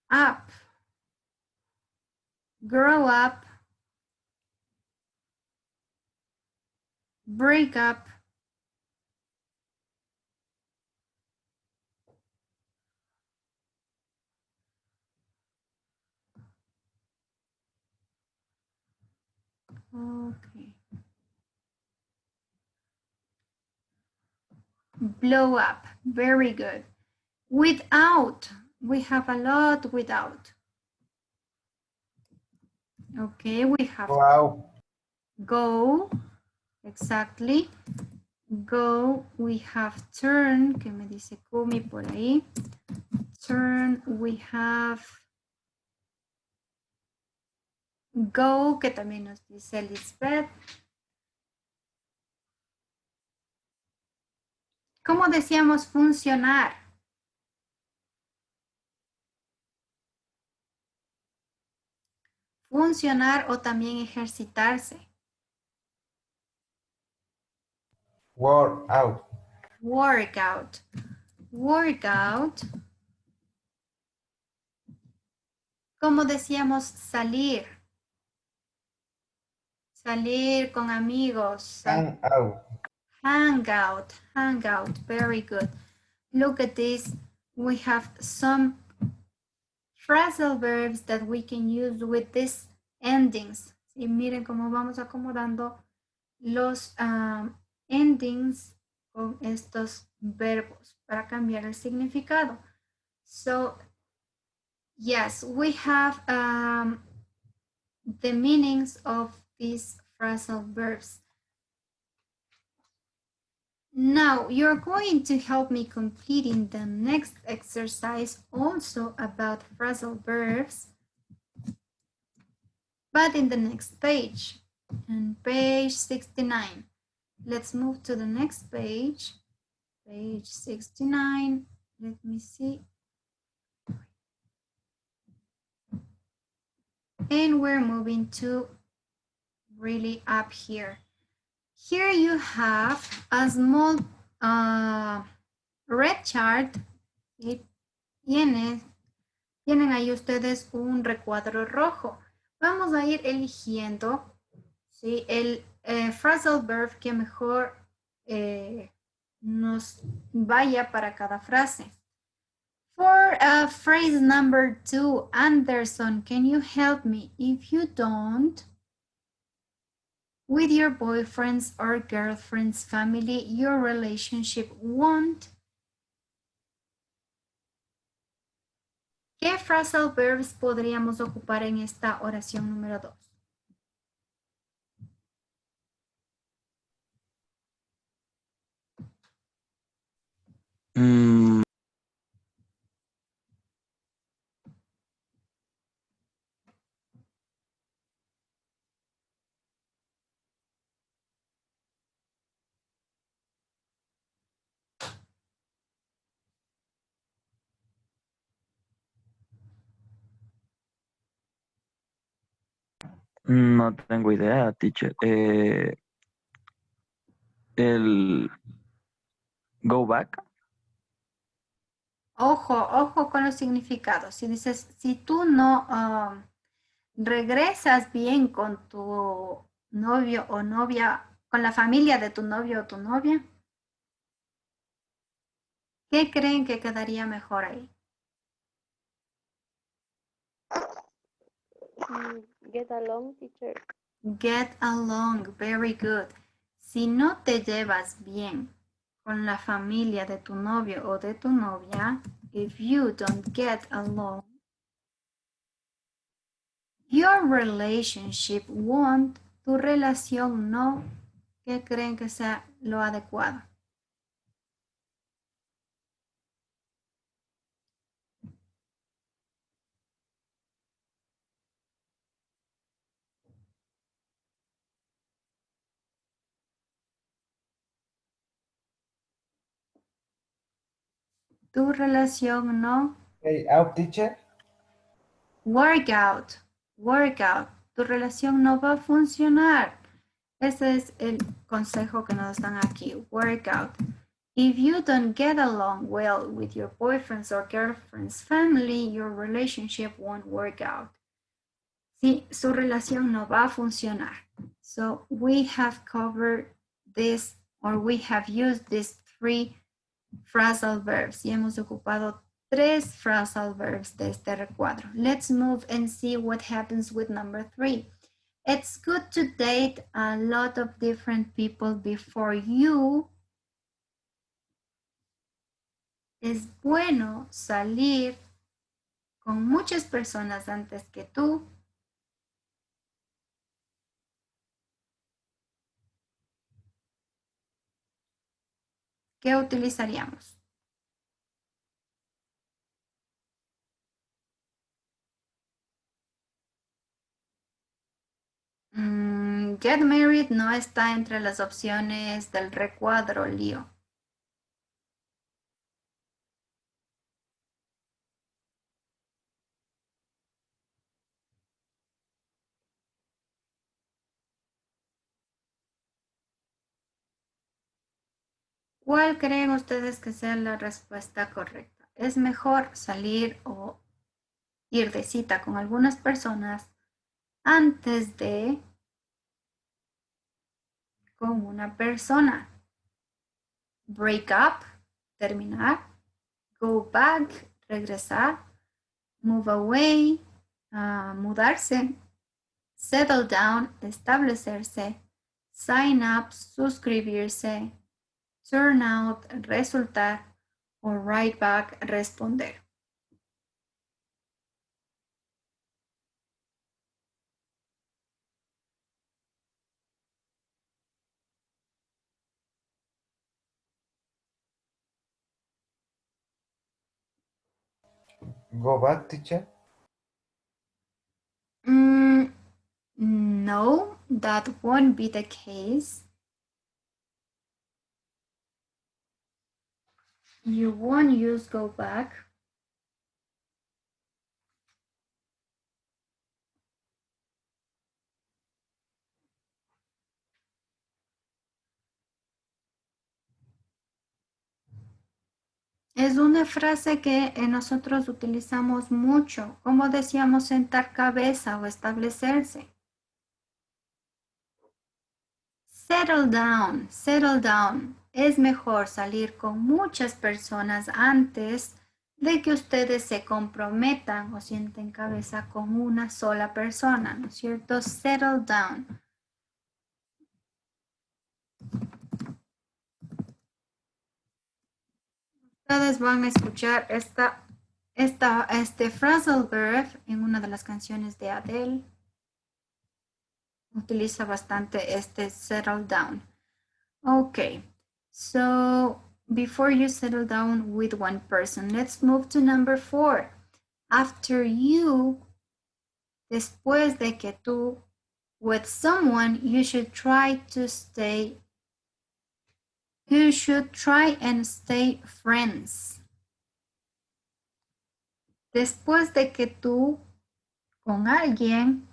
[SPEAKER 1] up, grow up, break up, okay, blow up, very good. Without, we have a lot without. Okay, we have
[SPEAKER 5] Wow.
[SPEAKER 1] Go, exactly. Go, we have turn, que me dice Kumi por ahí. Turn, we have go, que también nos dice Lisbeth. ¿Cómo decíamos funcionar? Funcionar o también ejercitarse.
[SPEAKER 5] Work out.
[SPEAKER 1] Workout. Workout. ¿Cómo decíamos salir? Salir con amigos.
[SPEAKER 5] Hang out.
[SPEAKER 1] Hang out. Hang out. Very good. Look at this. We have some phrasal verbs that we can use with these endings. Y miren cómo vamos acomodando los endings con estos verbos para cambiar el significado. So, yes, we have the meanings of these phrasal verbs. Now, you're going to help me completing the next exercise also about phrasal verbs, but in the next page, on page 69. Let's move to the next page, page 69. Let me see. And we're moving to really up here. Here you have a small red chart. Y tienen ahí ustedes un recuadro rojo. Vamos a ir eligiendo, ¿sí?, el phrasal verb que mejor nos vaya para cada frase. For phrase number 2, Anderson, can you help me? If you don't, with your boyfriend's or girlfriend's family, your relationship won't. ¿Qué phrasal verbs podríamos ocupar en esta oración número 2?
[SPEAKER 15] No tengo idea, teacher. El go back.
[SPEAKER 1] Ojo, ojo con los significados. Si dices, si tú no regresas bien con tu novio o novia, con la familia de tu novio o tu novia, ¿qué creen que quedaría mejor ahí?
[SPEAKER 2] Get along, teacher.
[SPEAKER 1] Get along, very good. Si no te llevas bien con la familia de tu novio o de tu novia, if you don't get along, your relationship won't, tu relación no, ¿qué creen que sea lo adecuado? Tu relación no.
[SPEAKER 5] Hey, out, teacher.
[SPEAKER 1] Workout, workout. Tu relación no va a funcionar. Ese es el consejo que nos dan aquí. Workout. If you don't get along well with your boyfriend's or girlfriend's family, your relationship won't work out. Sí, su relación no va a funcionar. So we have covered this, or we have used these 3 phrasal verbs. Y hemos ocupado 3 phrasal verbs de este recuadro. Let's move and see what happens with number 3. It's good to date a lot of different people before you. Es bueno salir con muchas personas antes que tú. ¿Qué utilizaríamos? Get married no está entre las opciones del recuadro, Lío. ¿Cuál creen ustedes que sea la respuesta correcta? ¿Es mejor salir o ir de cita con algunas personas antes de con una persona? Break up, terminar. Go back, regresar. move away, mudarse, settle down, establecerse, sign up, suscribirse, turn out, resultar, o write back, responder.
[SPEAKER 5] Go back, teacher.
[SPEAKER 1] No, that won't be the case. You won't use go back. Es una frase que nosotros utilizamos mucho, como decíamos sentar cabeza o establecerse. Settle down, settle down. Es mejor salir con muchas personas antes de que ustedes se comprometan o sienten cabeza con una sola persona, ¿no es cierto? Settle down. Ustedes van a escuchar este phrasal verb en una de las canciones de Adele. Utiliza bastante este settle down. Okay, so before you settle down with one person, let's move to number 4. After you, después de que tú, with someone, you should try and stay friends. Después de que tú, con alguien,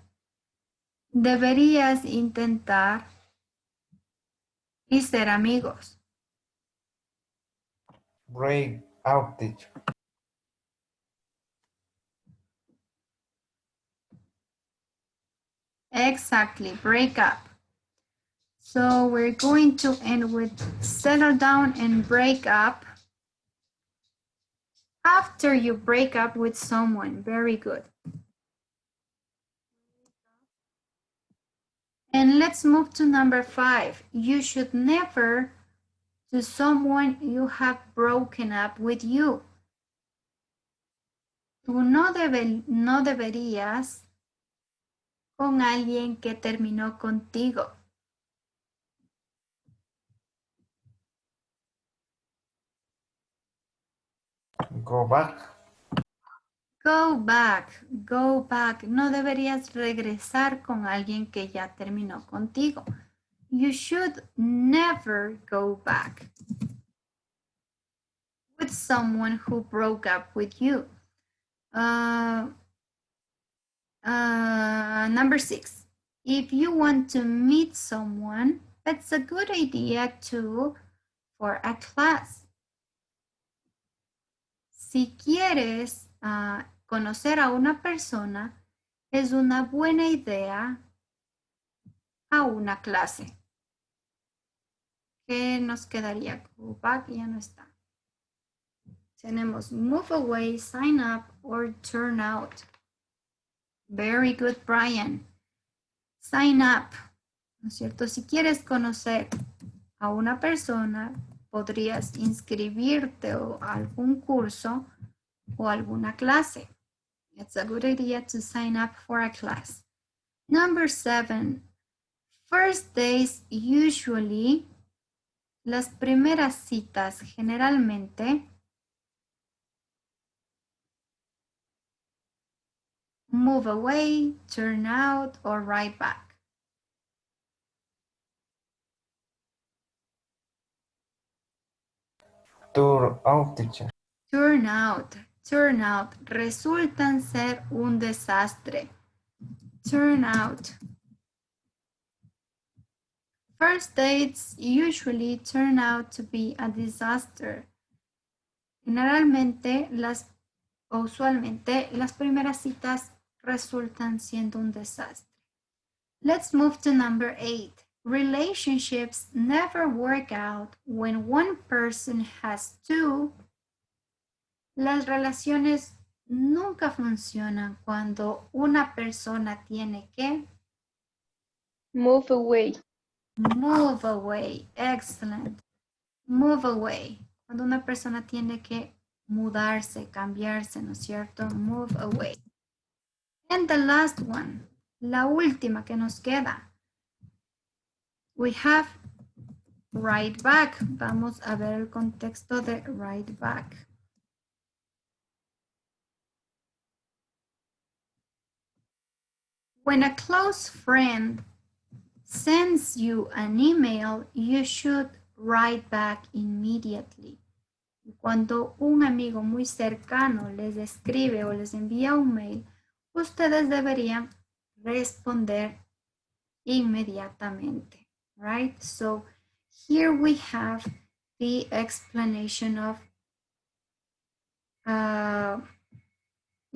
[SPEAKER 1] deberías intentar y ser amigos.
[SPEAKER 5] Break out, teacher.
[SPEAKER 1] Exactly, break up. So we're going to end with settle down and break up. After you break up with someone, very good. And let's move to number 5. You should never to someone you have broken up with you. Tú no deberías con alguien que terminó contigo.
[SPEAKER 5] Go back.
[SPEAKER 1] Go back, go back. No deberías regresar con alguien que ya terminó contigo. You should never go back with someone who broke up with you. Number 6. If you want to meet someone, that's a good idea too for a class. Si quieres conocer a una persona, es una buena idea a una clase. ¿Qué nos quedaría? Go back, ya no está. Tenemos move away, sign up, or turn out. Very good, Brian. Sign up, ¿no es cierto? Si quieres conocer a una persona, podrías inscribirte a algún curso o alguna clase. It's a good idea to sign up for a class. Number 7. First days usually, las primeras citas generalmente, move away, turn out, or write back.
[SPEAKER 5] Turn out, teacher.
[SPEAKER 1] Turn out, turn out. Resultan ser un desastre. Turn out. First dates usually turn out to be a disaster. Generalmente, usualmente, las primeras citas resultan siendo un desastre. Let's move to number 8. Relationships never work out when one person has two. Las relaciones nunca funcionan cuando una persona tiene que
[SPEAKER 11] Move away.
[SPEAKER 1] move away. Excellent. Move away. Cuando una persona tiene que mudarse, cambiarse, ¿no es cierto? Move away. And the last one, la última que nos queda. We have right back. Vamos a ver el contexto de right back. When a close friend sends you an email, you should write back immediately. Cuando un amigo muy cercano les escribe o les envía un mail, ustedes deberían responder inmediatamente, right? So here we have the explanation of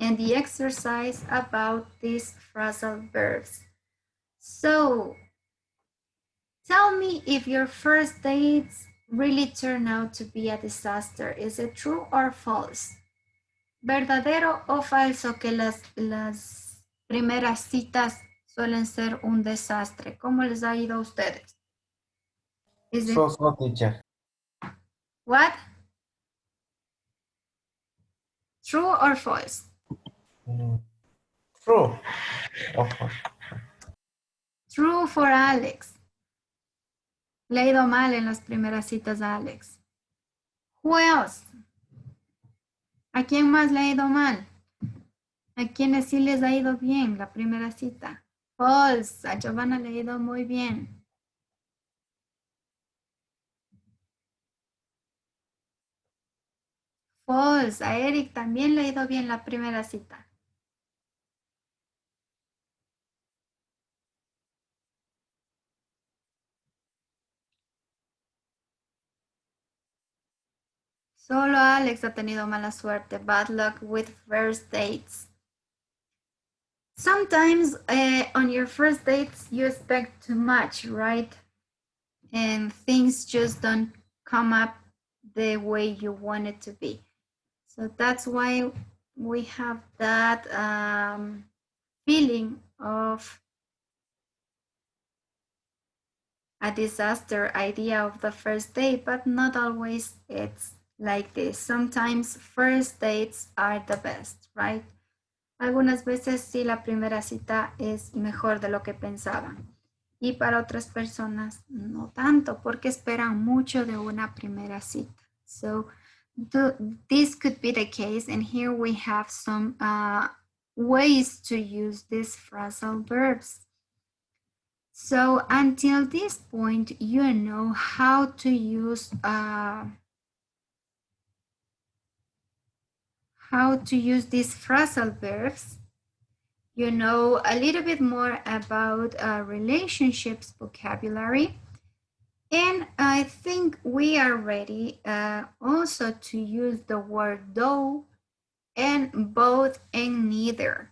[SPEAKER 1] and the exercise about these phrasal verbs. So tell me if your first dates really turn out to be a disaster. Is it true or false? ¿Verdadero o falso que las primeras citas suelen ser un desastre? ¿Cómo les ha ido a ustedes? Is it
[SPEAKER 5] So, teacher.
[SPEAKER 1] what? True or false?
[SPEAKER 5] True. Of course.
[SPEAKER 1] True for Alex. Le ha ido mal en las primeras citas a Alex. Who else? ¿A quién más le ha ido mal? ¿A quiénes sí les ha ido bien la primera cita? False. A Giovanna le ha ido muy bien. False. A Eric también le ha ido bien la primera cita. Solo Alex ha tenido mala suerte. Bad luck with first dates. Sometimes on your first dates, you expect too much, right? And things just don't come up the way you want it to be. So that's why we have that feeling of a disaster idea of the first date, but not always it's like this. Sometimes first dates are the best, right? Algunas veces sí la primera cita es mejor de lo que pensaban. Y para otras personas no tanto, porque esperan mucho de una primera cita. So this could be the case, and here we have some ways to use these phrasal verbs. So until this point, you know how to use these phrasal verbs. You know a little bit more about relationships vocabulary. And I think we are ready also to use the word though and both and neither.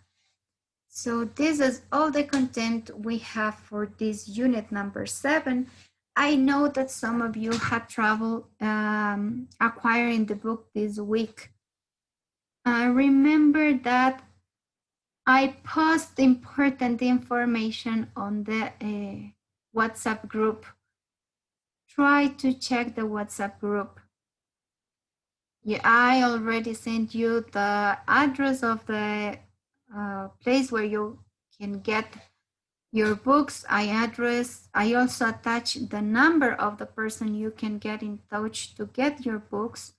[SPEAKER 1] So this is all the content we have for this unit number 7. I know that some of you have trouble acquiring the book this week. Remember that I post important information on the WhatsApp group. Try to check the WhatsApp group. Yeah, I already sent you the address of the place where you can get your books. I also attach the number of the person you can get in touch to get your books.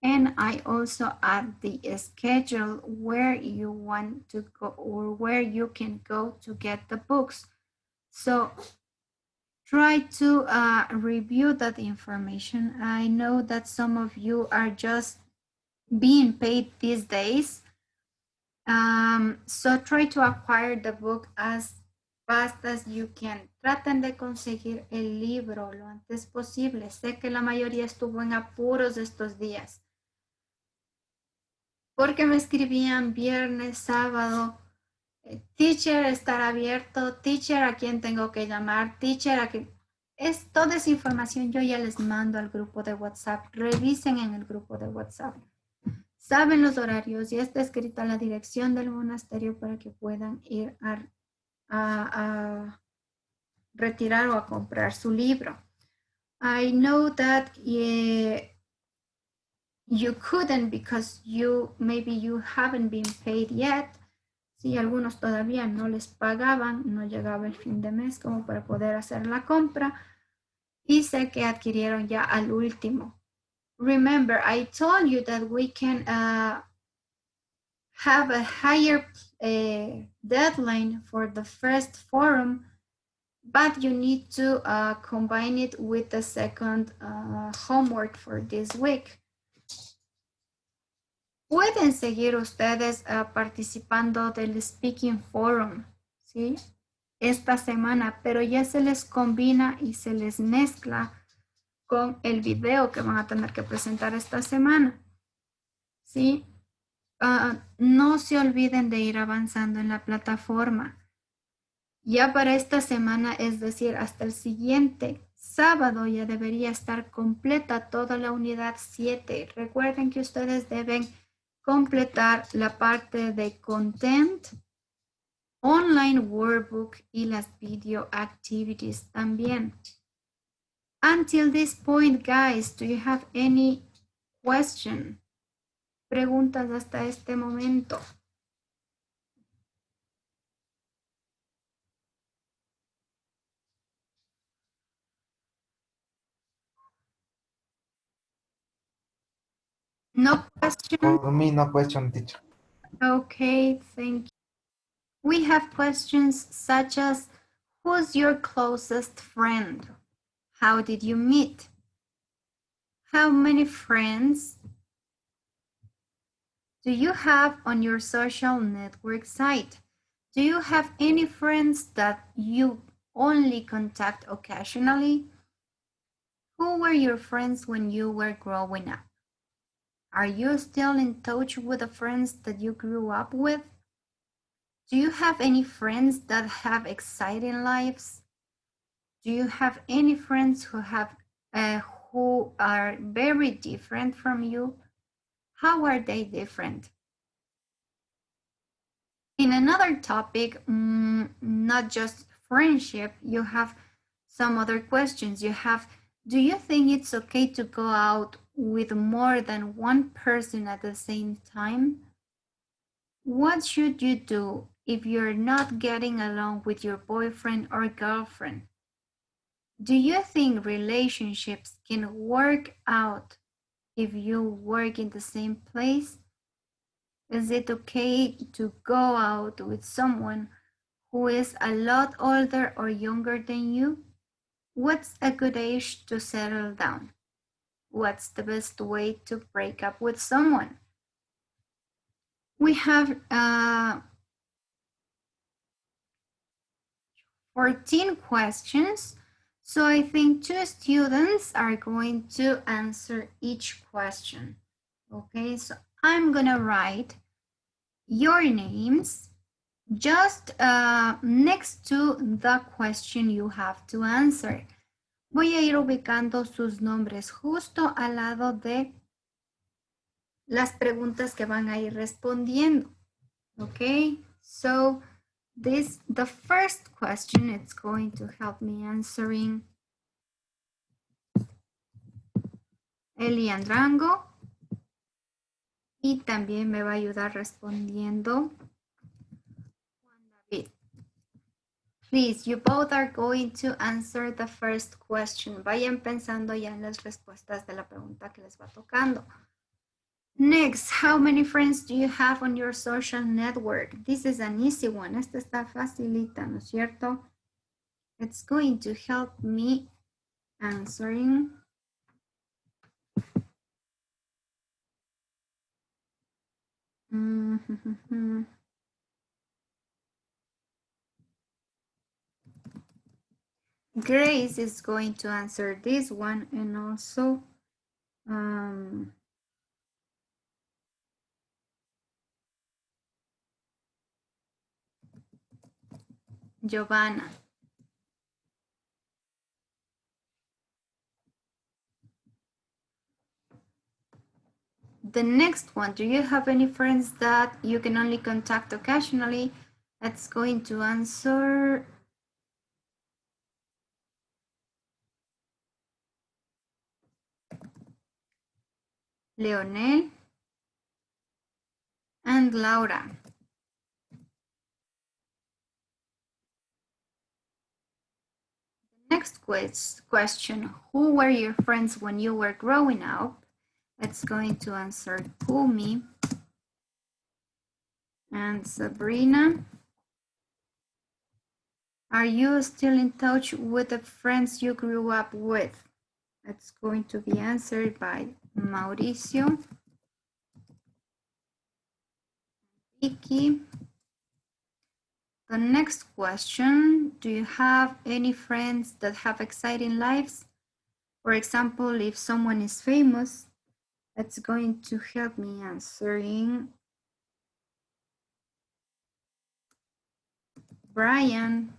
[SPEAKER 1] And I also add the schedule where you want to go or where you can go to get the books. So try to review that information. I know that some of you are just being paid these days. So try to acquire the book as fast as you can. Traten de conseguir el libro lo antes posible. Sé que la mayoría estuvo en apuros estos días. Porque me escribían viernes, sábado, teacher, estar abierto, teacher, a quién tengo que llamar, teacher, a quién... Toda esa información yo ya les mando al grupo de WhatsApp. Revisen en el grupo de WhatsApp. saben los horarios, ya está escrita la dirección del monasterio para que puedan ir a retirar o a comprar su libro. I know that you couldn't because maybe you haven't been paid yet. Si algunos todavía no les pagaban, no llegaba el fin de mes como para poder hacer la compra. Y sé que adquirieron ya al último. Remember, I told you that we can have a higher deadline for the first forum, but you need to combine it with the second homework for this week. Pueden seguir ustedes participando del Speaking Forum, ¿sí? Esta semana, pero ya se les combina y se les mezcla con el video que van a tener que presentar esta semana, ¿sí? No se olviden de ir avanzando en la plataforma. Ya para esta semana, es decir, hasta el siguiente sábado, ya debería estar completa toda la unidad 7. Recuerden que ustedes deben completar la parte de content, online workbook y las video activities también. Until this point, guys, do you have any question? Preguntas hasta este momento. No question?
[SPEAKER 5] For me, no question, teacher.
[SPEAKER 1] Okay, thank you. We have questions such as, who's your closest friend? How did you meet? How many friends do you have on your social network site? Do you have any friends that you only contact occasionally? Who were your friends when you were growing up? Are you still in touch with the friends that you grew up with? Do you have any friends that have exciting lives? Do you have any friends who are very different from you? How are they different? In another topic, not just friendship, you have some other questions. You have, do you think it's okay to go out with more than one person at the same time? What should you do if you're not getting along with your boyfriend or girlfriend? Do you think relationships can work out if you work in the same place? Is it okay to go out with someone who is a lot older or younger than you? What's a good age to settle down? What's the best way to break up with someone? We have 14 questions, so I think 2 students are going to answer each question. Okay, so I'm gonna write your names just next to the question you have to answer. Voy a ir ubicando sus nombres justo al lado de las preguntas que van a ir respondiendo. Okay, so the first question, it's going to help me answering Eli Andrango, y también me va a ayudar respondiendo Juan David. Please, you both are going to answer the first question. Vayan pensando ya en las respuestas de la pregunta que les va tocando. Next, how many friends do you have on your social network? This is an easy one. Esta está facilita, ¿no es cierto? It's going to help me answering. Grace is going to answer this one, and also Giovanna. The next one, do you have any friends that you can only contact occasionally? That's going to answer Leonel and Laura. Next question, who were your friends when you were growing up? It's going to answer Kumi and Sabrina. Are you still in touch with the friends you grew up with? It's going to be answered by Mauricio, Vicky. The next question, do you have any friends that have exciting lives? For example, if someone is famous, that's going to help me answering Brian.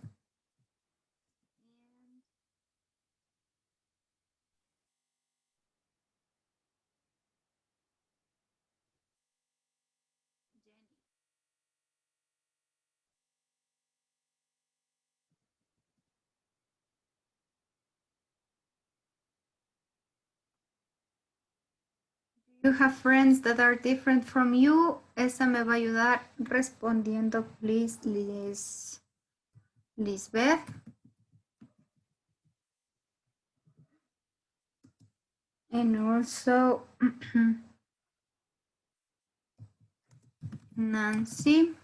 [SPEAKER 1] You have friends that are different from you. Esa me va a ayudar respondiendo, please, Lisbeth. And also Nancy.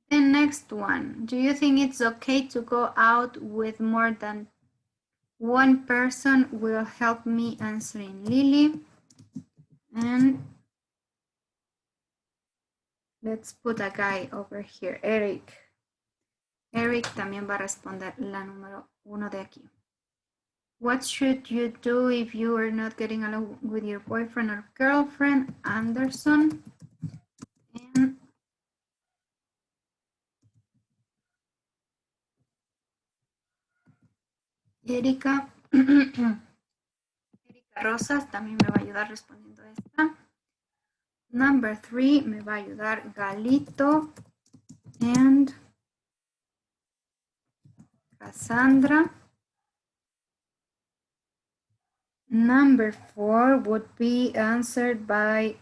[SPEAKER 1] The next one, do you think it's okay to go out with more than one person? Will help me answering Lily. And let's put a guy over here, Eric. Eric también va a responder la número 1 de aquí. What should you do if you are not getting along with your boyfriend or girlfriend? Anderson. And Erika. Erika Rosas también me va a ayudar respondiendo esta. Number 3 me va a ayudar Galito and Cassandra. Number 4 would be answered by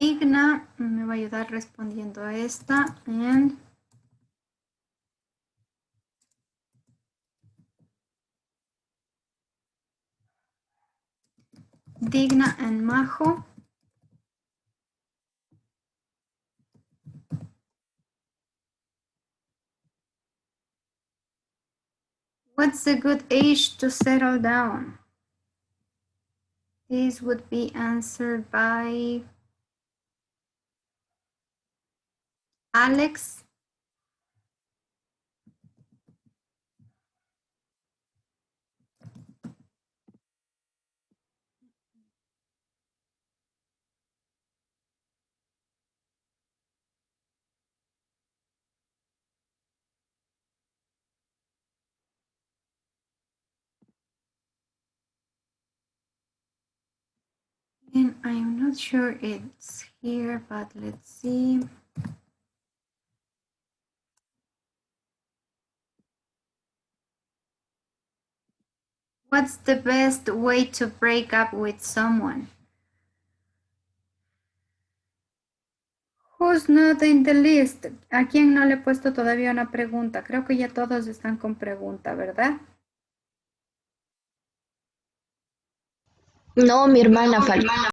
[SPEAKER 1] Digna. Me va a ayudar respondiendo a esta. And Digna and Majo. What's a good age to settle down? This would be answered by Alex. And I'm not sure it's here, but let's see. What's the best way to break up with someone? Who's not in the list? ¿A quién no le he puesto todavía una pregunta? Creo que ya todos están con pregunta, ¿verdad?
[SPEAKER 11] No, mi hermana falta.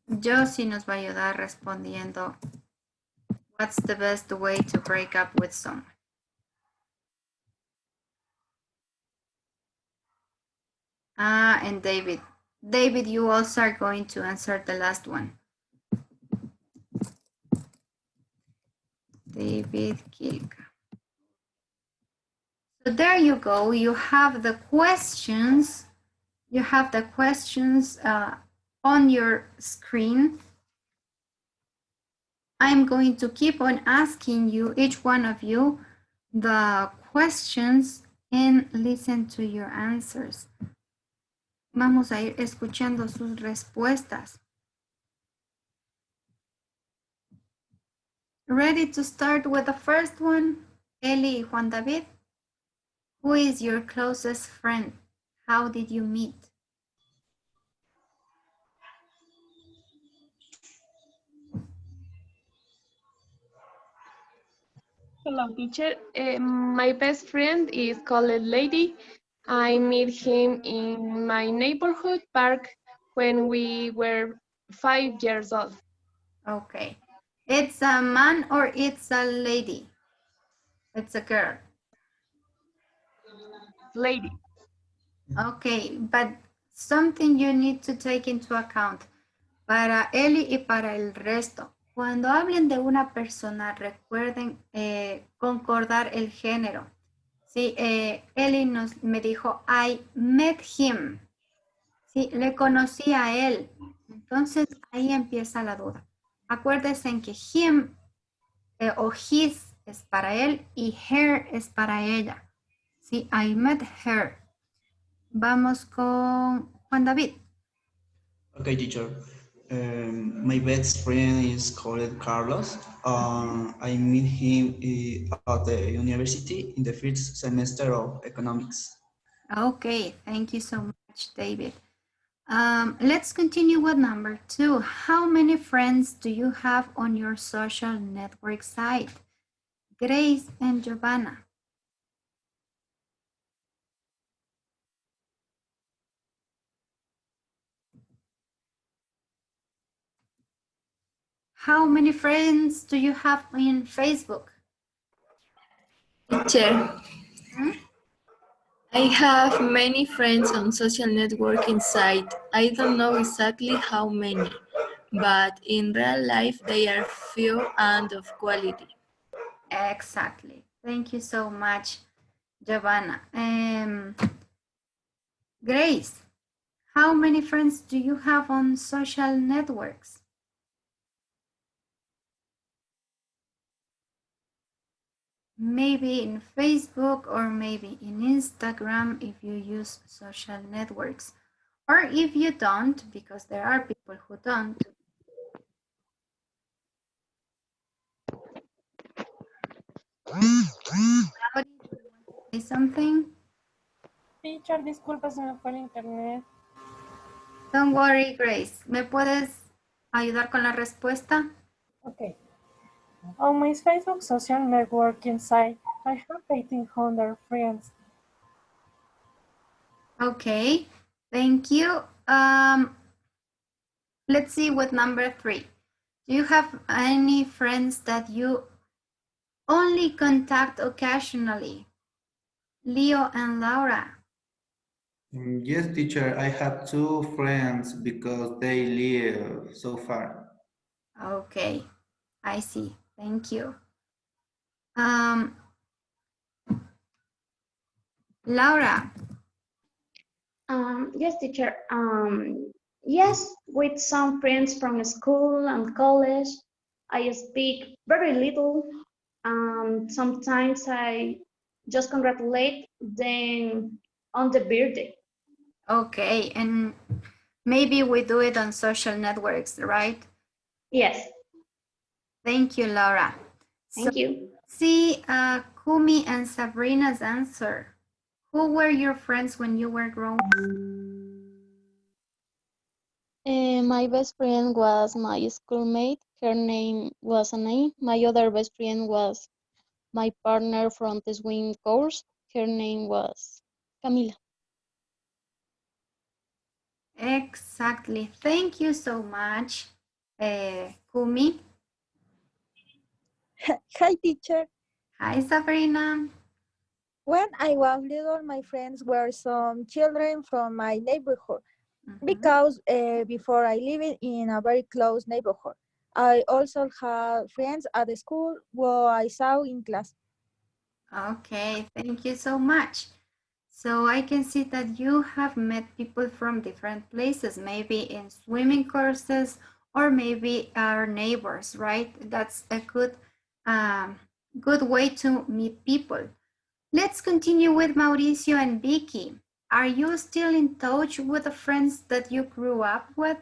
[SPEAKER 1] Josie nos va a ayudar respondiendo. What's the best way to break up with someone? And David. David, you also are going to answer the last one. David Kilka. So there you go. You have the questions. You have the questions on your screen. I'm going to keep on asking you, each one of you, the questions and listen to your answers. Vamos a ir escuchando sus respuestas. Ready to start with the first one? Eli y Juan David. Who is your closest friend? How did you meet?
[SPEAKER 2] Hello, teacher. My best friend is called Lady. I met him in my neighborhood park when we were 5 years old.
[SPEAKER 1] Okay. It's a man or it's a lady? It's a girl.
[SPEAKER 2] Lady.
[SPEAKER 1] Okay, but something you need to take into account. Para Eli y para el resto. Cuando hablen de una persona, recuerden concordar el género. Sí, Eli me dijo, I met him. Sí, le conocí a él. Entonces, ahí empieza la duda. Acuérdense en que him o his es para él y her es para ella. Sí, I met her. Vamos con Juan David.
[SPEAKER 14] Okay, teacher. My best friend is called Carlos. I met him at the university in the first semester of economics.
[SPEAKER 1] Okay, thank you so much, David. Let's continue with number 2. How many friends do you have on your social network site? Grace and Giovanna. How many friends do you have in Facebook?
[SPEAKER 16] Teacher, I have many friends on social networking site. I don't know exactly how many, but in real life they are few and of quality.
[SPEAKER 1] Exactly. Thank you so much, Giovanna. Grace, how many friends do you have on social networks? Maybe in Facebook or maybe in Instagram if you use social networks. Or if you don't, because there are people who don't. Say something?
[SPEAKER 13] Teacher, disculpa, se me fue el internet.
[SPEAKER 1] Don't worry, Grace. ¿Me puedes ayudar con la respuesta?
[SPEAKER 13] Okay. On my Facebook social networking site, I have 1,800 friends.
[SPEAKER 1] Okay, thank you. Let's see with number 3. Do you have any friends that you only contact occasionally? Leo and Laura.
[SPEAKER 9] Yes, teacher, I have 2 friends because they live so far.
[SPEAKER 1] Okay, I see. Thank you. Laura.
[SPEAKER 17] Yes, teacher. Yes, with some friends from school and college, I speak very little. Sometimes I just congratulate them on the birthday.
[SPEAKER 1] Okay, and maybe we do it on social networks, right?
[SPEAKER 17] Yes.
[SPEAKER 1] Thank you, Laura.
[SPEAKER 17] Thank you.
[SPEAKER 1] See Kumi and Sabrina's answer. Who were your friends when you were growing up?
[SPEAKER 11] My best friend was my schoolmate. Her name was Anay. My other best friend was my partner from the swim course. Her name was Camila.
[SPEAKER 1] Exactly. Thank you so much, Kumi.
[SPEAKER 4] Hi, teacher.
[SPEAKER 1] Hi, Sabrina.
[SPEAKER 4] When I was little, my friends were some children from my neighborhood because before I lived in a very close neighborhood. I also have friends at the school who I saw in class.
[SPEAKER 1] Okay, thank you so much. So I can see that you have met people from different places, maybe in swimming courses or maybe our neighbors, right? That's a good way to meet people. Let's continue with Mauricio and Vicky. Are you still in touch with the friends that you grew up with?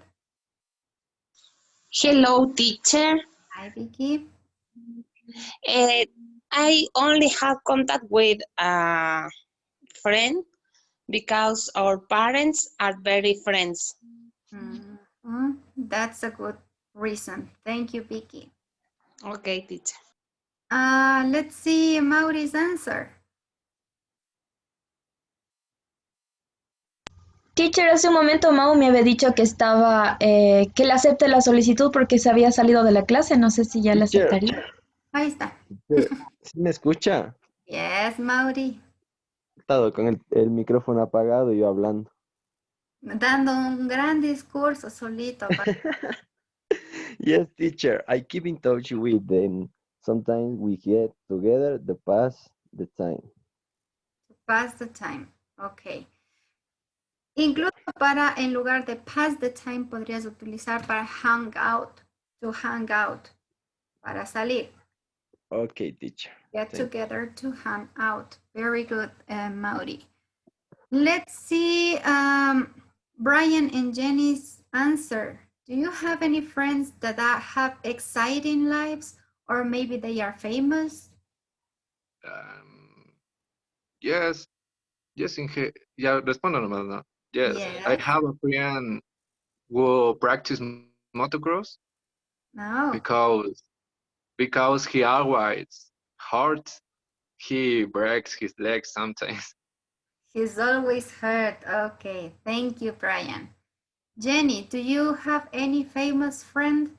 [SPEAKER 7] Hello, teacher.
[SPEAKER 1] Hi, Vicky.
[SPEAKER 7] Uh, I only have contact with a friend because our parents are very friends.
[SPEAKER 1] That's a good reason. Thank you, Vicky.
[SPEAKER 7] Okay, teacher.
[SPEAKER 1] Let's see Mauri's answer.
[SPEAKER 11] Teacher, hace un momento Mau me había dicho que estaba, que le acepte la solicitud porque se había salido de la clase. No sé si ya la
[SPEAKER 6] Teacher,
[SPEAKER 11] aceptaría.
[SPEAKER 1] Ahí está.
[SPEAKER 6] ¿sí me escucha?
[SPEAKER 1] Yes, Mauri.
[SPEAKER 6] He estado con el micrófono apagado y yo hablando.
[SPEAKER 1] Dando un gran discurso solito.
[SPEAKER 6] Yes, teacher. I keep in touch with them. Sometimes we get together to pass the time.
[SPEAKER 1] Pass the time. Ok. Incluso para, en lugar de pass the time, podrías utilizar para hang out. To hang out. Para salir.
[SPEAKER 6] Okay, teacher.
[SPEAKER 1] Get
[SPEAKER 6] Thank
[SPEAKER 1] together to hang out. Very good, Mauri. Let's see Brian and Jenny's answer. Do you have any friends that have exciting lives or maybe they are famous?
[SPEAKER 18] Yes, ya respondo nomás, ¿no? Yes, I
[SPEAKER 1] Yes.
[SPEAKER 18] have a friend who practice motocross
[SPEAKER 1] No.
[SPEAKER 18] because he always hurt, he breaks his legs sometimes.
[SPEAKER 1] He's always hurt. Okay, thank you, Brian. Jenny, do you have any famous friend?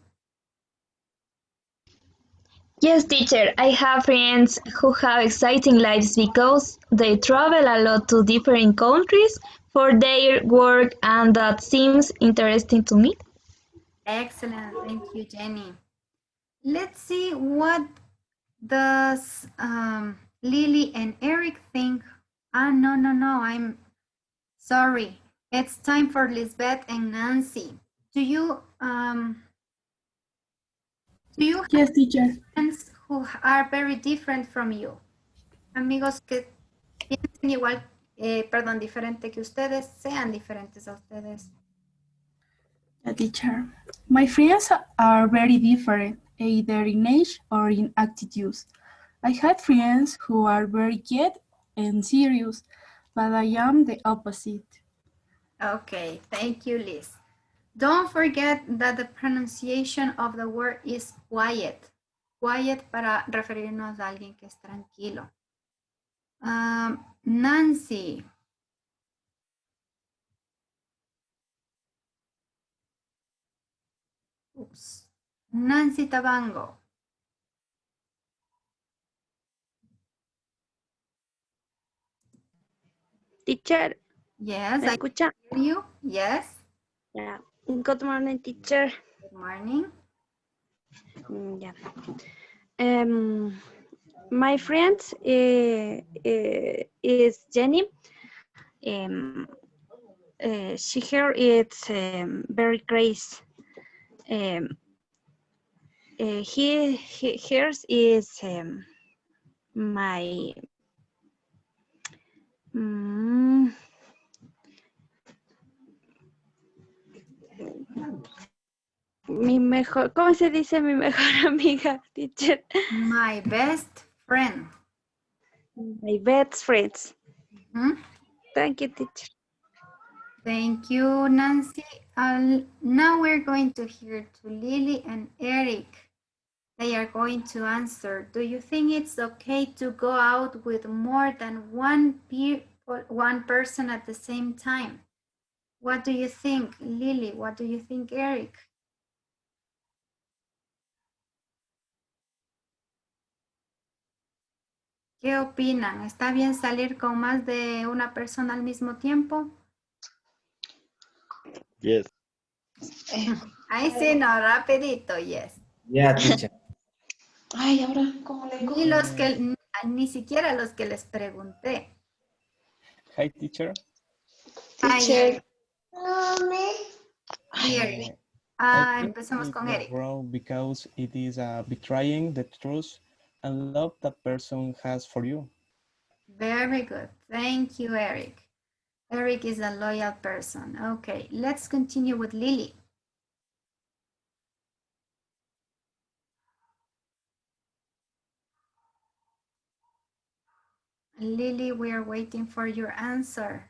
[SPEAKER 11] Yes, teacher. I have friends who have exciting lives because they travel a lot to different countries for their work, and that seems interesting to me.
[SPEAKER 1] Excellent, thank you, Jenny. Let's see what does Lily and Eric think. No, I'm sorry. It's time for Lisbeth and Nancy. Do you
[SPEAKER 3] Yes, teacher.
[SPEAKER 1] have friends who are very different from you? Amigos que piensen igual, perdón, diferente que ustedes, sean diferentes a ustedes.
[SPEAKER 3] Yeah, teacher. My friends are very different, either in age or in attitudes. I had friends who are very quiet and serious, but I am the opposite.
[SPEAKER 1] Okay, thank you, Liz. Don't forget that the pronunciation of the word is quiet. Quiet para referirnos a alguien que es tranquilo. Nancy. Oops. Nancy Tabango.
[SPEAKER 19] Teacher,
[SPEAKER 1] Yes,
[SPEAKER 19] ¿me
[SPEAKER 1] I
[SPEAKER 19] escucha?
[SPEAKER 1] hear you. Yes.
[SPEAKER 19] Yeah. Good morning, teacher.
[SPEAKER 1] Good morning.
[SPEAKER 19] Yeah. My friend is Jenny. She here it's very crazy. Hers is my mi mejor, ¿cómo se dice mi mejor amiga, teacher?
[SPEAKER 1] My best friend.
[SPEAKER 19] My best friends. Thank you, teacher.
[SPEAKER 1] Thank you, Nancy. Now we're going to hear to Lily and Eric. They are going to answer. Do you think it's okay to go out with more than one person at the same time? What do you think, Lily? What do you think, Eric? ¿Qué opinan? ¿Está bien salir con más de una persona al mismo tiempo?
[SPEAKER 6] Yes.
[SPEAKER 1] Ahí sí, no, rapidito, yes.
[SPEAKER 20] Yeah, teacher.
[SPEAKER 21] Ay, ahora, ¿cómo le digo?
[SPEAKER 1] Ni los que, ni siquiera los que les pregunté.
[SPEAKER 22] Hi, teacher.
[SPEAKER 1] Hi,
[SPEAKER 21] Teacher.
[SPEAKER 1] Eric. Sí, Eric.
[SPEAKER 22] I think
[SPEAKER 1] Empecemos
[SPEAKER 22] it
[SPEAKER 1] con
[SPEAKER 22] is
[SPEAKER 1] Eric.
[SPEAKER 22] wrong because it is betraying the trust and love that person has for you.
[SPEAKER 1] Very good. Thank you, Eric. Eric is a loyal person. Okay, let's continue with Lily. Lily, we are waiting for your answer.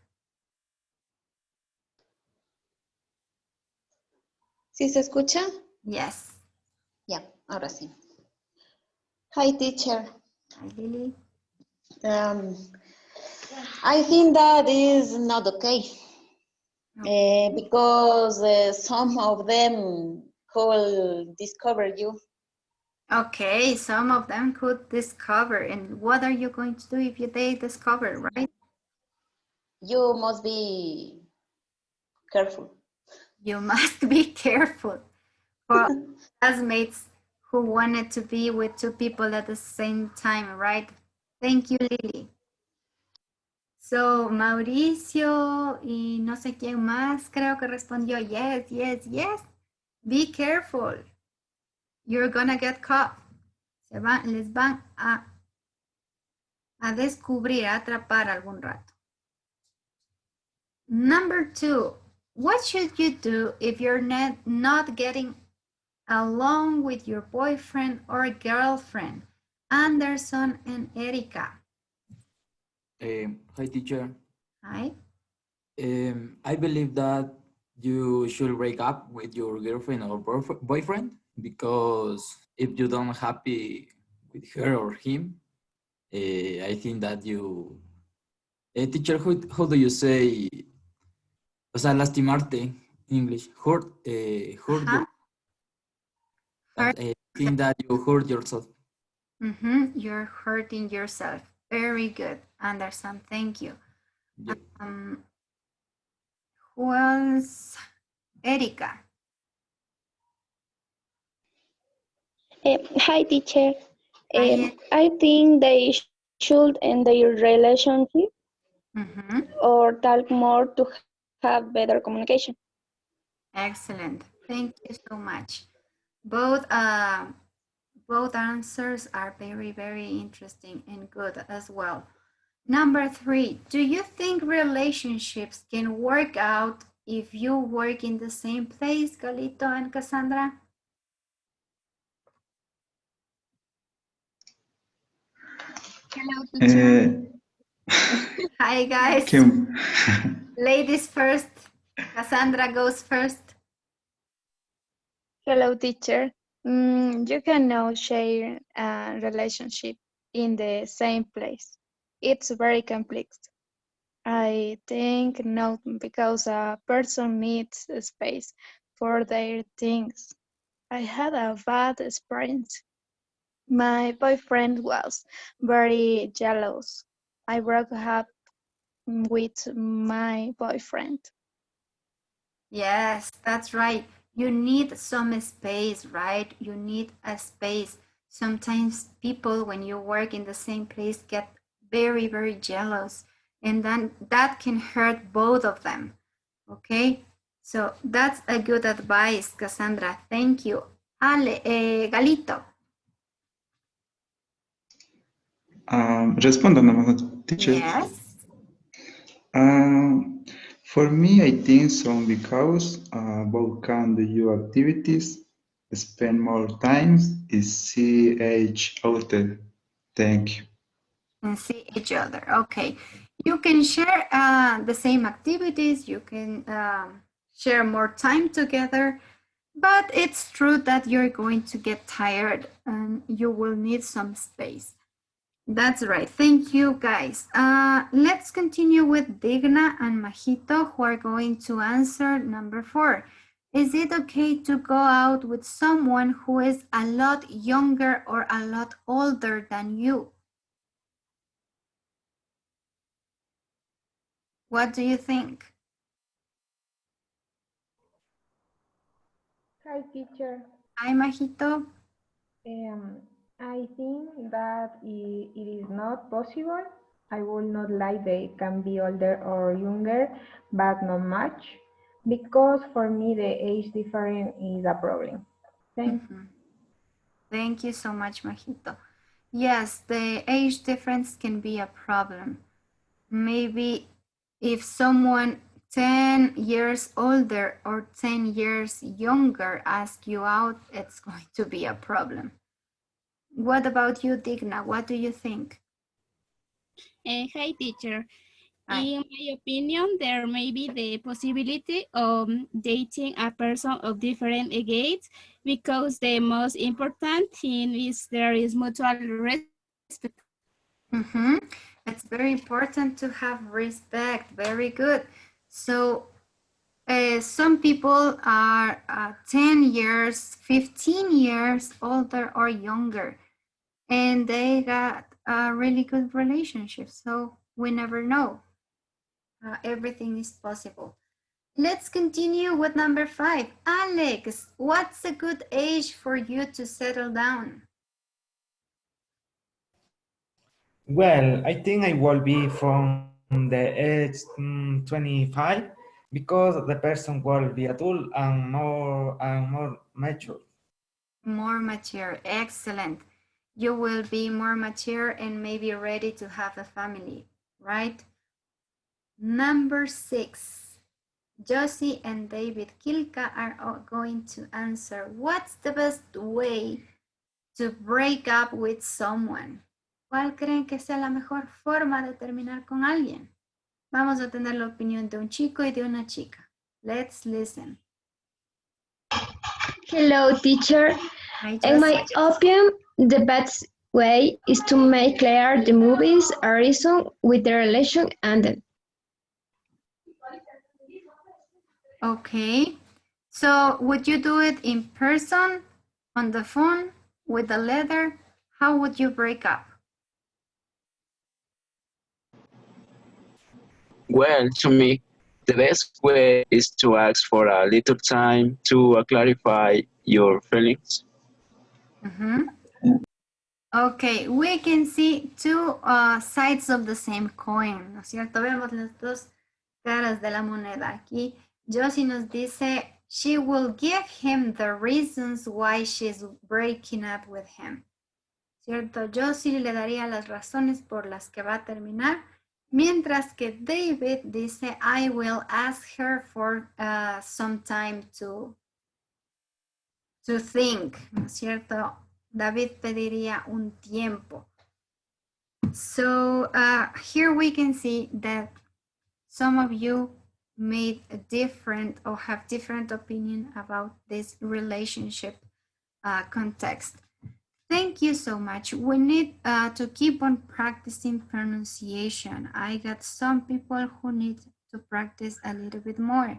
[SPEAKER 21] ¿Sí se escucha?
[SPEAKER 1] Yes.
[SPEAKER 21] Ya, ahora sí. Hi, teacher.
[SPEAKER 1] Hi, Lily.
[SPEAKER 21] I think that is not okay. Because some of them could discover you.
[SPEAKER 1] Okay, some of them could discover. And what are you going to do if they discover, right?
[SPEAKER 21] You must be careful.
[SPEAKER 1] You must be careful. For classmates who wanted to be with two people at the same time, right? Thank you, Lily. So, Mauricio y no sé quién más creo que respondió yes, yes, yes. Be careful. You're gonna get caught. Les van a descubrir, a atrapar algún rato. Number 2, what should you do if you're not getting along with your boyfriend or girlfriend? Anderson and Erika.
[SPEAKER 15] Hi, teacher.
[SPEAKER 1] Hi.
[SPEAKER 15] I believe that you should break up with your girlfriend or boyfriend because if you don't happy with her or him, I think that you... teacher, how do you say? O sea, lastimarte in English. Hurt you. I think that you hurt yourself.
[SPEAKER 1] You're hurting yourself. Very good, Anderson. Thank you.
[SPEAKER 15] Yep.
[SPEAKER 1] Who else? Erika.
[SPEAKER 23] Hi, teacher.
[SPEAKER 1] Hi.
[SPEAKER 23] I think they should end their relationship or talk more to have better communication.
[SPEAKER 1] Excellent. Thank you so much. Both answers are very, very interesting and good as well. Number 3, do you think relationships can work out if you work in the same place, Galito and Cassandra?
[SPEAKER 11] Hello, teacher.
[SPEAKER 1] Hi, guys. Ladies first. Cassandra goes first.
[SPEAKER 19] Hello, teacher. You cannot share a relationship in the same place. It's very complex. I think not because a person needs space for their things. I had a bad experience. My boyfriend was very jealous. I broke up with my boyfriend.
[SPEAKER 1] Yes, that's right. You need some space, right? You need a space. Sometimes people, when you work in the same place, get very, very jealous. And then that can hurt both of them. Okay? So that's a good advice, Cassandra. Thank you. Galito.
[SPEAKER 9] Respondo nomás, teacher.
[SPEAKER 1] Yes.
[SPEAKER 9] For me, I think so because both can do activities, spend more time, is see each other. Thank you.
[SPEAKER 1] And see each other. Okay. You can share the same activities. You can share more time together. But it's true that you're going to get tired and you will need some space. That's right. Thank you, guys. Let's continue with Digna and Majito, who are going to answer number 4. Is it okay to go out with someone who is a lot younger or a lot older than you? What do you think?
[SPEAKER 23] Hi, teacher.
[SPEAKER 1] Hi, Majito.
[SPEAKER 8] I think that it is not possible. I will not lie, they can be older or younger, but not much, because for me the age difference is a problem. Thank you.
[SPEAKER 1] Thank you so much, Majito. Yes, the age difference can be a problem. Maybe if someone 10 years older or 10 years younger asks you out, it's going to be a problem. What about you, Digna? What do you think?
[SPEAKER 10] Hi, teacher.
[SPEAKER 1] Hi.
[SPEAKER 10] In my opinion, there may be the possibility of dating a person of different age because the most important thing is there is mutual respect.
[SPEAKER 1] It's very important to have respect. Very good. So some people are 10 years, 15 years older or younger, and they got a really good relationship. So we never know. Everything is possible. Let's continue with number 5. Alex, what's a good age for you to settle down?
[SPEAKER 20] Well, I think I will be from the age 25 because the person will be adult and more mature.
[SPEAKER 1] More mature. Excellent. You will be more mature and maybe ready to have a family, right? Number 6. Josie and David Kilka are going to answer. What's the best way to break up with someone? ¿Cuál creen que sea la mejor forma de terminar con alguien? Vamos a tener la opinión de un chico y de una chica. Let's listen.
[SPEAKER 11] Hello, teacher.
[SPEAKER 1] Hi,
[SPEAKER 11] In my
[SPEAKER 1] Josie.
[SPEAKER 11] opinion, the best way is to make clear the movies a reason with the relation ended.
[SPEAKER 1] Okay. So would you do it in person, on the phone, with a letter? How would you break up?
[SPEAKER 24] Well, to me, the best way is to ask for a little time to clarify your feelings.
[SPEAKER 1] Okay, we can see two sides of the same coin, ¿no es cierto? Vemos las dos caras de la moneda. Aquí Josie nos dice, she will give him the reasons why she's breaking up with him. ¿Cierto? Josie le daría las razones por las que va a terminar, mientras que David dice, I will ask her for some time to think, ¿no es cierto? David pediría un tiempo. So here we can see that some of you made a different or have different opinion about this relationship context. Thank you so much. We need to keep on practicing pronunciation. I got some people who need to practice a little bit more.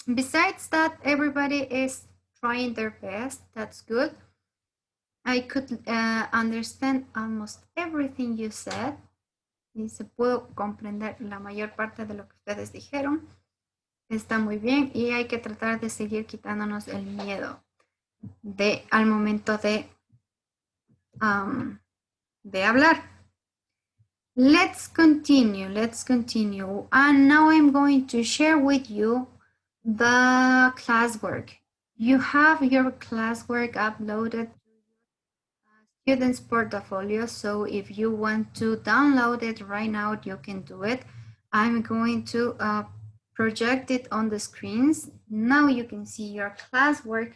[SPEAKER 1] Besides that, everybody is trying their best. That's good. I could understand almost everything you said. Y se pudo comprender la mayor parte de lo que ustedes dijeron. Está muy bien y hay que tratar de seguir quitándonos el miedo al momento de hablar. Let's continue. And now I'm going to share with you the classwork. You have your classwork uploaded to your student's portfolio. So if you want to download it right now, you can do it. I'm going to project it on the screens. Now you can see your classwork.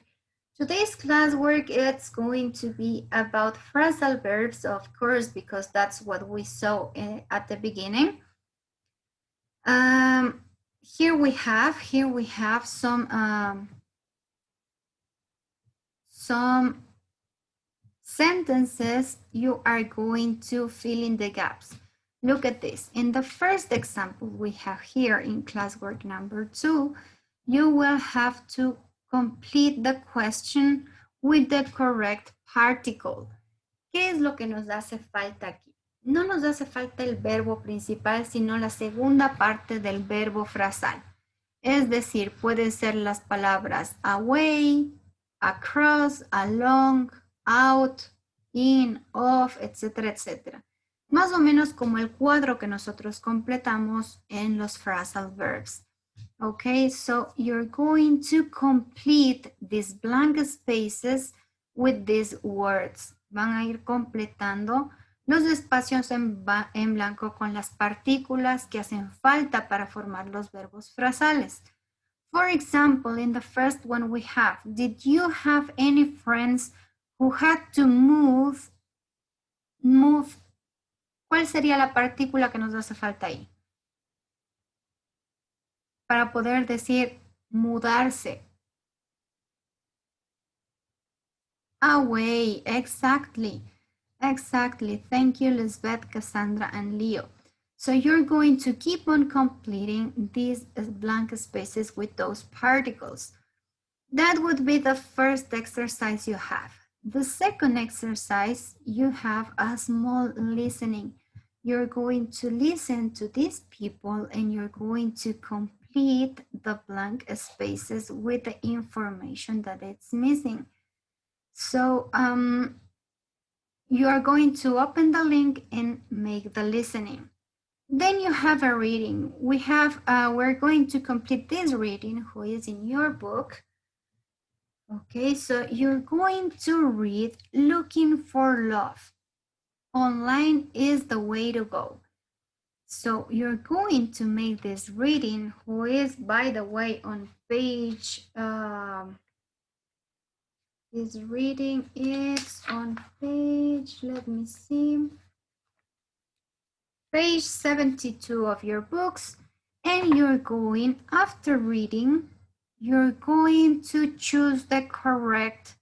[SPEAKER 1] Today's classwork, it's going to be about phrasal verbs, of course, because that's what we saw at the beginning. Here we have some sentences. You are going to fill in the gaps. Look at this. In the first example we have here in classwork number 2, you will have to complete the question with the correct particle. ¿Qué es lo que nos hace falta aquí? No nos hace falta el verbo principal, sino la segunda parte del verbo frasal. Es decir, pueden ser las palabras away, across, along, out, in, off, etcétera, etcétera. Más o menos como el cuadro que nosotros completamos en los phrasal verbs. Okay, so you're going to complete these blank spaces with these words. Van a ir completando los espacios en blanco con las partículas que hacen falta para formar los verbos frasales. For example, in the first one we have, did you have any friends who had to move? ¿Cuál sería la partícula que nos hace falta ahí? Para poder decir mudarse. Away, exactly. Exactly. Thank you, Lisbeth, Cassandra, and Leo. So you're going to keep on completing these blank spaces with those particles. That would be the first exercise you have. The second exercise, you have a small listening. You're going to listen to these people and you're going to complete the blank spaces with the information that it's missing. So you are going to open the link and make the listening. Then you have a reading. We're going to complete this reading, who is in your book. Okay, so you're going to read Looking for Love. Online is the way to go. So you're going to make this reading, who is, by the way, on page, this reading is on page, let me see, page 72 of your books. And you're going, after reading, you're going to choose the correct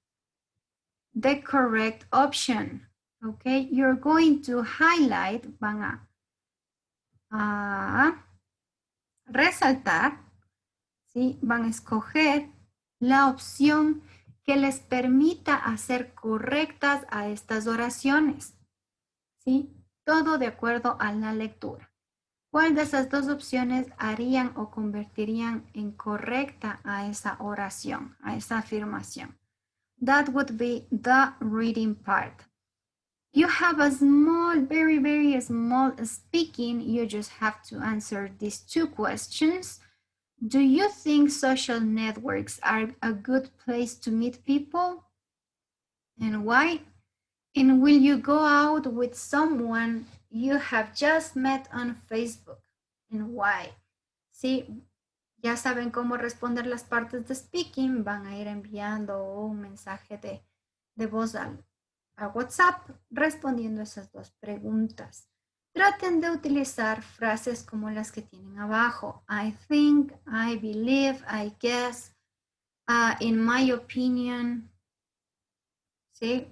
[SPEAKER 1] option. Okay, you're going to highlight, van a resaltar, ¿sí? Van a escoger la opción que les permita hacer correctas a estas oraciones, ¿sí? Todo de acuerdo a la lectura. ¿Cuál de esas dos opciones harían o convertirían en correcta a esa oración, a esa afirmación? That would be the reading part. You have a small, very, very small speaking. You just have to answer these two questions. Do you think social networks are a good place to meet people? And why? And will you go out with someone you have just met on Facebook? And why? Sí, ya saben cómo responder las partes de speaking. Van a ir enviando un mensaje de voz a WhatsApp respondiendo esas dos preguntas. Traten de utilizar frases como las que tienen abajo. I think, I believe, I guess, in my opinion. ¿Sí?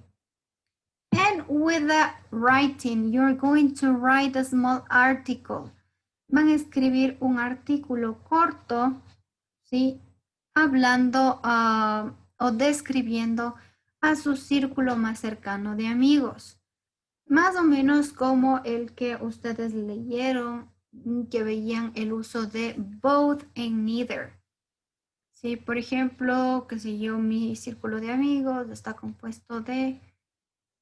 [SPEAKER 1] And with the writing, you're going to write a small article. Van a escribir un artículo corto, ¿sí? Hablando o describiendo a su círculo más cercano de amigos. Más o menos como el que ustedes leyeron, que veían el uso de both and neither. Sí, por ejemplo, qué sé yo, mi círculo de amigos está compuesto de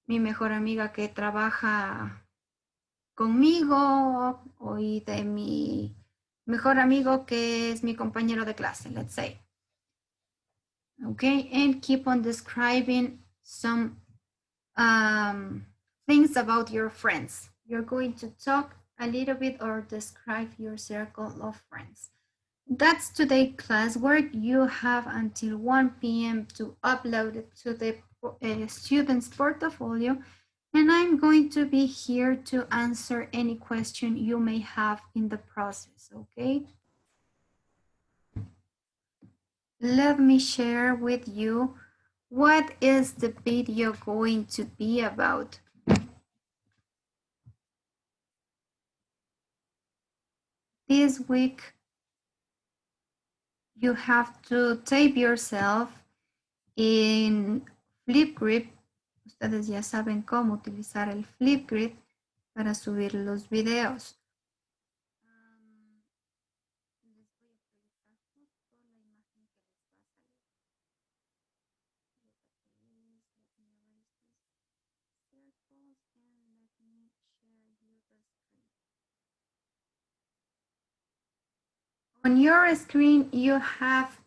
[SPEAKER 1] mi mejor amiga que trabaja conmigo y de mi mejor amigo que es mi compañero de clase, let's say. Okay, and keep on describing some things about your friends. You're going to talk a little bit or describe your circle of friends. That's today's classwork. You have until 1 p.m. to upload it to the student's portfolio, and I'm going to be here to answer any question you may have in the process, okay? Let me share with you what is the video going to be about. This week, you have to tape yourself in Flipgrid. Ustedes ya saben cómo utilizar el Flipgrid para subir los videos. On your screen, you have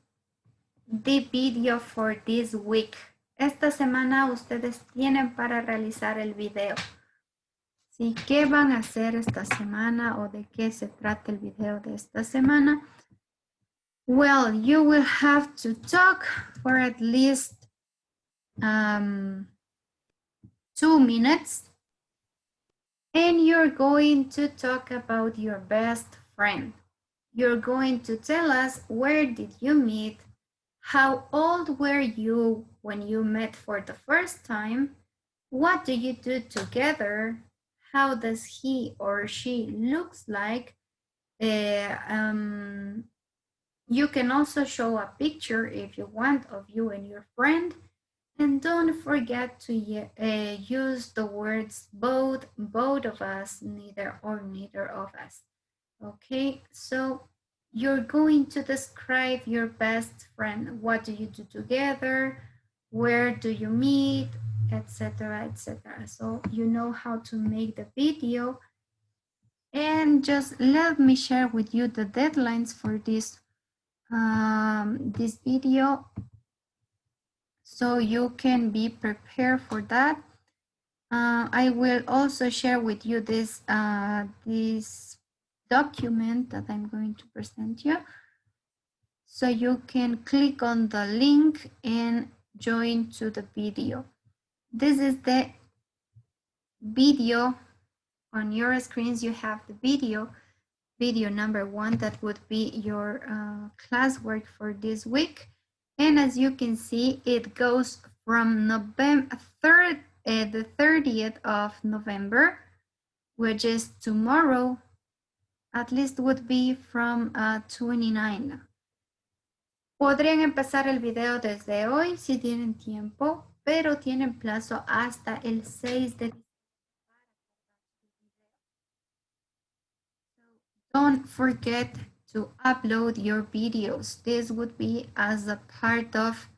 [SPEAKER 1] the video for this week. Esta semana ustedes tienen para realizar el video. ¿Sí? ¿Qué van a hacer esta semana o de qué se trata el video de esta semana? Well, you will have to talk for at least 2 minutes, and you're going to talk about your best friend. You're going to tell us where did you meet, how old were you when you met for the first time, what do you do together, how does he or she looks like. You can also show a picture if you want of you and your friend. And don't forget to use the words both of us, neither or neither of us. Okay, so you're going to describe your best friend. What do you do together? Where do you meet? Etc. etc. So you know how to make the video. And just let me share with you the deadlines for this video, so you can be prepared for that. I will also share with you this this document that I'm going to present you, so you can click on the link and join to the video. This is the video. On your screens you have the video number 1, that would be your classwork for this week. And as you can see, it goes from November 3rd, the 30th of November, which is tomorrow, at least would be from 29. Podrían empezar el video desde hoy si tienen tiempo, pero tienen plazo hasta el 6 de diciembre. Don't forget to upload your videos. This would be as a part of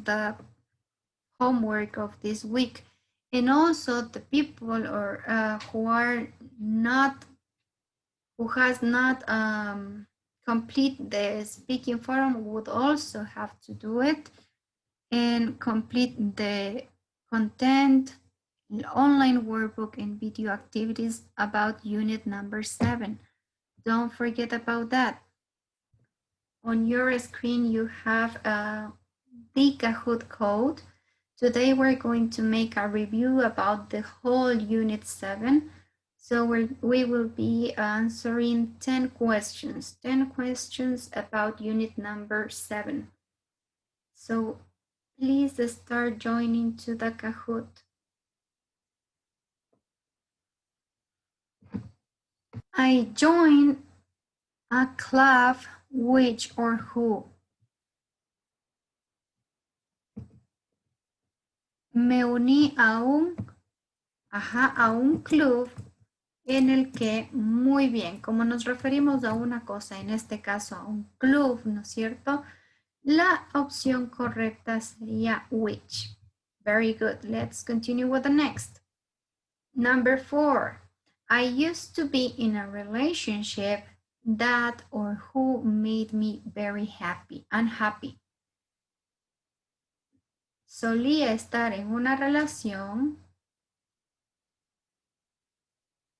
[SPEAKER 1] the homework of this week. And also the people or who has not complete the speaking forum would also have to do it and complete the content, online workbook and video activities about unit number 7. Don't forget about that. On your screen you have the Kahoot code. Today we're going to make a review about the whole unit 7. So we will be answering 10 questions about unit number 7. So please start joining to the Kahoot. I joined a club, which or who. Me uní a un club en el que, muy bien, como nos referimos a una cosa, en este caso a un club, ¿no es cierto? La opción correcta sería which. Very good. Let's continue with the next. Number 4. I used to be in a relationship that or who made me very unhappy. Solía estar en una relación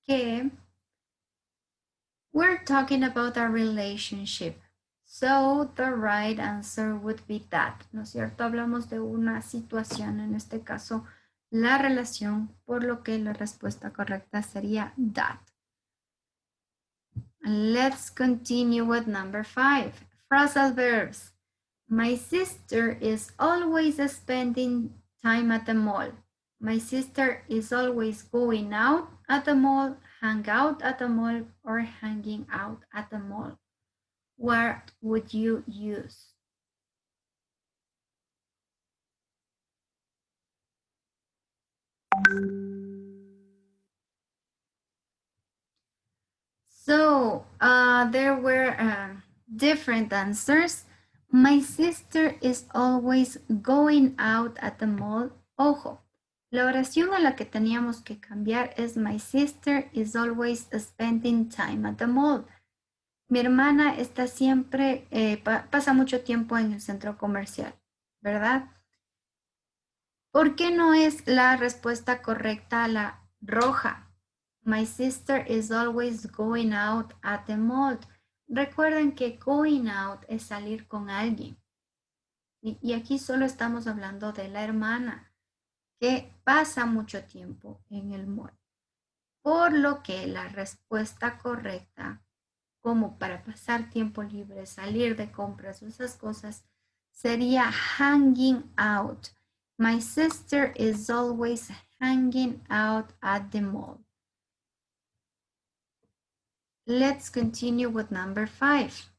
[SPEAKER 1] que, we're talking about a relationship. So the right answer would be that, ¿no es cierto? Hablamos de una situación, en este caso, la relación, por lo que la respuesta correcta sería that. Let's continue with number 5. Phrasal verbs. My sister is always spending time at the mall. My sister is always going out at the mall, hang out at the mall, or hanging out at the mall. What would you use? So there were different answers. My sister is always going out at the mall. Ojo, La oración a la que teníamos que cambiar es My sister is always spending time at the mall. Mi hermana está siempre, pasa mucho tiempo en el centro comercial, ¿verdad? ¿Por qué no es la respuesta correcta a la roja? My sister is always going out at the mall. Recuerden que going out es salir con alguien. Y aquí solo estamos hablando de la hermana, que pasa mucho tiempo en el mall. Por lo que la respuesta correcta, como para pasar tiempo libre, salir de compras o esas cosas, sería hanging out. My sister is always hanging out at the mall. Let's continue with number 5.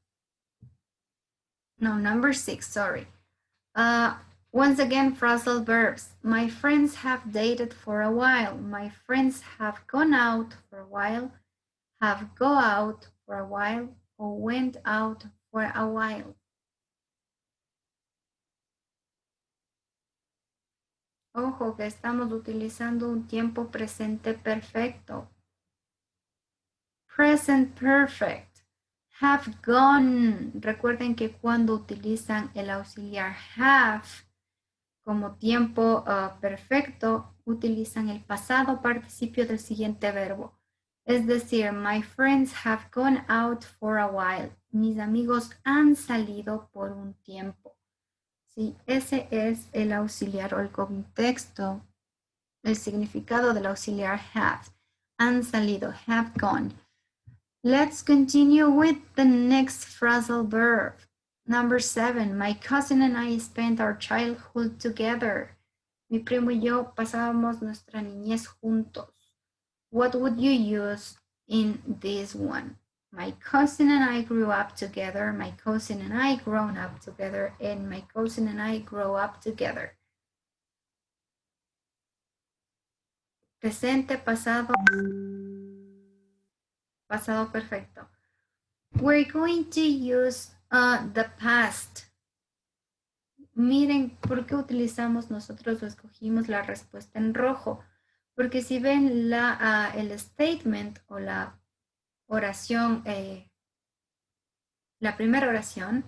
[SPEAKER 1] No, number 6, sorry. Once again, phrasal verbs. My friends have dated for a while. My friends have gone out for a while, have go out for a while, or went out for a while. Ojo que estamos utilizando un tiempo presente perfecto. Present perfect. Have gone. Recuerden que cuando utilizan el auxiliar have como tiempo perfecto, utilizan el pasado participio del siguiente verbo. Es decir, my friends have gone out for a while. Mis amigos han salido por un tiempo. Sí, ese es el auxiliar o el contexto, el significado del auxiliar have. Han salido, have gone. Let's continue with the next phrasal verb. Number 7, my cousin and I spent our childhood together. Mi primo y yo pasábamos nuestra niñez juntos. What would you use in this one? My cousin and I grew up together. My cousin and I grown up together. And my cousin and I grow up together. Presente, pasado, pasado perfecto. We're going to use the past. Miren, ¿por qué utilizamos nosotros o escogimos la respuesta en rojo? Porque si ven el statement o la oración, la primera oración,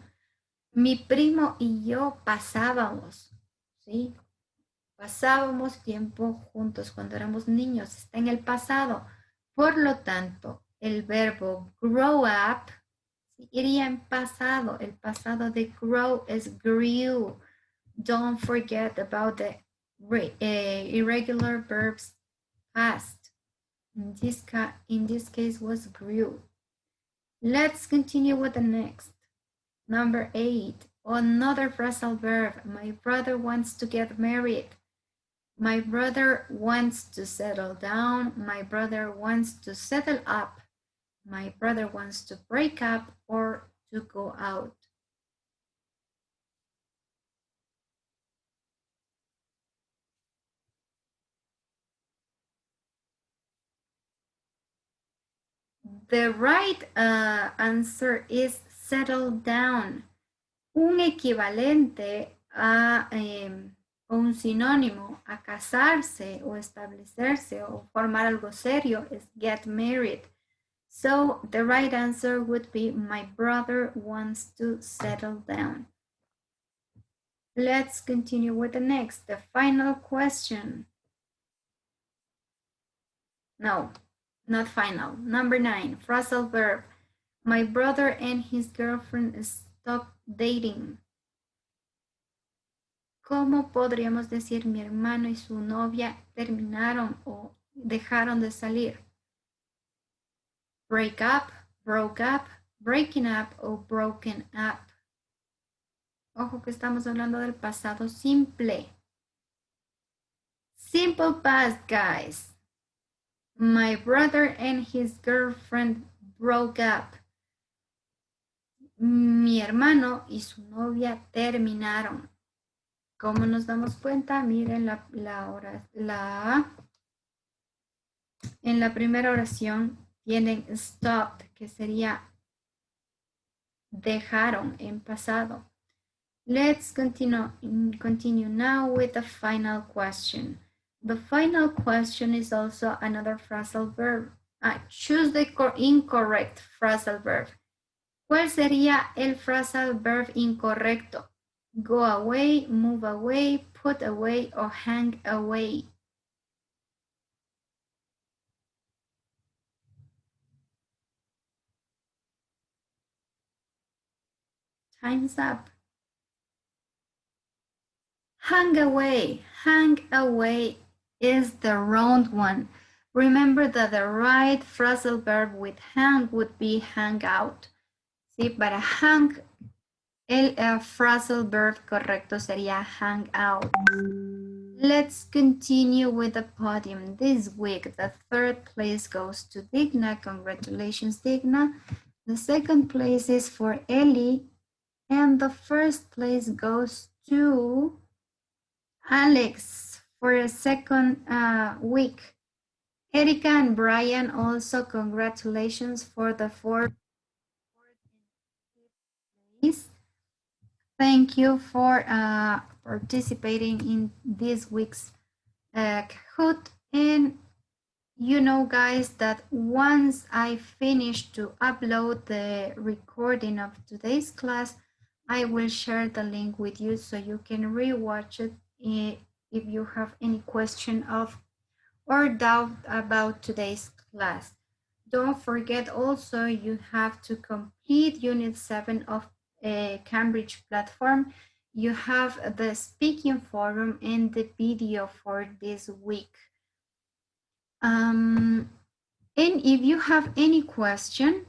[SPEAKER 1] mi primo y yo pasábamos, ¿sí? Pasábamos tiempo juntos cuando éramos niños, está en el pasado. Por lo tanto, el verbo grow up iría en pasado. El pasado de grow es grew. Don't forget about the irregular verbs past. In this case was grew. Let's continue with the next. Number 8, another phrasal verb. My brother wants to get married. My brother wants to settle down. My brother wants to settle up. My brother wants to break up or to go out. The right answer is settle down. Un equivalente a un sinónimo a casarse o establecerse o formar algo serio es get married. So the right answer would be my brother wants to settle down. Let's continue with the next, the final question. No, not final. Number 9, phrasal verb. My brother and his girlfriend stopped dating. ¿Cómo podríamos decir mi hermano y su novia terminaron o dejaron de salir? Break up, broke up, breaking up o broken up. Ojo que estamos hablando del pasado simple. Simple past, guys. My brother and his girlfriend broke up. Mi hermano y su novia terminaron. ¿Cómo nos damos cuenta? Miren en la primera oración tienen stopped, que sería dejaron en pasado. Let's continue now with the final question. The final question is also another phrasal verb. Choose the incorrect phrasal verb. ¿Cuál sería el phrasal verb incorrecto? Go away, move away, put away, or hang away. Time's up. Hang away is the wrong one. Remember that the right phrasal verb with hang would be hang out. ¿Sí? Para hang, el phrasal verb correcto sería hang out. Let's continue with the podium. This week, the third place goes to Digna. Congratulations, Digna. The second place is for Ellie. And the first place goes to Alex for a second week. Erika and Brian also congratulations for the fourth place. Thank you for participating in this week's Kahoot. And you know, guys, that once I finish to upload the recording of today's class, I will share the link with you so you can rewatch it if you have any question of or doubt about today's class. Don't forget also you have to complete Unit 7 of a Cambridge platform. You have the speaking forum and the video for this week. And if you have any question,